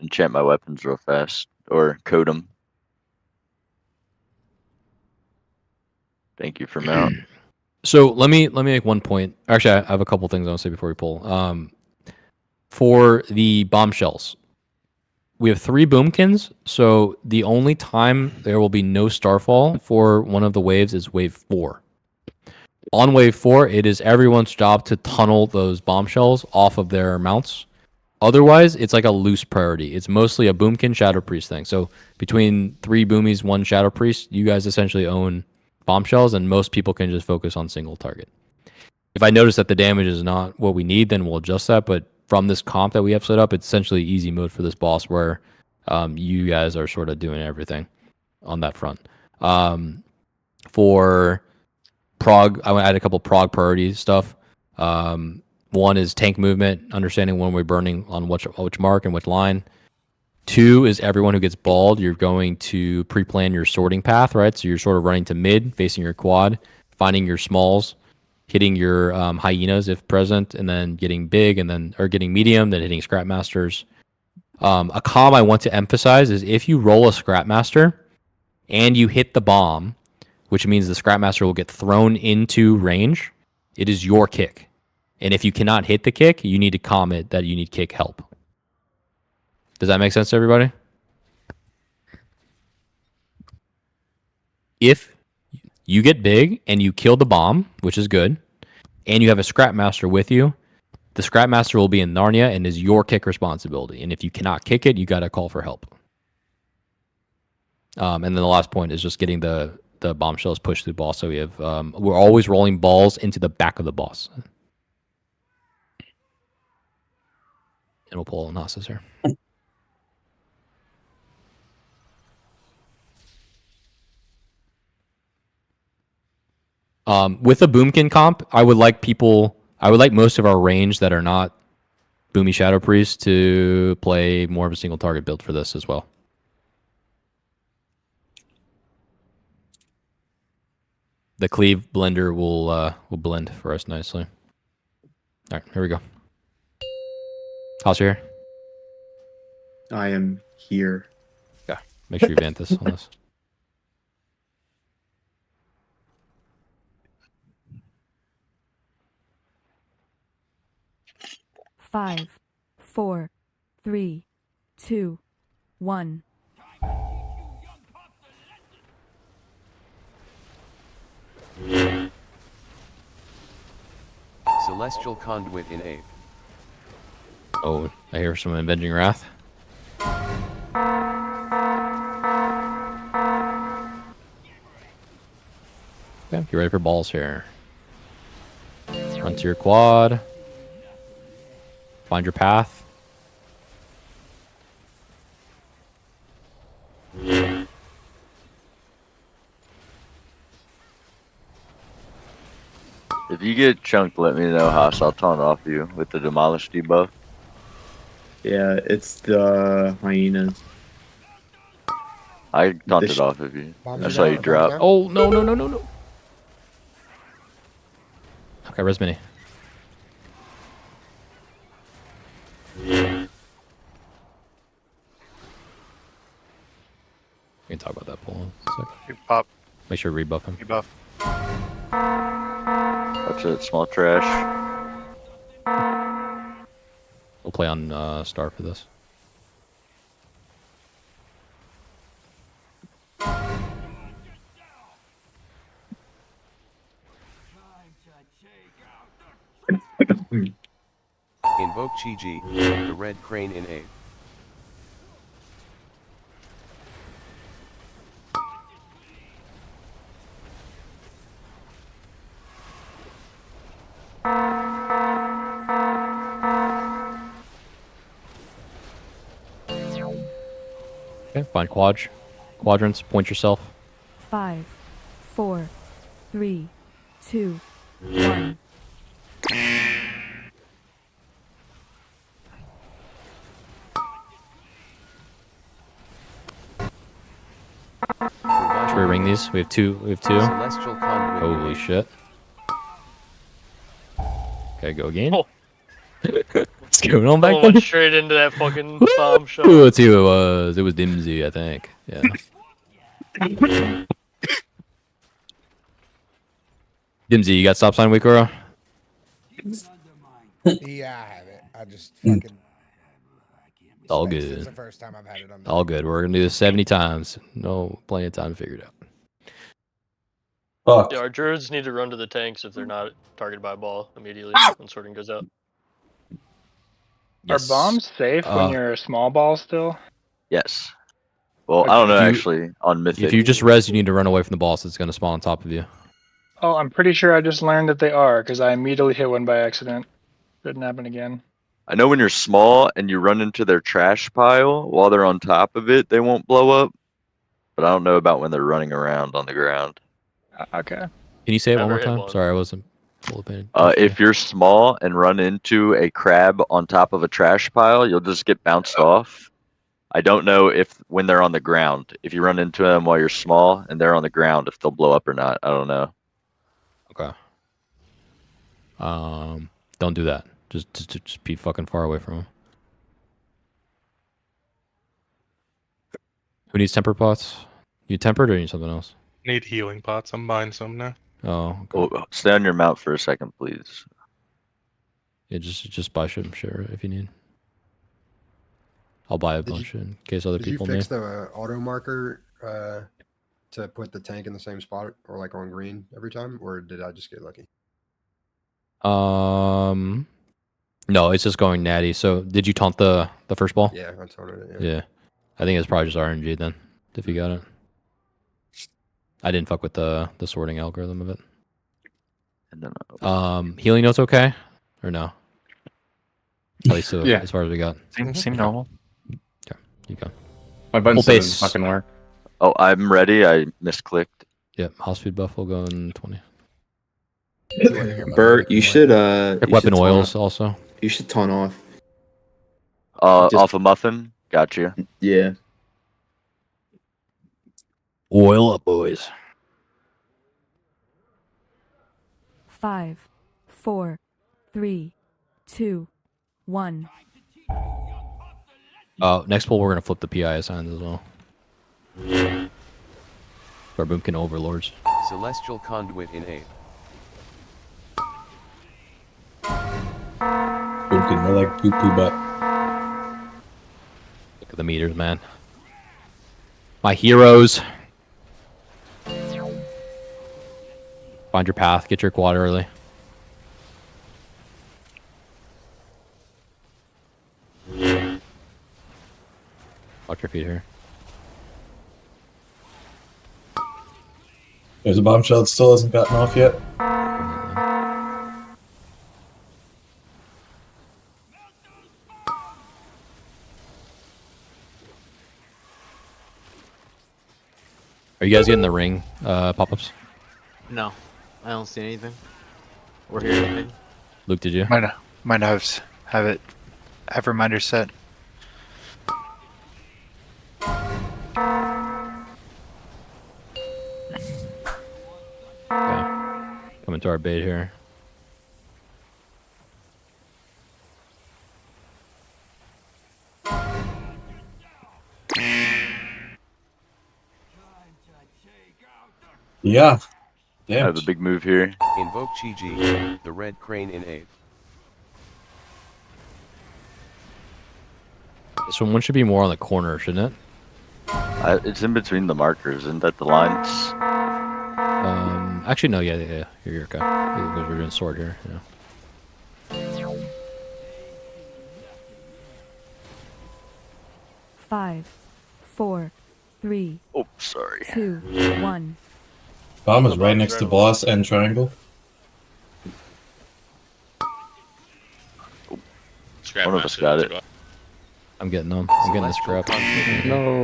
enchant my weapons real fast, or code them. Thank you for mount. So let me make one point. Actually, I have a couple things I want to say before we pull. For the bombshells, we have 3 boomkins. So the only time there will be no starfall for one of the waves is wave 4. On wave 4, it is everyone's job to tunnel those bombshells off of their mounts. Otherwise, it's like a loose priority. It's mostly a boomkin Shadow Priest thing. So between 3 boomies, 1 Shadow Priest, you guys essentially own bombshells, and most people can just focus on single target. If I notice that the damage is not what we need, then we'll adjust that. But from this comp that we have set up, it's essentially easy mode for this boss where you guys are sort of doing everything on that front. For prog, I want to add a couple prog priority stuff. One is tank movement, understanding when we're burning on which mark and which line. 2 is everyone who gets balled, you're going to pre-plan your sorting path, right? So you're sort of running to mid, facing your quad, finding your smalls, hitting your hyenas if present, and then getting big, or getting medium, then hitting scrap masters. A comm I want to emphasize is if you roll a scrap master and you hit the bomb, which means the scrap master will get thrown into range, it is your kick. And if you cannot hit the kick, you need to comment that you need kick help. Does that make sense to everybody? If you get big and you kill the bomb, which is good, and you have a scrap master with you, The Scrap Master will be in Narnia and is your kick responsibility. And if you cannot kick it, you got to call for help. And then the last point is just getting the bombshells pushed through the boss. So we have we're always rolling balls into the back of the boss. And we'll pull Nasus here. With a Boomkin comp, I would like most of our range that are not Boomy Shadow Priest to play more of a single target build for this as well. The Cleave Blender will blend for us nicely. All right, here we go. How's your hair? I am here. Yeah, make sure you vent this on this. Five, 4, 3, 2, 1. Celestial Conduit in A. Oh, I hear some Avenging Wrath. Okay, get ready for balls here. Run to your quad. Find your path. If you get chunked, let me know, Haas. I'll taunt off you with the Demolish debuff. Yeah, it's the hyenas. I taunted off of you. I saw you drop. Oh, no. Okay, res mini. We can talk about that pull in a sec. Pop. Make sure to rebuff him. Rebuff. That's it, small trash. We'll play on Star for this. Invoke Chi-Ji, the red crane in A. Okay, find quadrants, point yourself. 5, 4, 3, 2, 1. Should we ring these? We have two. Celestial Conduit. Holy shit. Okay, go again. Oh. What's going on back Someone there? went straight into that fucking bomb shot. Let's see who it was. It was Dimsy, I think. Yeah. Dimsy, you got stop sign week, Oro? Yeah, I have it. I just fucking. All It's good. the first time I've had it on. All good. We're gonna do this 70 times. No, plenty of time to figure it out. Yeah, our druids need to run to the tanks if they're not targeted by a ball immediately when sorting goes out. Yes. Are bombs safe when you're a small ball still? Yes. Well, I don't know, If you- actually, on Mythic. If you just res, you need to run away from the boss that's gonna spawn on top of you. Oh, I'm pretty sure I just learned that they are because I immediately hit one by accident. Couldn't happen again. I know when you're small and you run into their trash pile while they're on top of it, they won't blow up. But I don't know about when they're running around on the ground. Okay. Can you say it one Never more hit time? one. Sorry, I wasn't full paying If you're small and run into a crab on top of a trash pile, you'll just get bounced off. I don't know if when they're on the ground, if you run into them while you're small and they're on the ground, if they'll blow up or not. I don't know. Okay. Don't do that. Just be fucking far away from him. Who needs temper pots? You tempered or you need something else? Need healing pots. I'm buying some now. Oh, okay. Well, stay on your mount for a second, please. Yeah, just buy shit if you need. I'll buy a bunch in case other Did people you need. fix the auto marker to put the tank in the same spot or like on green every time, or did I just get lucky? No, it's just going natty. So did you taunt the first ball? Yeah, I taunted it. Yeah. I think it's probably just RNG then, if you got it. I didn't fuck with the sorting algorithm of it. And then, healing notes okay? Or no? At least Yeah. as far as we got. Seem normal. Okay, you go. My button Full still pace. doesn't fucking work. oh, I'm ready. I misclicked. Yep, house speed buff will go in 20. Bert, you should Check you weapon should oils taunt, also. you should taunt off. Off a muffin. Gotcha. Yeah. Oil up, boys. 5, 4, 3, 2, 1. Next pull, we're gonna flip the PI signs as well. Our Boomkin overlords. Celestial Conduit in 8. Boomkin, more like poo poo butt. Look at the meters, man. My heroes. Find your path. Get your quad early. Watch your feet here. There's a bombshell that still hasn't gotten off yet. Are you guys getting the ring pop-ups? No, I don't see anything. Or hear anything. Luke, did you? Might have reminders set. Okay. Coming to our bait here. Yeah. I have a big move here. Invoke Chi-Ji, the red crane in 8. This one should be more on the corner, shouldn't it? It's in between the markers. Isn't that the lines? Actually, no. Yeah. You're okay. Because we're doing sword here. Yeah. 5, 4, 3, oh, sorry. 2, 1. Bomb is right next to boss and triangle. One of us got it. I'm getting them. I'm getting the scrap. No.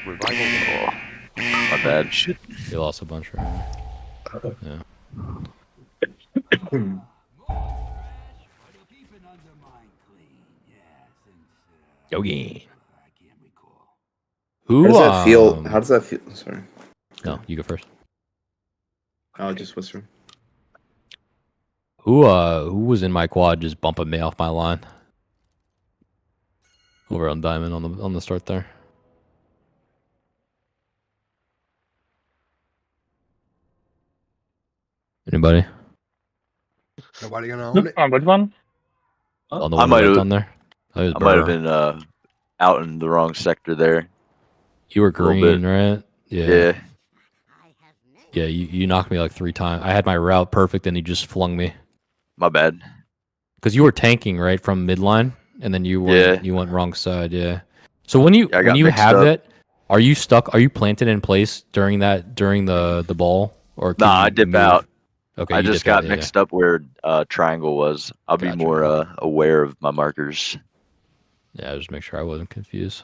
Revival. Oh, my bad. Shit. You lost a bunch, right? Yeah. Yogi. Who? How does that feel? How does that feel? Sorry. No, you go first. I'll just whisper. Who was in my quad just bumping me off my line? Over on Diamond on the start there. Anybody? Nobody gonna own it. On which one? On the I one might right have. down there. I might have been out in the wrong sector there. You were green, right? Yeah. Yeah, you knocked me like 3 times. I had my route perfect, and you just flung me. My bad. Because you were tanking right from midline, and then you went wrong side. Yeah. So when you have that, are you stuck? Are you planted in place during the ball? Or Nah, I dip out. Okay, I you just dip out, got mixed up where triangle was. I'll be more aware of my markers. Yeah, just make sure I wasn't confused.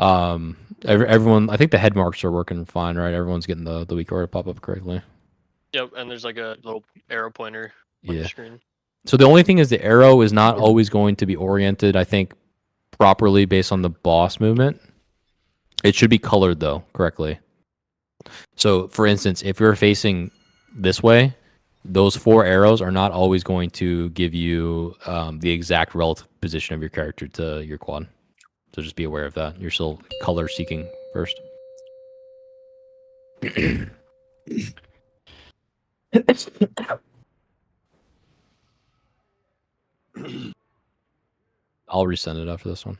Everyone, I think the head marks are working fine, right? Everyone's getting the weak order pop up correctly. Yep, and there's like a little arrow pointer on your screen. So the only thing is the arrow is not always going to be oriented, I think, properly based on the boss movement. It should be colored though correctly. So for instance, if you're facing this way, those 4 arrows are not always going to give you the exact relative position of your character to your quad. So just be aware of that. You're still color seeking first. I'll resend it after this one.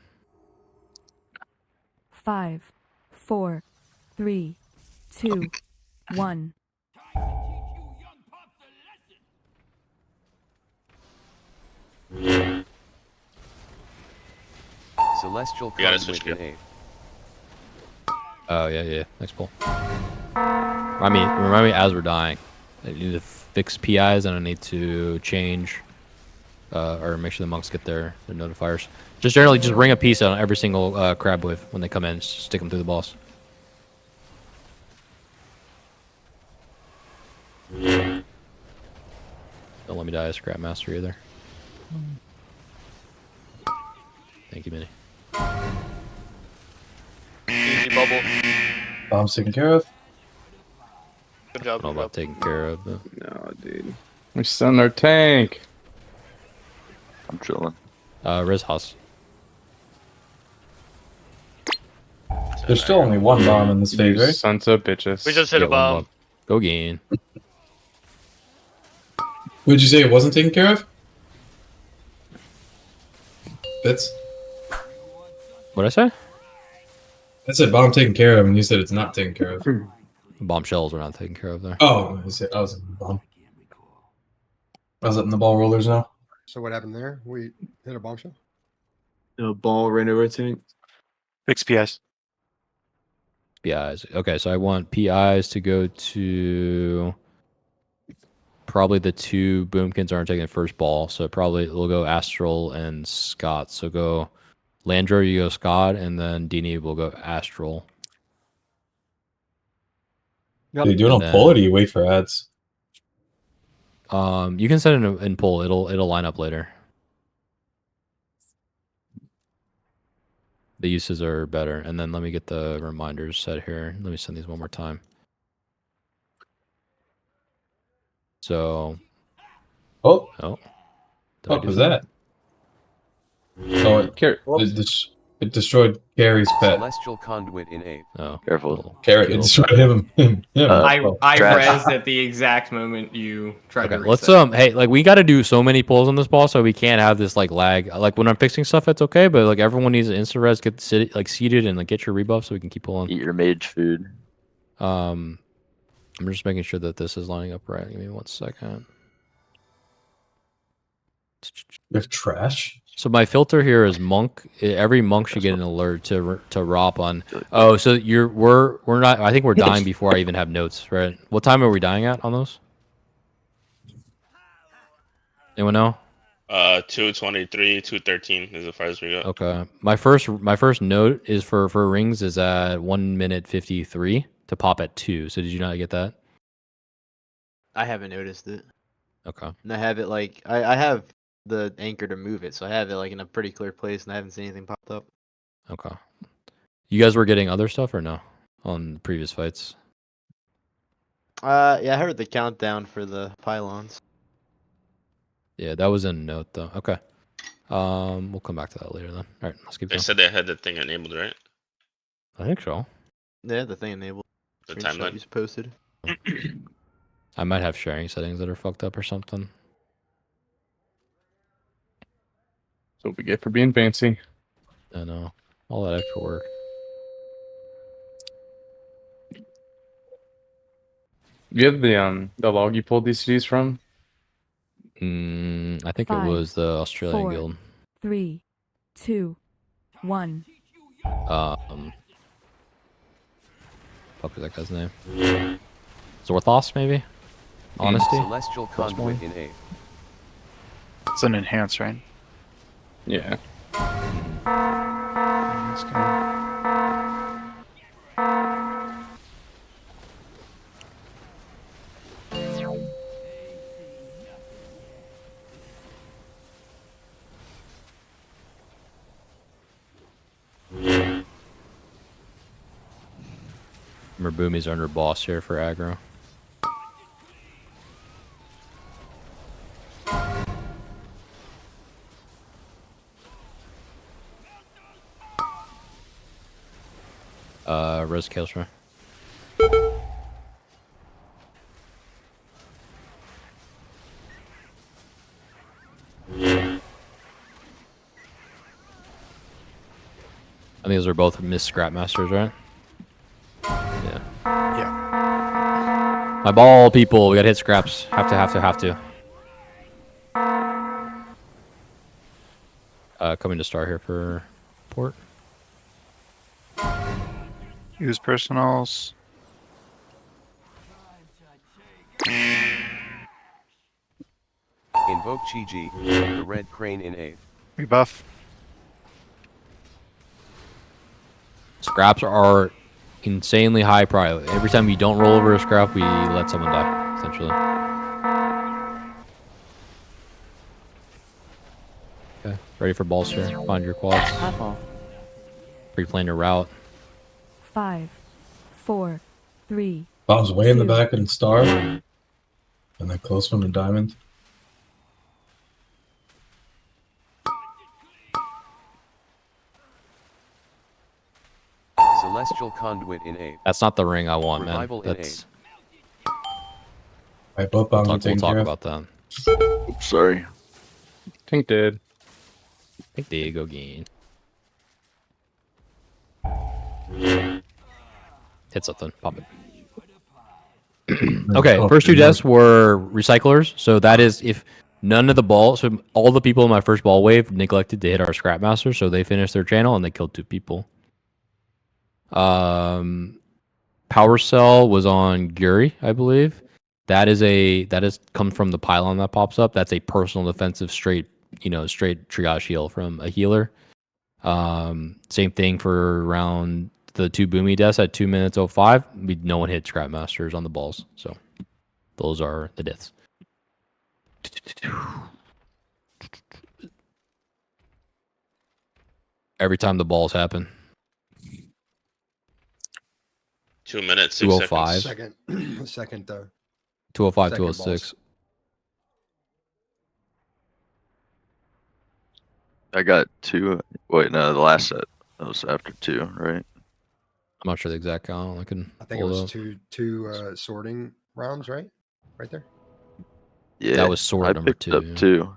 5, 4, 3, 2, 1. Celestial You gotta switch Conduit in gear. A. Oh yeah. Next pull. Remind me as we're dying. I need to fix PIs and I need to change, or make sure the monks get their notifiers. Just generally, just ring a piece on every single crab wave when they come in. Just stick them through the boss. Don't let me die as Scrap Master either. Thank you, Minnie. Easy bubble. Bomb's taken care of. Good job. I don't know about taking care of. But... No, dude. We stunned our tank. I'm chilling. Riz Haas. There's still only one bomb in this phase, right? Sons of bitches. We just hit a bomb. Go again. Would you say it wasn't taken care of? Bits? What'd I say? I said bomb taken care of, and you said it's not taken care of. Bombshells are not taken care of there. Oh, I was in the bomb. I was in the ball rollers now. So what happened there? We hit a bombshell? A ball ran over a tank. Fix PIs. PIs. Okay, so I want PIs to go to probably the two boomkins aren't taking first ball, so probably we'll go Astral and Scott. So go Landro, you go Scott, and then Dini will go Astral. Do you do it on pull or do you wait for ads? You can set it in pull. It'll line up later. The uses are better. And then let me get the reminders set here. Let me send these one more time. So. Oh. What was that? Oh, it destroyed Carrie's pet. Celestial Conduit in A. Oh, careful. Carrie, it destroyed him. I rezzed at the exact moment you tried to reset. Let's hey, like we got to do so many pulls on this boss, so we can't have this like lag. Like when I'm fixing stuff, it's okay, but like everyone needs an insta res, get seated and like get your rebuff so we can keep pulling. Eat your mage food. I'm just making sure that this is lining up right. Give me 1 second. You have trash. So my filter here is monk. Every monk should get an alert to ROP on. Oh, so we're not. I think we're dying before I even have notes, right? What time are we dying at on those? Anyone know? 2:23, 2:13 is as far as we go. Okay. My first note is for rings is at 1 minute 53 to pop at 2. So did you not get that? I haven't noticed it. Okay. And I have it like I have the anchor to move it, so I have it like in a pretty clear place, and I haven't seen anything popped up. Okay. You guys were getting other stuff or no on previous fights? Yeah, I heard the countdown for the pylons. Yeah, that was in note though. Okay. We'll come back to that later then. All right, let's keep They going. said they had the thing enabled, right? I think so. Yeah, the thing enabled. The Screenshot timeline. you posted. I might have sharing settings that are fucked up or something. That's what we get for being fancy. I know. All that extra work. You have the log you pulled these CDs from? I think 5, it was the Australian 4, Guild. 3, 2, 1. Fuck was that guy's name? Zorthos, maybe? Honesty? Celestial Conduit in A. It's an enhance, right? Yeah. Let's go. Remember Boomy's under boss here for aggro. Res Killshare. I think those are both Miss Scrap Masters, right? Yeah. Yeah. My ball, people. We gotta hit scraps. Have to. Coming to start here for port. Use personals. Invoke Chi-Ji, the red crane in 8th. Rebuff. Scraps are insanely high priority. Every time you don't roll over a scrap, we let someone die, essentially. Okay, ready for balls here. Find your quads. Pre-plan your route. 5, 4, 3. Bob's way in the 2, back in star. 1. And then close one to diamond. Celestial Conduit in 8th. That's not the ring I want, man. Revival in That's. Right, both We'll bombs are talk, taken care of. about that. Oops, sorry. Tink did. Think there you go, again. Hit something. Pop it. Okay, first two deaths were recyclers. So that is if none of the balls, so all the people in my first ball wave neglected to hit our scrap master, so they finished their channel and they killed 2 people. Power cell was on Guri, I believe. That is comes from the pylon that pops up. That's a personal defensive straight triage heal from a healer. Same thing for around the 2 boomy deaths at 2 minutes 05. No one hit scrap masters on the balls, so those are the deaths. Every time the balls happen. 2 minutes, 6 205. seconds. Second 205, second 206. I got 2. Wait, no, the last set. That was after 2, right? I'm not sure the exact count. I think it was two sorting rounds, right? Right there. Yeah. That was sword I number picked 2. up yeah. 2.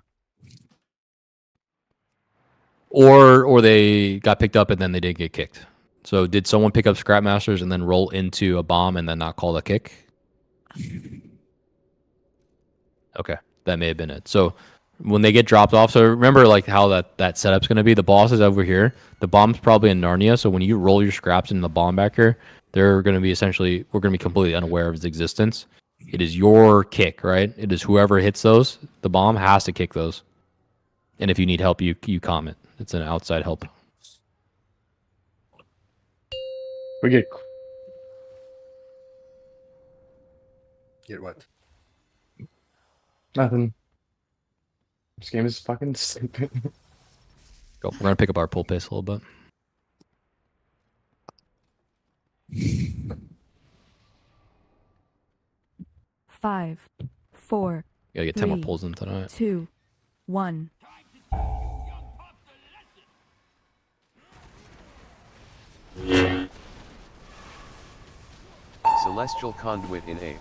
Or they got picked up and then they did get kicked. So did someone pick up scrap masters and then roll into a bomb and then not call a kick? Okay, that may have been it. So when they get dropped off, so remember like how that setup's going to be. The boss is over here. The bomb's probably in Narnia. So when you roll your scraps into the bomb back here, they're going to be we're going to be completely unaware of its existence. It is your kick, right? It is whoever hits those. The bomb has to kick those. And if you need help, you comment. It's an outside help. We get what? Nothing. This game is fucking stupid. Go. We're gonna pick up our pull pace a little bit. 5, 4. Gotta get 10 more 3, pulls in tonight. 2, 1. Celestial Conduit in 8th.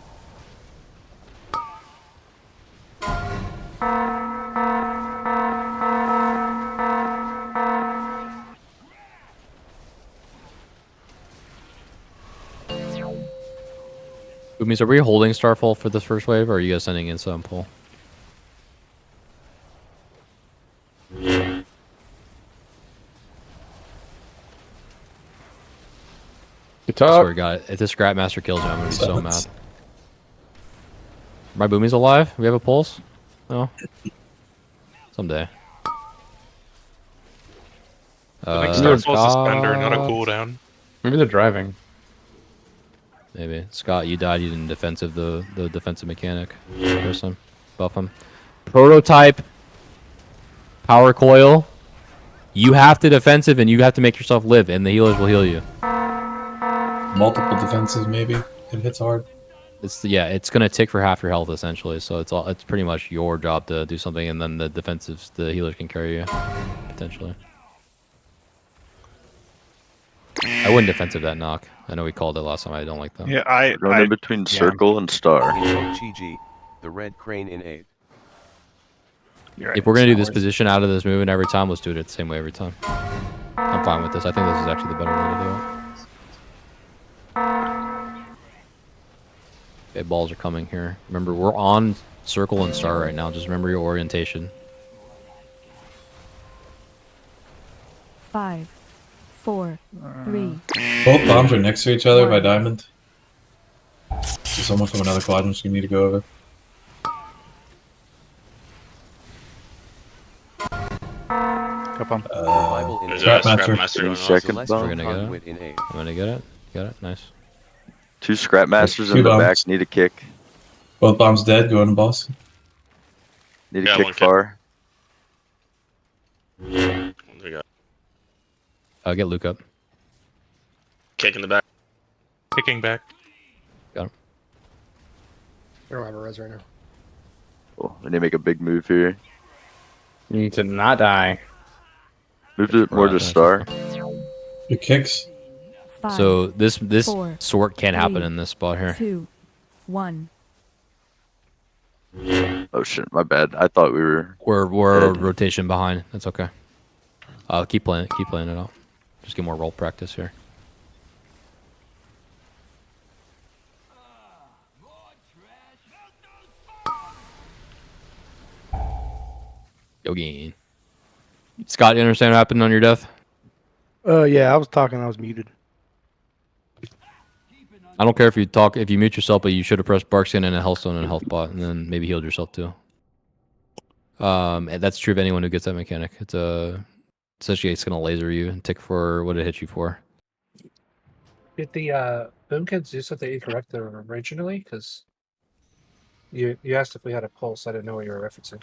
Boomies, are we holding Starfall for this first wave, or are you guys sending in some pull? I swear to God, if this Scrap Master kills me, I'm gonna be so mad. Are my Boomies alive? We have a pulse? No? Someday. I think Starfall's suspender, not a cooldown. Maybe they're driving. Maybe. Scott, you died. You didn't defensive the defensive mechanic. Curse him. Buff him. Prototype. Power coil. You have to defensive and you have to make yourself live, and the healers will heal you. Multiple defenses, maybe. It hits hard. It's gonna tick for half your health essentially. So it's pretty much your job to do something, and then the defensives, the healers can carry you potentially. I wouldn't defensive that knock. I know we called it last time. I don't like that. Yeah, I Run in between circle and star. Invoke Chi-Ji, the red crane in 8th. If we're gonna do this position out of this movement every time, let's do it the same way every time. I'm fine with this. I think this is actually the better way to do it. Okay, balls are coming here. Remember, we're on circle and star right now. Just remember your orientation. 5, 4, 3. Both bombs are next to each other by diamond. So someone from another quadrant's gonna need to go over. Scrapmaster going off. Second bomb. We're gonna get it. I'm gonna get it. Got it. Nice. 2 scrap masters Two in the bombs. back. Need a kick. Both bombs dead. Going to boss. Need a Yeah, kick one kick. far. There we go. Get Luke up. Kick in the back. Kicking back. Got him. I don't have a res right now. Oh, we need to make a big move here. You need to not die. Move to more to star. The kicks. 5, So this 4, sort can't happen 3, in this spot here. 2, 1. Oh shit, my bad. I thought we were. We're a dead. rotation behind. That's okay. Keep playing it out. Just get more roll practice here. Yogi. Scott, you understand what happened on your death? Yeah, I was talking. I was muted. I don't care if you mute yourself, but you should have pressed Barkskin and a Healthstone and a Health Bot, and then maybe healed yourself too. And that's true of anyone who gets that mechanic. It's essentially it's gonna laser you and tick for what it hit you for. Did the boom kids do something incorrect originally? Because you asked if we had a pulse. I didn't know what you were referencing.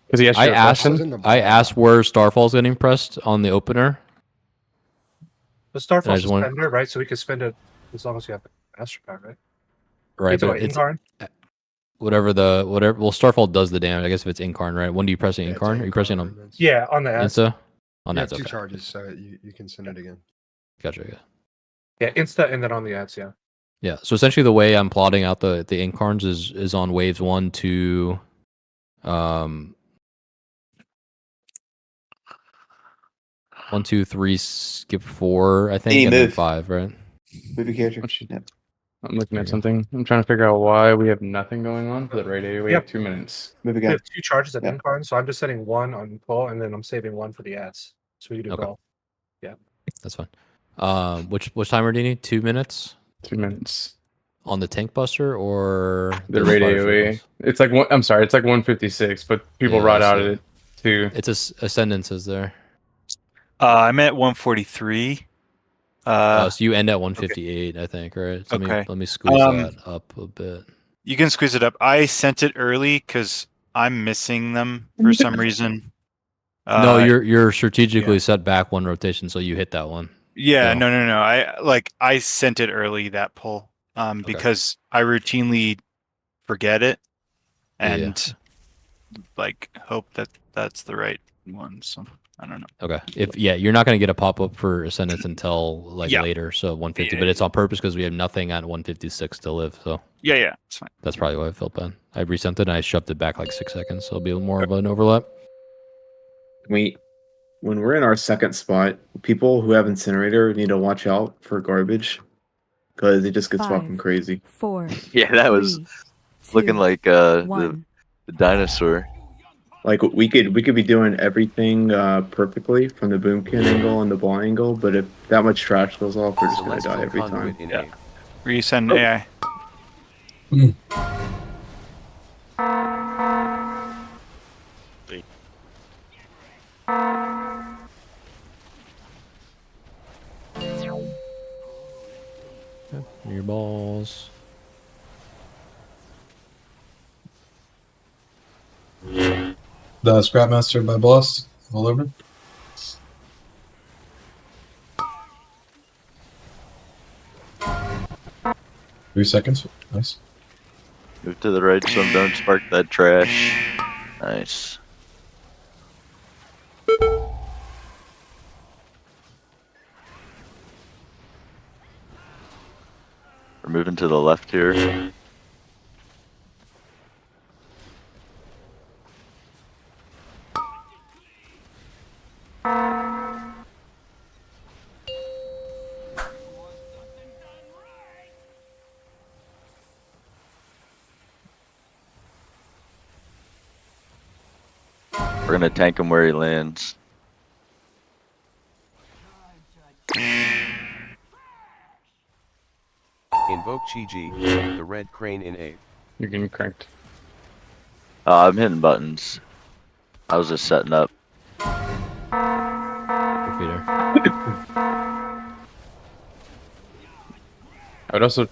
Because he asked you a question? I asked where Starfall's getting pressed on the opener. The Starfall just want- suspender, right? So we can spend it as long as you have the master card, right? Right, but but it's whatever. Well, Starfall does the damage. I guess if it's Incarn, right? When do you press it? Incarn? Are you pressing on? Yeah, on the S. Insta? On You that's have 2 okay. charges, so you can send it again. Gotcha. Yeah, Insta and then on the ads, yeah. Yeah. So essentially, the way I'm plotting out the Incarns is on waves 1, 2, 1, 2, 3, skip 4, I think, Any and then move. 5, right? Move your character. Yep. I'm looking at something. I'm trying to figure out why we have nothing going on for the radio. We Yep. have 2 minutes. Move We again. have 2 charges at Yep. Incarn, so I'm just setting 1 on pull, and then I'm saving 1 for the ads. So we can do Okay. both. Yeah. That's fine. Which timer do you need? 2 minutes 2 minutes. on the tank buster or The those fire radio. circles? It's like I'm sorry. It's like 156, but people Yeah, ride out so at it too. It's ascendances there. I'm at 143. So you end at 158, I think, right? So Okay. let me squeeze that up a bit. You can squeeze it up. I sent it early because I'm missing them for some reason. No, you're strategically set back 1 rotation, so you hit that one. Yeah, So- no. I sent it early, that pull, because I routinely forget it and like hope that that's the right one. So I don't know. Okay. You're not gonna get a pop up for Ascendance until later, so 150. But it's on purpose because we have nothing at 156 to live. So Yeah, it's fine. that's probably why I felt bad. I resent it and I shoved it back like 6 seconds, so it'll be more of an overlap. When we're in our second spot, people who have incinerator need to watch out for garbage because it just gets 5, fucking crazy. 4. Yeah, that was 3, looking 2, like 1. the dinosaur. Like we could be doing everything perfectly from the boomkin angle and the ball angle, but if that much trash goes off, we're just gonna die every time. Yeah. Resend AI. Your balls. The Scrapmaster by boss all over. Three seconds. Nice. Move to the right so don't spark that trash. Nice. We're moving to the left here. We're gonna tank him where he lands. Invoke Chi-Ji, the red crane in 8. You're getting cranked. I'm hitting buttons. I was just setting up. Feeder. I would also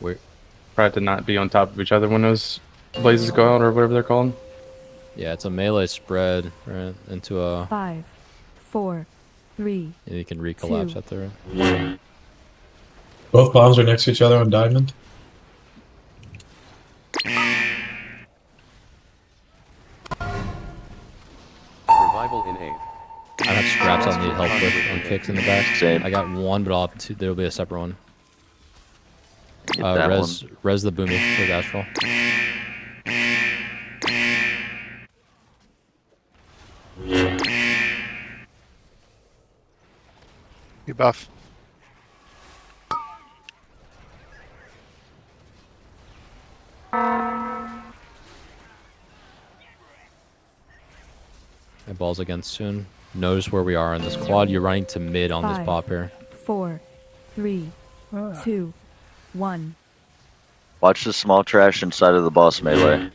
try to not be on top of each other when those blazes go out or whatever they're called. Yeah, it's a melee spread right into a. 5, 4, 3. And you can recollapse 2, at the. 1. Both bombs are next to each other on diamond. Revival in 8. I have scraps I'll need help with on kicks in the back. Same. I got one, but I'll have two. There'll be a separate one. Get that Res the boomy with Astral. You buff. My ball's against soon. Notice where we are on this quad. You're running to mid on this 5, pop here. 4, 3, 2, 1. Watch the small trash inside of the boss melee.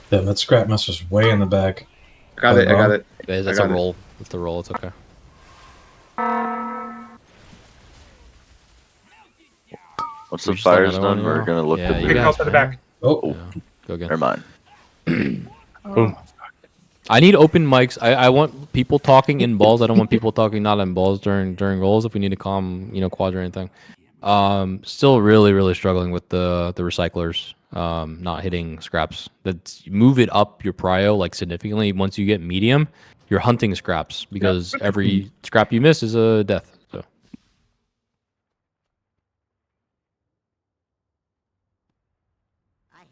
Damn, that scrap master's way in the back. Got it. I got it. That's a roll. It's the roll. It's okay. Once the fire's done, we're gonna look to Pick out to the back. Oh, yeah. Go again. Never mind. Boom. I need open mics. I want people talking in balls. I don't want people talking not in balls during rolls. If we need to calm, quads or anything. Still really struggling with the recyclers. Not hitting scraps. That's move it up your prio like significantly. Once you get medium, you're hunting scraps because every scrap you miss is a death. So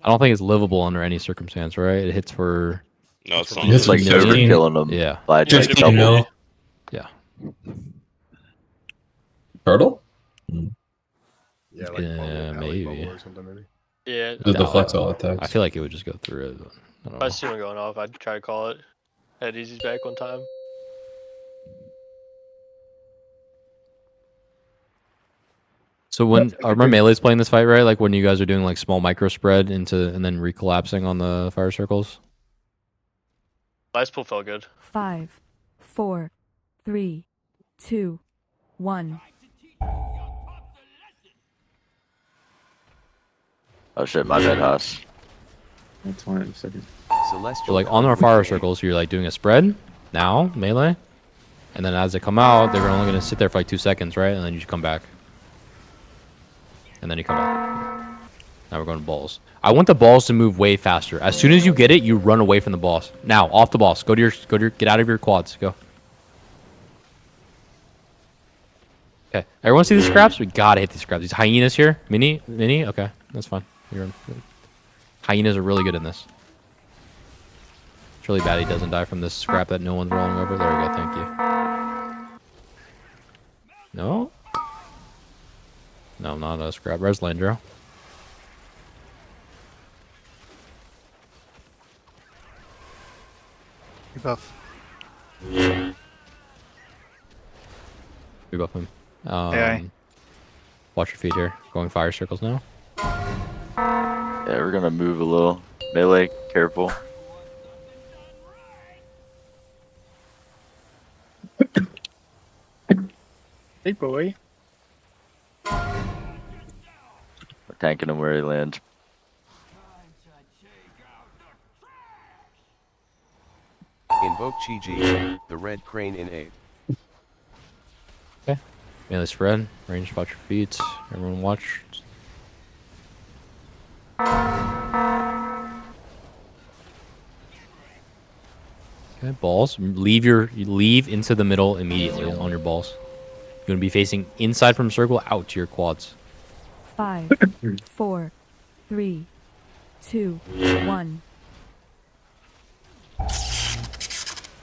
I don't think it's livable under any circumstance, right? It hits for. No, it's not. It's like overkilling them. Yeah. By like 15 double. mil. Yeah. Turtle? Yeah, like maybe. bubble or something, maybe. Yeah. Just deflects all attacks. I feel like it would just go through it. But I don't If know. I see one going off, I'd try to call it. Had Easy's back one time. So when I remember Melee's playing this fight, right? Like when you guys are doing like small micro spread into and then recollapsing on the fire circles. Last pull felt good. 5, 4, 3, 2, 1. Oh shit, my bad, Haas. That's 1 second. Celestial. So like on our fire circles, you're like doing a spread now melee, and then as they come out, they're only gonna sit there for like 2 seconds, right? And then you just come back, and then you come back. Now we're going to balls. I want the balls to move way faster. As soon as you get it, you run away from the boss. Now, off the boss. Go to your get out of your quads. Go. Okay. Everyone see the scraps? We gotta hit these scraps. These hyenas here. Mini. Okay, that's fine. Hyenas are really good in this. It's really bad he doesn't die from this scrap that no one's rolling over. There we go. Thank you. No. No, not a scrap. Res Landro. You buff. We buff him. AI. Watch your feet here. Going fire circles now. Yeah, we're gonna move a little. Melee, careful. Hey, boy. We're tanking him where he lands. Invoke Chi-Ji, the red crane in 8. Okay. Melee spread. Range, watch your feet. Everyone watch. Okay, balls. You leave into the middle immediately on your balls. You're gonna be facing inside from circle out to your quads. 5, 4, 3, 2, 1.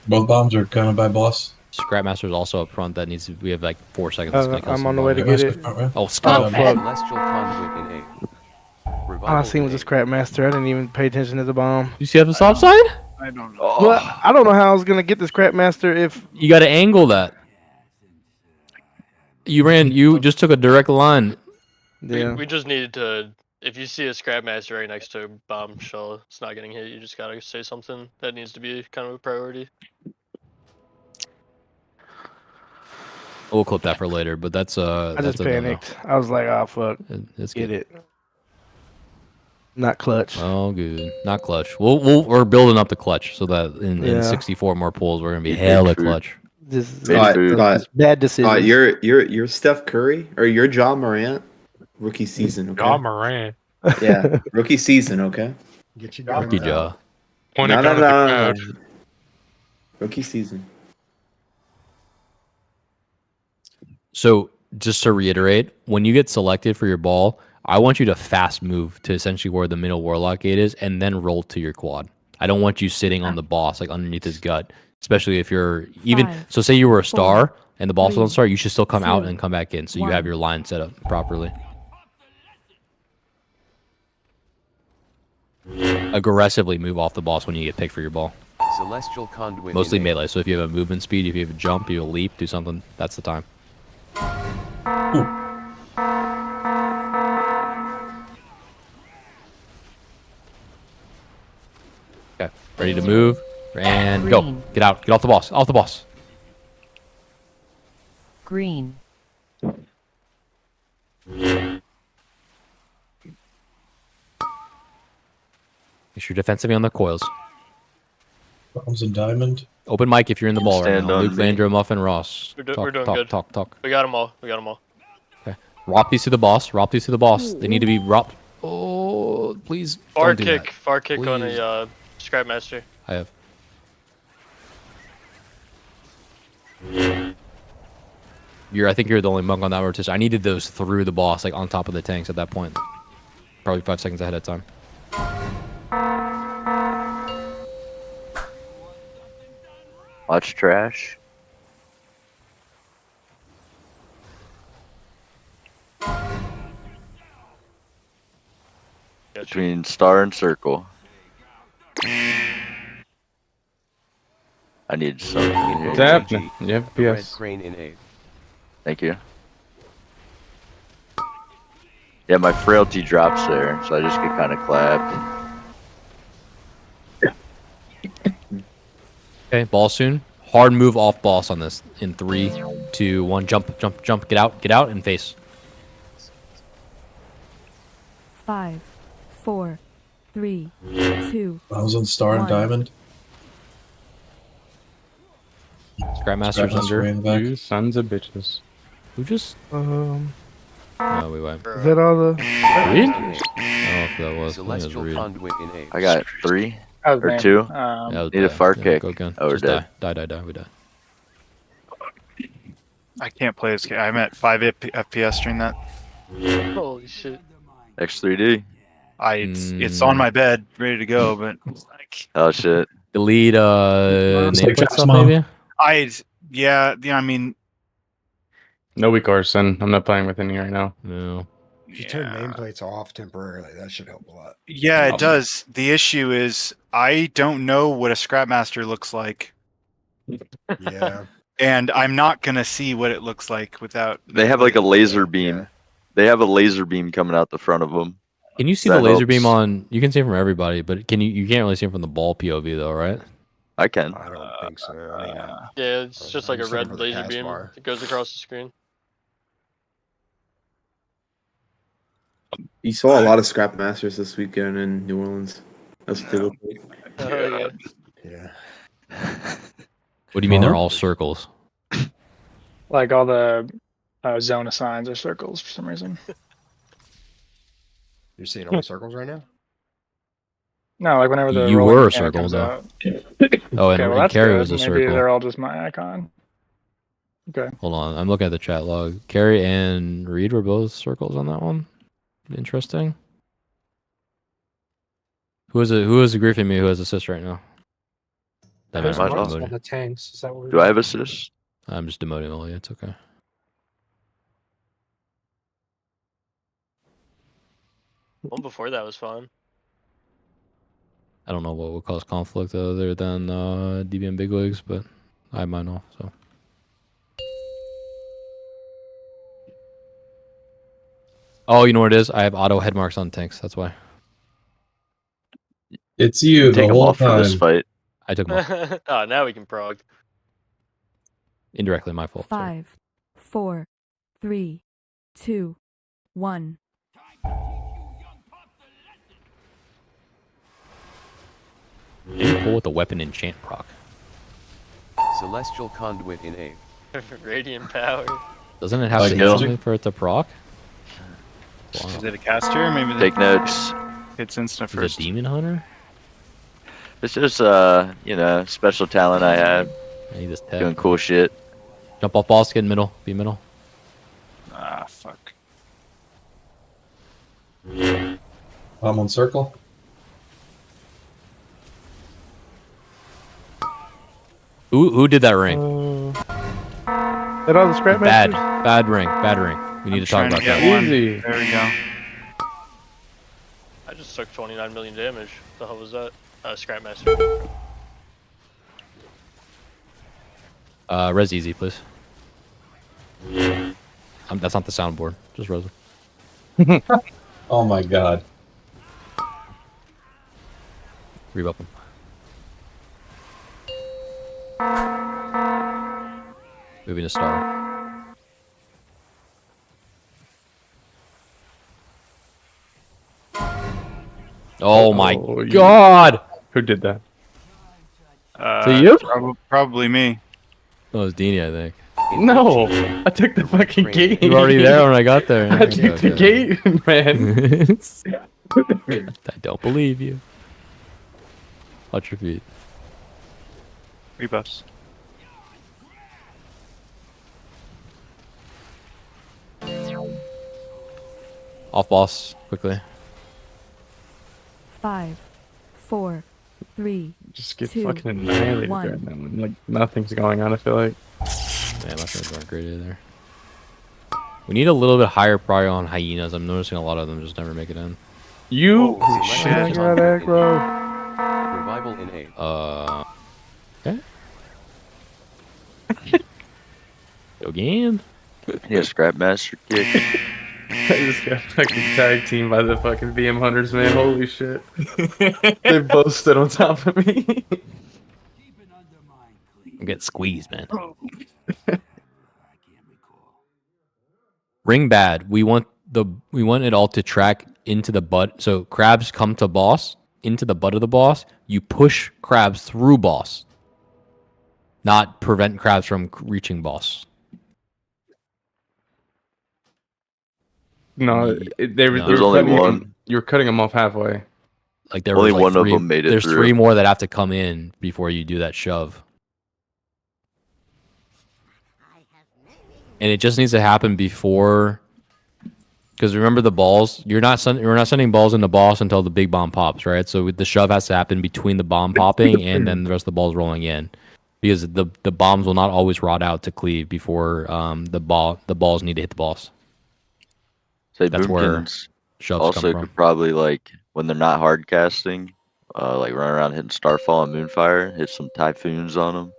Both bombs are coming by boss. Scrapmaster is also up front. That needs to. We have like 4 seconds. to make us I'm on the involved. way to get it. Oh, Scott. Celestial conduit in 8. All I seen was a scrap master. I didn't even pay attention to the bomb. You see have the stop sign? I don't know. Well, I don't know how I was gonna get the scrap master if You got to angle that. You just took a direct line. We just needed to. If you see a scrap master right next to a bombshell, it's not getting hit. You just gotta say something that needs to be kind of a priority. We'll clip that for later, but that's I that's just a no-no. panicked. I was like, "Oh fuck, Let's get get it." Not clutch. Oh, good. Not clutch. We're building up the clutch so that in Yeah. 64 more pulls we're gonna be hella clutch. Bad decisions. You're Steph Curry or you're John Morant. Rookie season, okay? John Morant. Yeah, rookie season, okay? Get your Rookie guns jaw. out. Point No, a no, gun at the no, crowd. no. Rookie season. So just to reiterate, when you get selected for your ball, I want you to fast move to essentially where the middle warlock gate is, and then roll to your quad. I don't want you sitting on the boss like underneath his gut, especially if you're even. So say you were a star and the boss was on star, you should still come out and come back in, so you have your line set up properly. Aggressively move off the boss when you get picked for your ball. Celestial Conduit. Mostly melee. So if you have a movement speed, if you have a jump, you have a leap, do something. That's the time. Okay, ready to move and go. Get out. Get off the boss. Off the boss. Green. Make sure defensively on the coils. Bombs and diamond. Open mic if you're in the ball right Stand now. on Luke, me. Landro, Muffin, Ross. We're Talk, doing talk, good. talk. We got them all. We got them all. Okay. Rop these to the boss. Rop these to the boss. They need to be ropped. Oh, please. Far don't do kick. that. Far kick on Please. a scrap master. I have. I think you're the only monk on that rotation. I needed those through the boss, like on top of the tanks at that point. Probably 5 seconds ahead of time. Watch trash. Between star and circle. I need something here. Zap. You have The Red PS. Crane in A. Thank you. Yeah, my frailty drops there, so I just get kind of clapped. Okay, ball soon. Hard move off boss on this. In 3, 2, 1. Jump, jump, jump. Get out, and face. 5, 4, 3, 2. Bombs on star and 1. diamond. Scrapmaster's Scrapmaster way in under. the back. You sons of bitches. Who just? Oh, we went. is that all the? Reed? I don't know if that was. I think it was Celestial Reed. Conduit in A. I got 3 That was or me. 2. Yeah, that was Need a bad. far Yeah, kick. Go again. Oh, we're Just dead. die. We die. I can't play this game. I'm at 5 FPS during that. Holy shit. X3D. It's on my bed, ready to go, but like, Oh shit. Delete It's like nameplate Jack's stuff mom. maybe. yeah. I mean, No weak arson. I'm not playing with any right now. No. If you turn nameplates off temporarily, that should help a lot. yeah, it does. The issue is I don't know what a Scrapmaster looks like, Yeah. and I'm not gonna see what it looks like without. They have like a laser beam. They have a laser beam coming out the front of them. Can you see That the laser beam helps. on? You can see it from everybody, but you can't really see it from the ball POV though, right? I can. I don't think so. I mean, Yeah, it's just like a just looking red for the laser pass beam bar. that goes across the screen. You saw a lot of scrap masters this weekend in New Orleans. That's what they look like. Oh, yeah. What do you mean they're all circles? Like all the zone assigns are circles for some reason. You're seeing all the circles right now? No, like whenever the You rolling were a mechanic circle comes though. out. Oh, and, Okay, well, and that's Carrie good. was a Maybe circle. they're all just my icon. Okay. Hold on, I'm looking at the chat log. Carrie and Reed were both circles on that one. Interesting. Who is griefing me? Who has assist right now? That Who's matters. Ross? I'm On the tanks. Is that what we're Do I have assist? I'm just demoting all. Yeah, it's okay. One before that was fun. I don't know what would cause conflict other than DBM bigwigs, but I have mine off. So Oh, you know what it is? I have auto head marks on tanks. That's why. It's you the Take them whole off for this time. fight. I took them off. Oh, now we can prog. Indirectly, my fault. Sorry. 5, 4, 3, 2, 1. Maybe pull with the weapon enchant proc. Celestial Conduit in A. Radiant power. Doesn't it have Like to hit magic? something for it to proc? Wow. Is it a caster? Maybe Take notes. It's instant Is it first. demon hunter? This is you know, special talent I have. I need this Doing tech. cool shit. Jump off boss, get in middle. Be middle. Ah, fuck. I'm on circle. Who did that ring? That all the scrap Bad. masters? Bad ring. Bad ring. We need to talk Trying to about get that. one. Easy. There we go. I just took 29 million damage. The hell was that? Scrap master. Res easy, please. That's not the soundboard. Just res. Oh my god. Rebuff him. Moving to star. Oh my god! Who did that? So you? Probably me. Oh, it was Dini, I think. No, I took the fucking gate. You were already there when I got there. I took the gate, man. I don't believe you. Watch your feet. Rebuffs. Off boss, quickly. 5, 4, 3, Just get 2, fucking annihilated 1. right now. Like nothing's going on. I feel like. Man, my friends aren't great either. We need a little bit higher prior on hyenas. I'm noticing a lot of them just never make it in. You Celestial shit. Conduit in A. Revival in A. Okay. Again. Yeah, scrap master kick. I just got fucking tag team by the fucking BM hunters, man. Holy shit. They both stood on top of me. I'm getting squeezed, man. Ring bad. We want it all to track into the butt. So crabs come to boss, into the butt of the boss. You push crabs through boss. Not prevent crabs from reaching boss. No, There's only one. You were cutting them off halfway. Like there Only was like one of three, them made it There's through. 3 more that have to come in before you do that shove. And it just needs to happen before, because remember the balls. We're not sending balls into boss until the big bomb pops, right? So the shove has to happen between the bomb popping and then the rest of the balls rolling in, because the bombs will not always rot out to cleave before the balls need to hit the boss. Say That's where Boomkins shoves also come from. could probably, like, when they're not hard casting, like run around hitting Starfall and Moonfire, hit some Typhoons on them.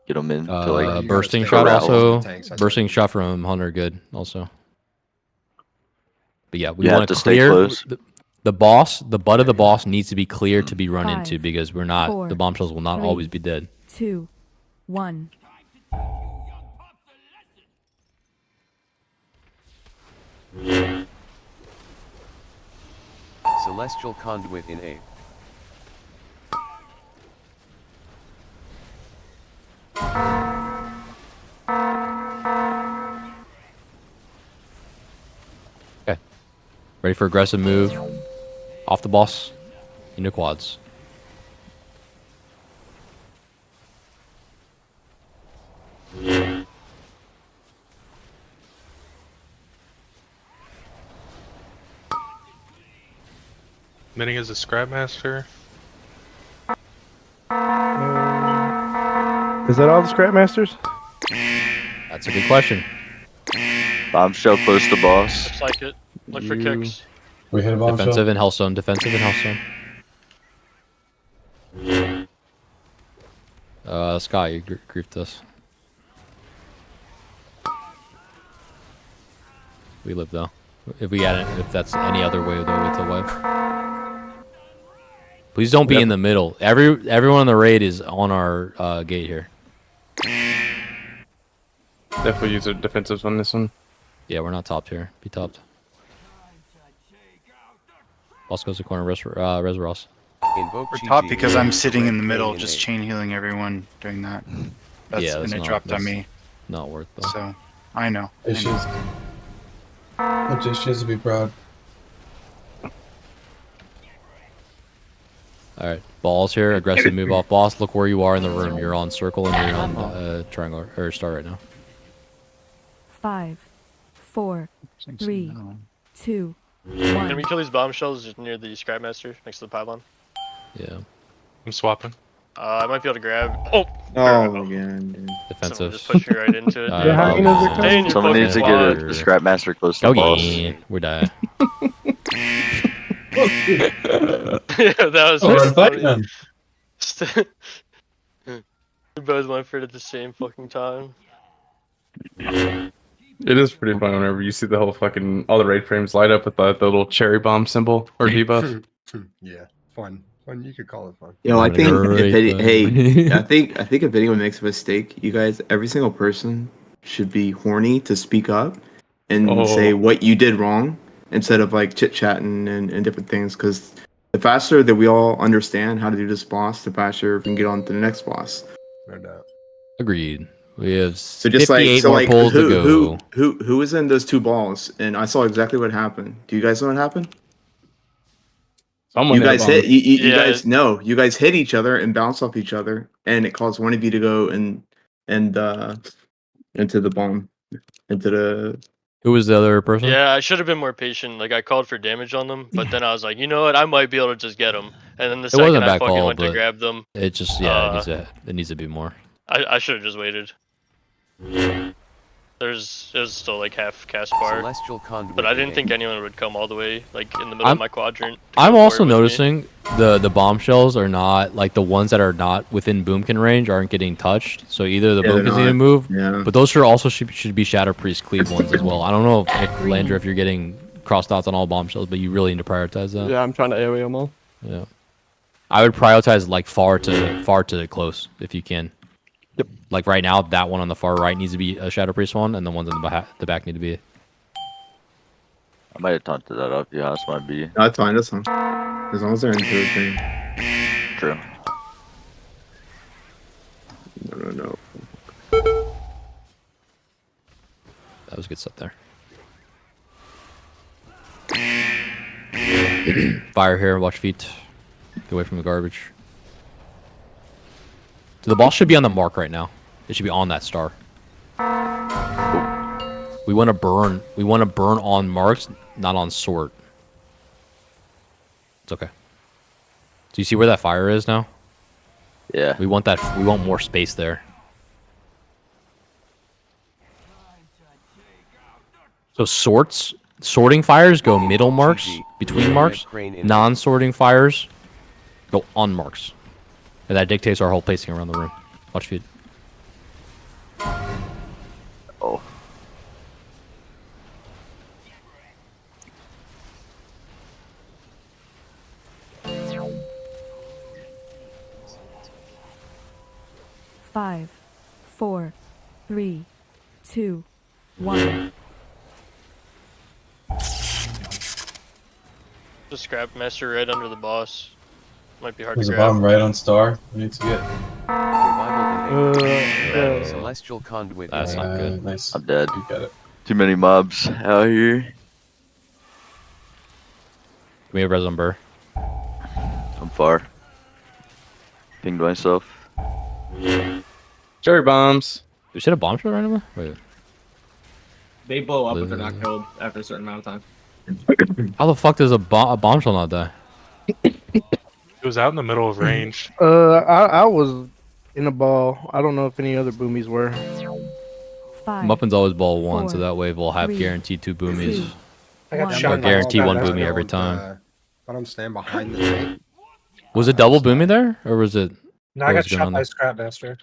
Get them in to like Bursting corral. shot also. Bursting shot from Hunter good also. But yeah, we want to stay clear close. the boss. The butt of the boss needs to be clear to be run 5, into, because we're not 4, the bombshells will not 3, always be dead. 2, 1. Celestial Conduit in A. Okay. Ready for aggressive move. Off the boss. Into quads. Minning is a scrap master. Is that all the scrap masters? That's a good question. Bombshell close to boss. Looks like it. Look for kicks. We hit a bombshell. Defensive and Hellstone. Defensive and Hellstone. Sky, you griefed us. We live though. If we got it, if that's any other way though, it's a wipe. Please don't be in the middle. Everyone on the raid is on our gate here. Definitely use a defensive on this one. Yeah, we're not topped here. Be topped. Boss goes to corner. Res Ross. Invoke We're GG top because I'm with sitting in the red middle, K just and A. chain healing everyone doing that. That's, Yeah, and that's it not, dropped on that's me. not worth though. So, I know. It's just, to be proud. All right, balls here. Aggressive move off. Boss, look where you are in the room. You're on circle and you're on triangle or star right now. 5, 4, 3, 2, Can 1. we kill these bombshells just near the Scrapmaster next to the pylon? Yeah. I'm swapping. I might be able to grab. Oh! Oh, again, dude. Defensive. Someone just pushed me right into it. The hyenas are coming. Someone needs to get a Scrapmaster close to the boss. Okay, we're dying. Yeah, that was Oh, really fight funny. then. We both went for it at the same fucking time. It is pretty fun whenever you see the whole fucking all the raid frames light up with the little cherry bomb symbol or debuff. Yeah, fun. Fun. You could call it fun. Yo, I think Great I think if anyone makes a mistake, you guys, every single person should be horny to speak up and say what you did wrong instead of like chit chatting and different things. Because the faster that we all understand how to do this boss, the faster we can get on to the next boss. No doubt. Agreed. We have So just 58 more pulls to go. who was in those two balls? And I saw exactly what happened. Do you guys know what happened? Someone You guys hit. You Yeah. guys know. You guys hit each other and bounce off each other, and it caused one of you to go and into the bomb, into the. Who was the other person? Yeah, I should have been more patient. Like, I called for damage on them, but then I was like, you know what? I might be able to just get them. And then the It second wasn't a I bad fucking call, went to but grab them, it just it needs to be more. I should have just waited. It was still like half cast bar, Celestial Conduit but I didn't and think A. anyone would come all the way like in the middle of my quadrant. to I'm go for also it with me. noticing the bombshells are not like the ones that are not within boomkin range aren't getting touched. So either the Yeah, they're boomkins need to not. move, Yeah. but those should be Shadow Priest cleave ones as well. I don't know if Landra, if you're getting cross dots on all bombshells, but you really need to prioritize that. Yeah, I'm trying to AoE them all. Yeah. I would prioritize like far to close if you can. Yep. Like right now, that one on the far right needs to be a Shadow Priest one, and the ones in the back need to be. I might have taunted that up. Yeah, this might be No, that's fine. That's fine. As long as they're into the thing. true. No. That was a good set there. Fire here. Watch feet. Get away from the garbage. So the ball should be on the mark right now. It should be on that star. We want to burn. We want to burn on marks, not on sort. It's okay. Do you see where that fire is now? Yeah. We want that. We want more space there. So sorting fires go middle marks, between marks. Non-sorting fires go on marks. And that dictates our whole placing around the room. Watch feed. Oh. Five, 4, 3, 2, 1. Just scrap master right under the boss. Might be hard There's to a grab. bomb right on star. We need to get. Revival and A. Celestial Conduit. That's and A. not good. Nice. I'm dead. You got it. Too many mobs out here. Give me a res on Burr. I'm far. Pinged myself. Cherry bombs. You said a bomb shot right now? Wait. They blow up if they're not killed after a certain amount of time. How the fuck does a bombshell not die? It was out in the middle of range. I was in a ball. I don't know if any other boomies were. 5, Muffins always ball one, so 4, that way we'll have 3, guaranteed 2 boomies. 2, I got 1. shot. Or guarantee one I boomy every don't, time. I don't stand behind the tank. Was it double boomy there, or was it? No, I got what's going shot on by there? Scrapmaster.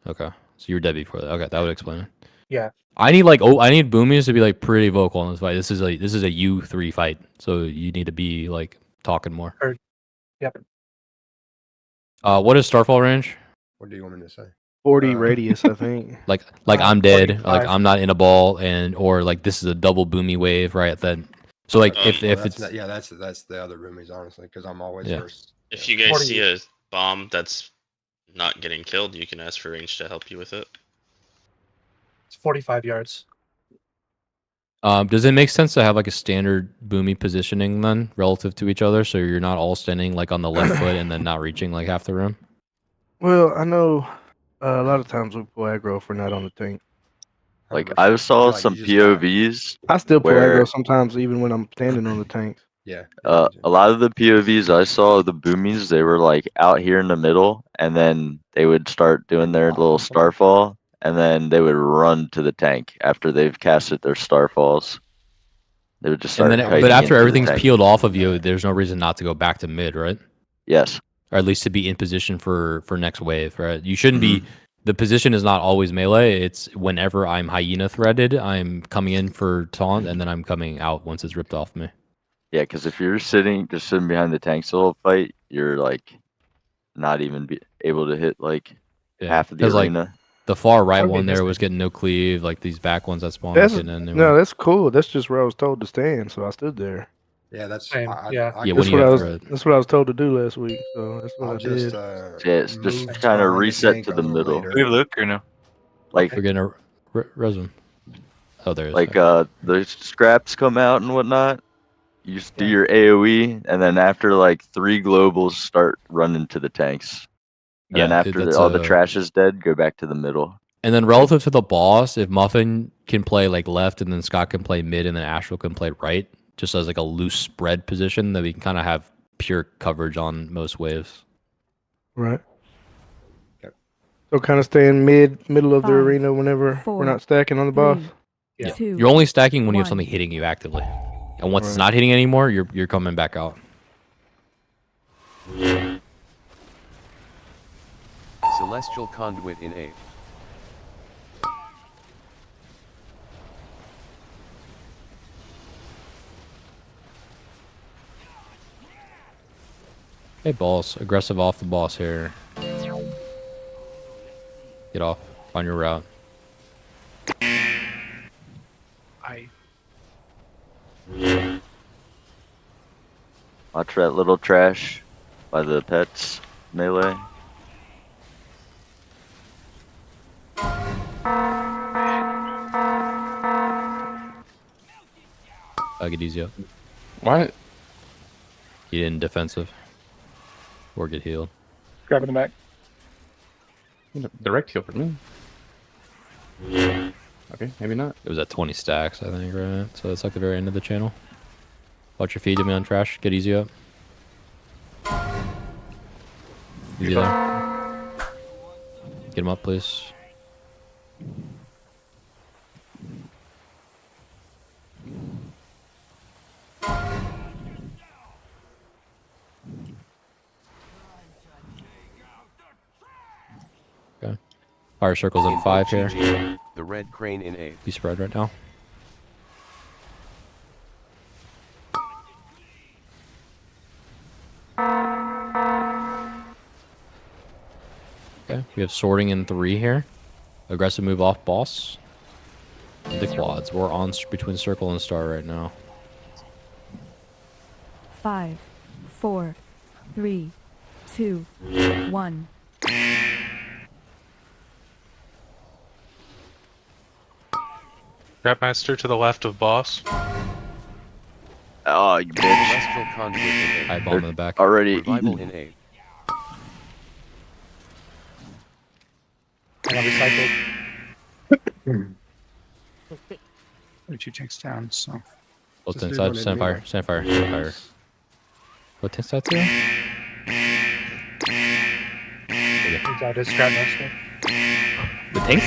Okay, so you were dead before that. Okay, that would explain it. Yeah. I need I need boomies to be like pretty vocal in this fight. This is a U3 fight, so you need to be like talking more. Yep. What is Starfall range? What do you want me to say? 40 radius, I think. Like I'm dead, 45. like I'm not in a ball, or like this is a double boomy wave, right? Then, so like if that's it's that's the other boomies, honestly, because I'm always Yeah. first. If you guys 40. see a bomb that's not getting killed, you can ask for range to help you with it. It's 45 yards. does it make sense to have like a standard boomy positioning then relative to each other, so you're not all standing like on the left foot and then not reaching like half the room? Well, I know a lot of times we pull aggro if we're not on the tank. Like 100%. I I saw feel like some you just gotta- POVs. I still pull where aggro sometimes, even when I'm standing on the tanks. Yeah. a lot of the POVs I saw of the boomies, they were like out here in the middle, and then they would start doing their little starfall, and then they would run to the tank after they've casted their starfalls. They would just start And then, kiting but after into the everything's tank. peeled off of you, there's no reason not to go back to mid, right? Yes. Or at least to be in position for next wave, right? You shouldn't be. The position is not always melee. It's whenever I'm hyena threaded, I'm coming in for taunt, and then I'm coming out once it's ripped off me. Yeah, because if you're sitting behind the tanks the whole fight, you're like not even able to hit like half of the arena. Like the far right I'd be one there missing. was getting no cleave. Like these back ones that spawned That's, getting in. no, that's cool. That's just where I was told to stand, so I stood there. Yeah, that's Same, I, yeah. I, Yeah, That's when what you I have was. thread. That's what I was told to do last week. So that's what I'll I just did. Yeah, it's just move kind of behind the reset tank to a the little middle. later. Do we have Luke or no? Like We're getting a resume. Oh, there it is. like Okay. the scraps come out and whatnot. You just do your AOE, and then after like 3 globals, start running to the tanks. And then Yeah, after all the trash is dead, go back to the middle. And then relative to the boss, if Muffin can play like left, and then Scott can play mid, and then Astral can play right, just as like a loose spread position, that we can kind of have pure coverage on most waves. Right. So kind of staying middle of the 5, arena whenever 4, we're not stacking on the boss. 3, Yeah. 2, You're only stacking when you have 1. something hitting you actively, and once it's Right. not hitting anymore, you're coming back out. Celestial Conduit in A. Hey, boss, aggressive off the boss here. Get off on your route. Watch that little trash by the pets melee. I'll get easy up. What? You didn't defensive. Or get healed. Grabbing the back. Direct heal for me. Okay, maybe not. It was at 20 stacks, I think, right? So it's like the very end of the channel. Watch your feed to me on trash. Get easy up. Easy there. Get him up, please. Okay. Fire circle's in 5 here. GG, the red crane in A. Be spread right now. Okay, we have sorting in 3 here. Aggressive move off boss. The quads. We're on between circle and star right now. 5, 4, 3, 2, 1. Grabmaster to the left of boss. Oh, you bitch. Celestial Conduit in A. I bomb in the back. Already Revival eaten. in A. And I recycled. 2 takes down, so. Both Just leave inside. one in Stand me. fire. Stand fire. Stand fire. What inside too? I just grabbed master. The tank?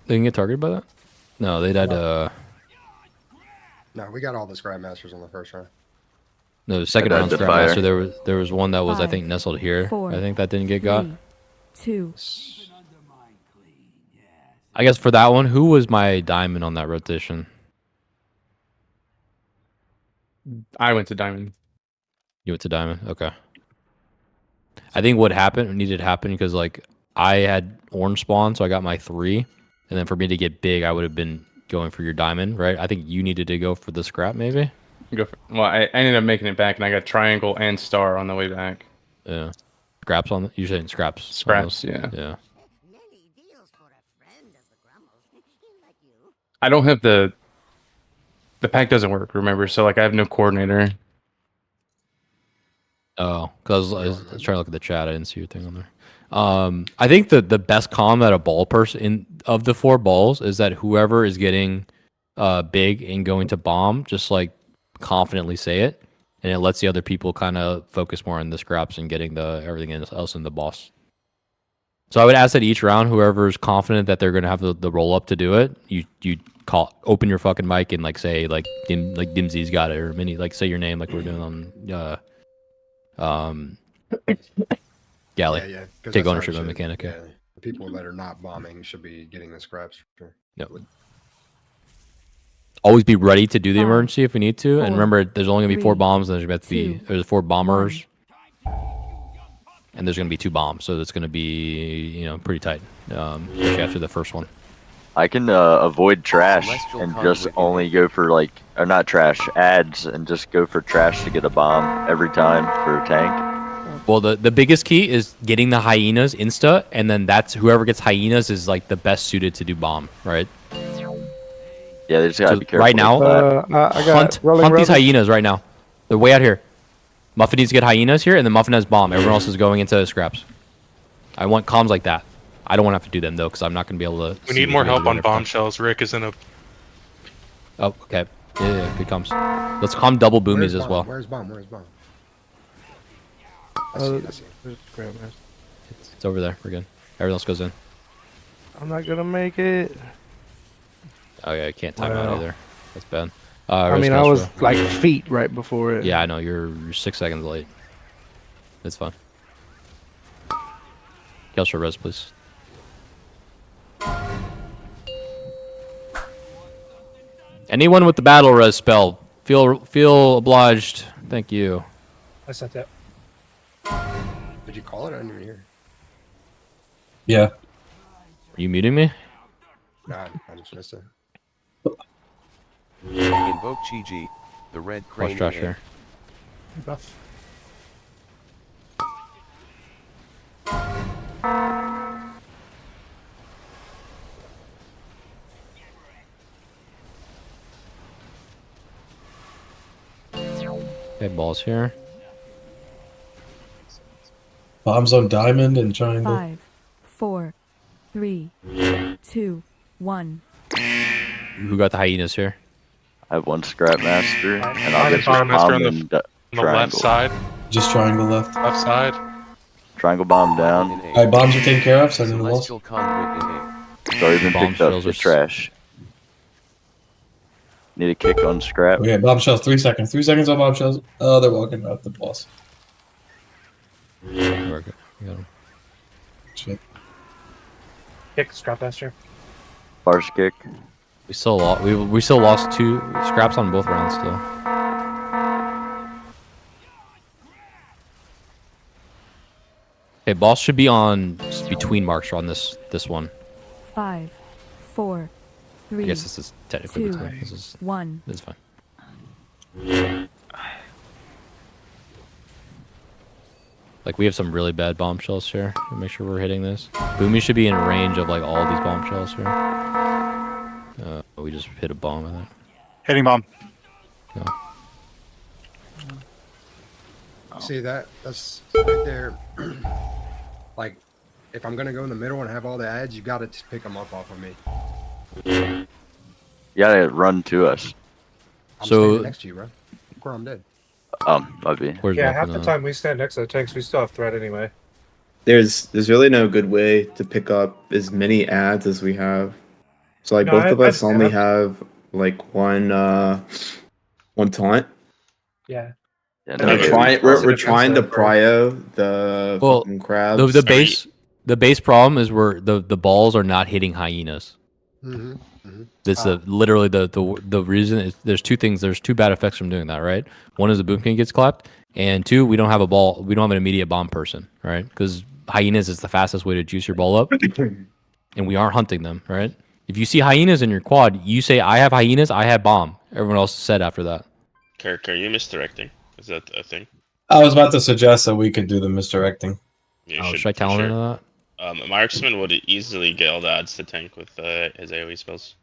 They didn't get targeted by that? No, they died. No, we got all the Scrap Masters on the first round. No, the second I died round to Scrap fire. Master. There was one that was I 5, think nestled here. 4, I think that didn't get got. 3, 2, I guess for that one, who was my diamond on that rotation? I went to diamond. You went to diamond. Okay. I think what happened needed to happen because like I had orange spawn, so I got my 3, and then for me to get big, I would have been going for your diamond, right? I think you needed to go for the scrap, maybe. Well, I ended up making it back, and I got triangle and star on the way back. Yeah. Scraps on. You're saying scraps. Scraps, yeah. Yeah. I don't have the pack doesn't work. Remember, so like I have no coordinator. Oh, because I was trying to look at the chat. I didn't see your thing on there. I think the best comm that a ball person of the 4 balls is that whoever is getting big and going to bomb, just like confidently say it, and it lets the other people kind of focus more on the scraps and getting the everything else in the boss. So I would ask that each round, whoever's confident that they're gonna have the roll up to do it, you open your fucking mic and like say like Dimsy's got it, or Mini, like say your name like we're doing on Galley. Yeah. Take ownership of Mechanica. Yeah, the people that are not bombing should be getting the scraps for sure. Yep. Always be ready to do the emergency if we need to, and remember, there's only gonna be 4 bombs, and there's 4 bombers, and there's gonna be 2 bombs, so it's gonna be pretty tight, especially after the first one. I can avoid trash and just only go for or not trash, ads, and just go for trash to get a bomb every time for a tank. Well, the biggest key is getting the hyenas insta, and then that's whoever gets hyenas is like the best suited to do bomb, right? Yeah, they just gotta be careful. Right now, I got hunt these hyenas right now. They're way out here. Muffin needs to get hyenas here, and then Muffin has bomb. Everyone else is going into scraps. I want comms like that. I don't want to have to do them though, because I'm not gonna be able to. We need more help on bombshells. Rick is in a. Oh, okay. Yeah, good comms. Let's calm double boomies as well. Where's bomb? Where's bomb? I see. It's over there. We're good. Everyone else goes in. I'm not gonna make it. Oh yeah, I can't time out either. That's bad. I mean, I was like feet right before it. Yeah, I know. You're 6 seconds late. It's fine. Kelstra res, please. Anyone with the battle res spell, feel obliged. Thank you. I sent that. Did you call it? I didn't even hear. Yeah. Are you muting me? Nah, I just missed it. Invoke Chi-Ji, the red crane. Watch Josh here. Buff. Okay, balls here. Bombs on diamond and triangle. 5, 4, 3, 2, 1. Who got the hyenas here? I have 1 scrap master, and I'll I get have master on bomb the left side. Just triangle left. Left side. Triangle bomb down. Alright, bombs are taken care of, sending the walls. Sorry, even Bomb picked up shells the are trash. Need a kick on scrap. Okay, bomb shells, 3 seconds. 3 seconds on bomb shells. Oh, they're walking out the boss. We're good. We got him. Shit. Kick scrap master. Bars kick. We still lost. We still lost 2 scraps on both rounds still. Okay, boss should be on between marks on this one. 5, 4, 3. I guess this is technically 2, between. This is 1. This is fine. Like we have some really bad bombshells here. Make sure we're hitting this. Boomy should be in range of like all these bombshells here. We just hit a bomb with it. Hitting bomb. No. See that's right there. Like, if I'm gonna go in the middle and have all the ads, you gotta pick them up off of me. You gotta run to us. I'm standing next to you, bro. Look where I'm dead. Might be. Yeah, half the time we stand next to the tanks, we still have threat anyway. There's really no good way to pick up as many ads as we have. So like No, both of I us only have like one taunt. Yeah. And we're trying to prio the fucking crabs. The base problem is where the balls are not hitting hyenas. That's literally the reason. There's two things. There's two bad effects from doing that, right? One is the boom king gets clapped, and two, we don't have a ball. We don't have an immediate bomb person, right? Because hyenas is the fastest way to juice your ball up, and we aren't hunting them, right? If you see hyenas in your quad, you say, "I have hyenas. I have bomb." Everyone else said after that. Kirk, are you misdirecting? Is that a thing? I was about to suggest that we could do the misdirecting. You should I tell him that? Marksman would easily get all the odds to tank with his AoE spells.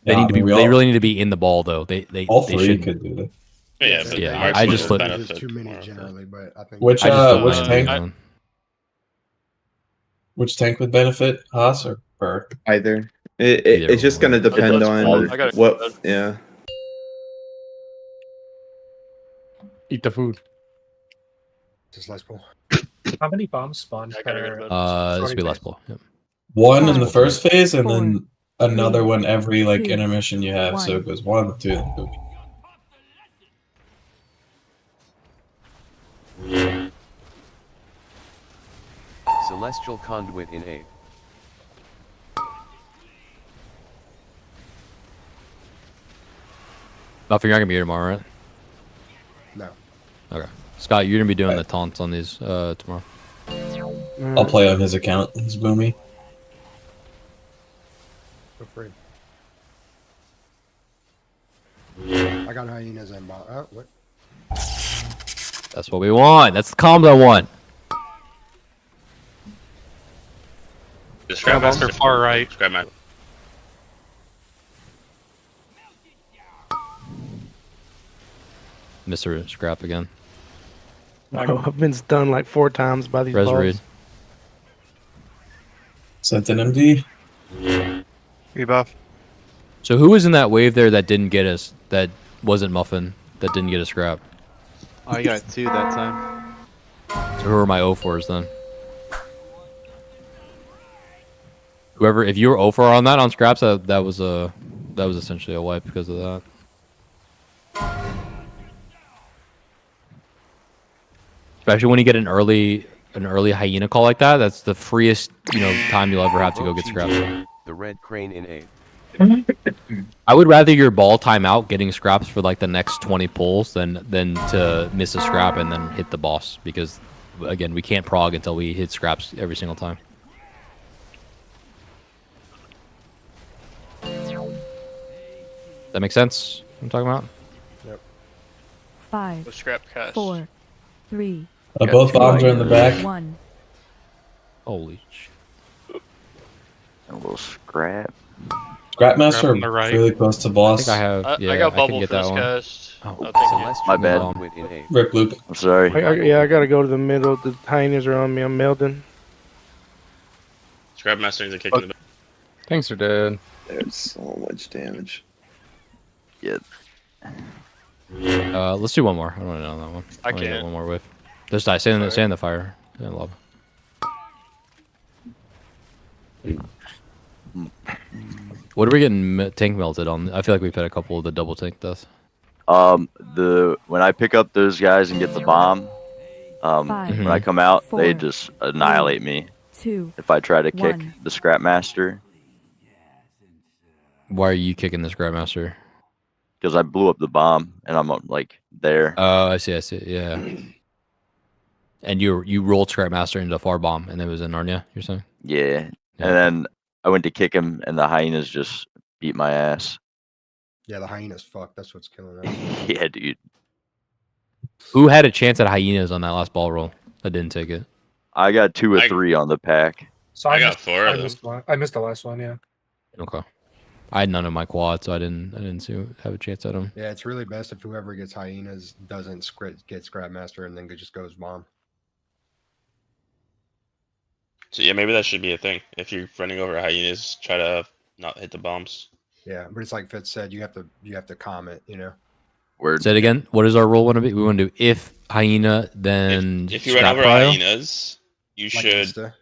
They need to be. They really need to be in the ball, though. They all they three shouldn't. could do that. Yeah, but yeah. I just flip. There's too many generally, but I think Which tank? Which tank would benefit, Haas or Bird? Either. It's just gonna depend on what. Yeah. Eat the food. Just less pull. How many bombs spawn per? This would be less ball. Yep. One in the first phase, and then another one every like intermission you have. So it goes 1, 2, 3. Celestial Conduit in A. Buffy, you're not gonna be here tomorrow, right? No. Okay. Scott, you're gonna be doing the taunts on these tomorrow. I'll play on his account. He's boomy. For free. I got hyenas and bomb. Oh, what? That's what we want. That's the combo I want. The Scrapmaster far right. Scrapmaster. Mr. Scrap again. Oh, I've been stunned like 4 times by these Res balls. read. Sent an MD. Rebuff. So who was in that wave there that didn't get us? That wasn't Muffin. That didn't get a scrap. Oh, I got 2 that time. So who are my 0-4s then? Whoever, if you were 0-4 on that on scraps, that was essentially a wipe because of that. Especially when you get an early hyena call like that, that's the freest time you'll ever have to go get scraps. The red crane in A. I would rather your ball time out getting scraps for like the next 20 pulls than to miss a scrap and then hit the boss, because again, we can't prog until we hit scraps every single time. That makes sense? What I'm talking about? Yep. 5, Scrap cast. 4, 3. Both bombs are in the back. 1. Holy shit. A little scrap. Scrapmaster on the right. really close to boss. I think I have. I got bubble get for that this one. cast. Oh, My bad. Conduit in A. Rip Luke. I'm sorry. Yeah, I gotta go to the middle. The hyenas are on me. I'm melding. Scrapmaster needs a kick in the back. Tanks are dead. There's so much damage. Yeah. Let's do one more. I don't want to know that one. I wanna get can't. one more whiff. Just die. Stay in the fire. Stay in lava. What are we getting tank melted on? I feel like we've had a couple of the double tank deaths. When I pick up those guys and get the bomb, when I come out, they just annihilate me. 2. If I try to kick 1. the Scrapmaster, Why are you kicking this Grandmaster? because I blew up the bomb and I'm like there. Oh, I see. Yeah. And you rolled Scrapmaster into a far bomb, and it was in Narnia. You're saying? Yeah. And then I went to kick him, and the hyenas just beat my ass. Yeah, the hyenas fuck. That's what's killing us. Yeah, dude. Who had a chance at hyenas on that last ball roll? I didn't take it. I got 2 or 3 on the pack. So I got missed, 4 of them. missed one. I missed the last one. Yeah. Okay. I had none of my quads, so I didn't have a chance at them. Yeah, it's really best if whoever gets hyenas doesn't get Scrapmaster and then just goes bomb. So yeah, maybe that should be a thing. If you're running over hyenas, try to not hit the bombs. Yeah, but it's like Fitz said, you have to comment, Say it again. What does our rule want to be? We want to do if hyena, then If you run scrap over pile? hyenas, you Like should Insta,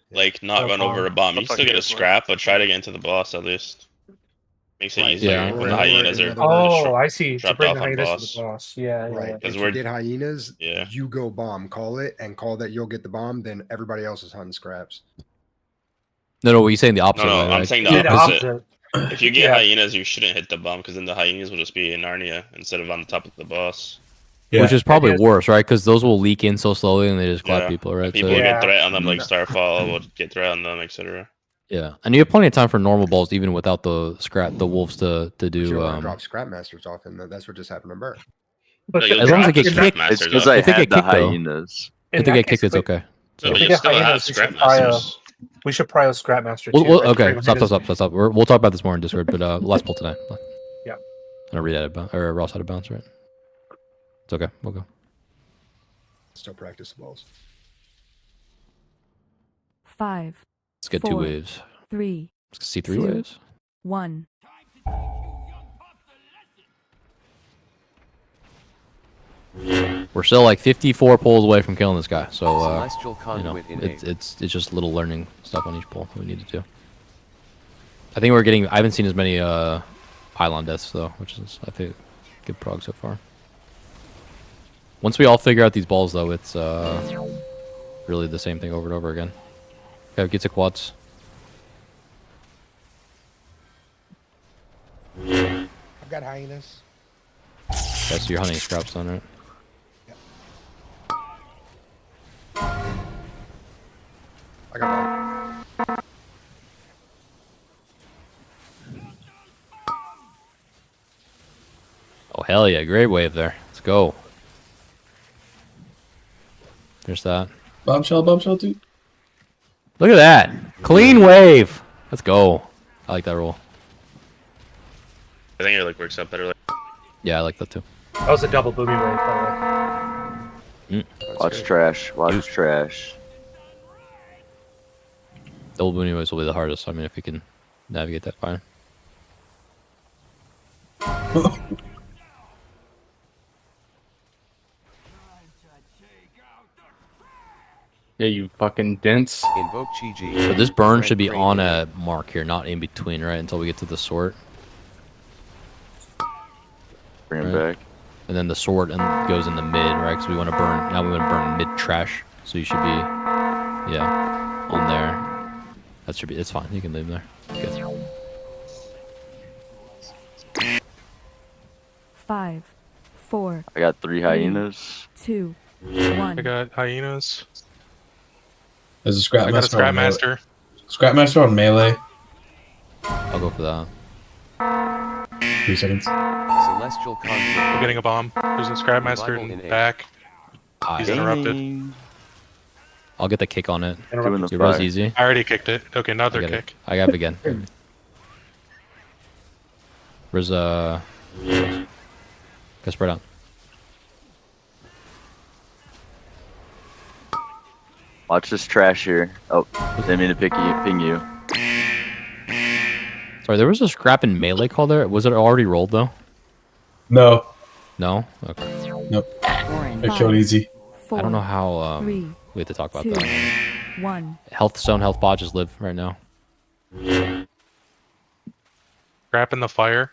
not No run bomb. over a bomb. You I'll still fucking get a get one. scrap, but try to get into the boss at least. Makes it Right, easier yeah. when Or- the hyenas or are. another way- Oh, I see. To dropped bring off the on hyenas boss. to the boss. Yeah. Right. Yeah. If Because you we're- get hyenas, Yeah. you go bomb. Call it and call that you'll get the bomb. Then everybody else is hunting scraps. No, you're saying the opposite. No, way, I'm right? saying the opposite. If you get hyenas, you shouldn't hit the bomb because then the hyenas will just be in Narnia instead of on top of the boss. Which is probably worse, right? Because those will leak in so slowly and they just clap people, right? And people will get threat on them, like Starfall will get threat on them, etc. Yeah, and you have plenty of time for normal balls, even without the wolves to You do. want to drop scrap masters off, and that's what just happened to Bert. But as long as they get kicked, it's because I if they had get the kicked, though, hyenas. if they get kicked, it's okay. If we get hyenas, we should prio scrap master too. Well, right? okay, Bring stop. hyenas- We'll talk about this more in Discord, but last pull tonight. Yeah. I read out of bounds, or Ross out of bounds, right? It's okay. We'll go. Still practice the balls. 5. Let's get 2 waves. 3. Let's see 3 2, waves. 1. We're still like 54 pulls away from killing this guy, so Celestial you know, conduit in it's just little learning stuff on each pull that we need to do. I think we're getting. I haven't seen as many pylon deaths though, which is I think good prog so far. Once we all figure out these balls though, it's really the same thing over and over again. Okay, get to quads. I've got hyenas. Okay, so you're hunting scraps on it. I got one. Oh hell yeah, great wave there. Let's go. There's that. Bombshell, dude. Look at that. Clean wave. Let's go. I like that roll. I think it like works out better. Like Yeah, I like that too. That was a double booby wave, by the way. Watch trash. Watch trash. Double boonie waves will be the hardest. I mean, if we can navigate that fine. Yeah, you fucking dense. Invoke GG. So this burn should be on a mark here, not in between, right? Until we get to the sword. Bring him back. And then the sword goes in the mid, right? Because we want to burn. Now we want to burn mid trash. So you should be, yeah, on there. That should be. It's fine. You can leave there. Good. 5, 4. I got 3 hyenas. 2, 1. I got hyenas. There's a scrap I got a master. scrap master. Scrap master on melee. I'll go for that. 3 seconds. Celestial conflict. I'm getting a bomb. There's a scrap master in back. He's interrupted. I'll get the kick on it. Doing the Your res fire. easy. I already kicked it. Okay, another I get it. kick. I got it again. Where's go spread out. Watch this trash here. Oh, didn't mean to ping you. Sorry, there was a scrap in melee call there. Was it already rolled though? No. No? Okay. Nope. I killed easy. I don't know how we have to talk about 2, that. 1. Health zone, health bot just live right now. Scrap in the fire.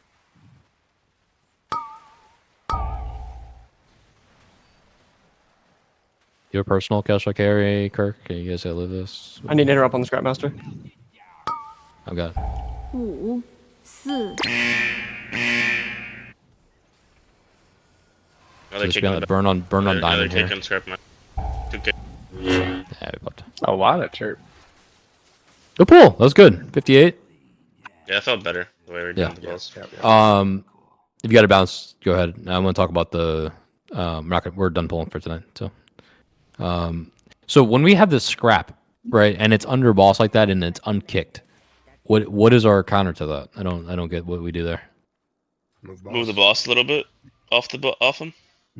Your personal Kesha carry, Kirk. Can you guys live this? I need to interrupt on the scrap master. I've got. 5, 4. So just be on burn on diamond here. kick on scrap man. 2 kick. Yeah, we popped. A lot of chirp. Good pull. That was good. 58. Yeah, I felt better the way we were doing the balls. If you got to bounce, go ahead. I'm going to talk about the. We're done pulling for tonight. So when we have this scrap, right, and it's under boss like that and it's unkicked, what is our counter to that? I don't get what we do there. Move the boss a little bit off him.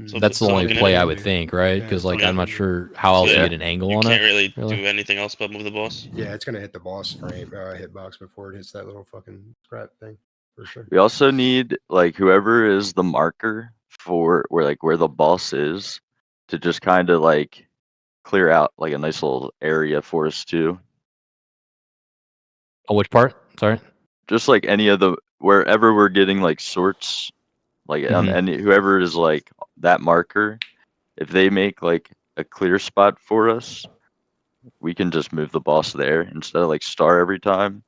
So That's the only play I would think, right? Because like I'm not sure how else you get an angle on it. You can't really do anything else but move the boss. Yeah, it's gonna hit the boss frame hitbox before it hits that little fucking scrap thing for sure. We also need like whoever is the marker for where the boss is to just kind of like clear out like a nice little area for us too. Oh, which part? Sorry. Just like any of the wherever we're getting like sorts, like and whoever is like that marker, if they make like a clear spot for us, we can just move the boss there instead of like star every time.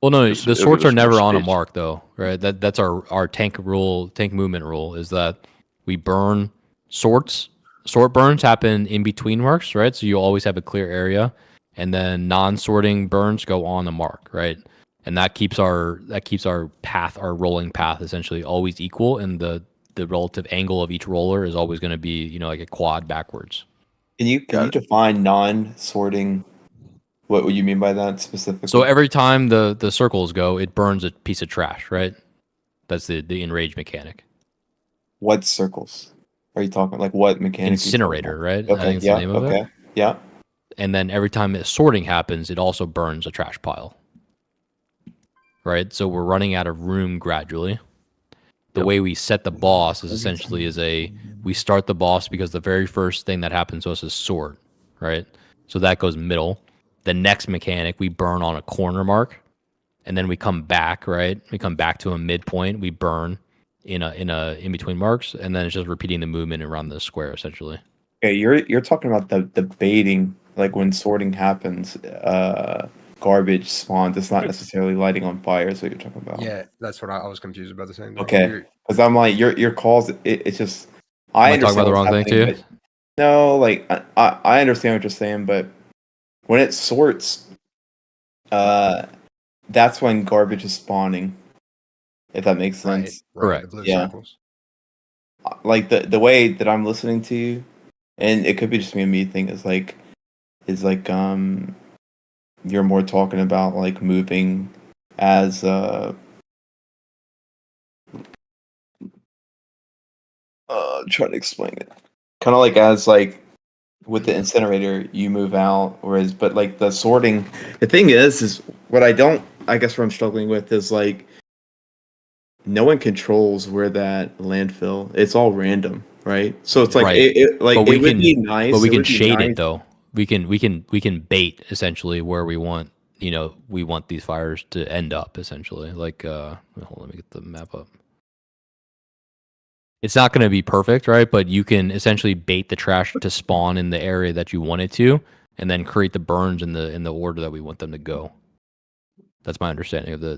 Well, no, Just- the it'll sorts give are us more never on a space. mark though, right? That's our tank movement rule is that we burn sorts. Sort burns happen in between marks, right? So you always have a clear area, and then non-sorting burns go on the mark, right? And that keeps our path, our rolling path, essentially always equal, and the relative angle of each roller is always going to be, like a quad backwards. Can you define non-sorting? What would you mean by that specifically? So every time the circles go, it burns a piece of trash, right? That's the enrage mechanic. What circles are you talking? Like what mechanic? Incinerator, right? Okay, I think it's yeah, the name of it. okay, yeah. And then every time sorting happens, it also burns a trash pile. Right? So we're running out of room gradually. The way we set the boss is essentially we start the boss because the very first thing that happens to us is sort, right? So that goes middle. The next mechanic we burn on a corner mark, and then we come back, right? We come back to a midpoint, we burn in between marks, and then it's just repeating the movement around the square essentially. Okay, you're talking about the baiting, like when sorting happens, garbage spawns. It's not necessarily lighting on fire. Is what you're talking about? Yeah, that's what I was confused about the same thing. Okay, because I'm like your calls. It's just Am I talking about the wrong thing too? No, like I understand what you're saying, but when it sorts, that's when garbage is spawning. If that makes sense. Right. The blue circles. Like the way that I'm listening to you, and it could be just me thing, is like you're more talking about like moving as trying to explain it. Kind of like as like with the incinerator you move out, whereas but like the sorting, the thing is what I guess what I'm struggling with is like no one controls where that landfill. It's all random, right? So it's like Right. it would be nice. But we it can would be shade nice. it though. We can bait essentially where we want, we want these fires to end up essentially. Like hold on, let me get the map up. It's not going to be perfect, right? But you can essentially bait the trash to spawn in the area that you want it to, and then create the burns in the order that we want them to go. That's my understanding of the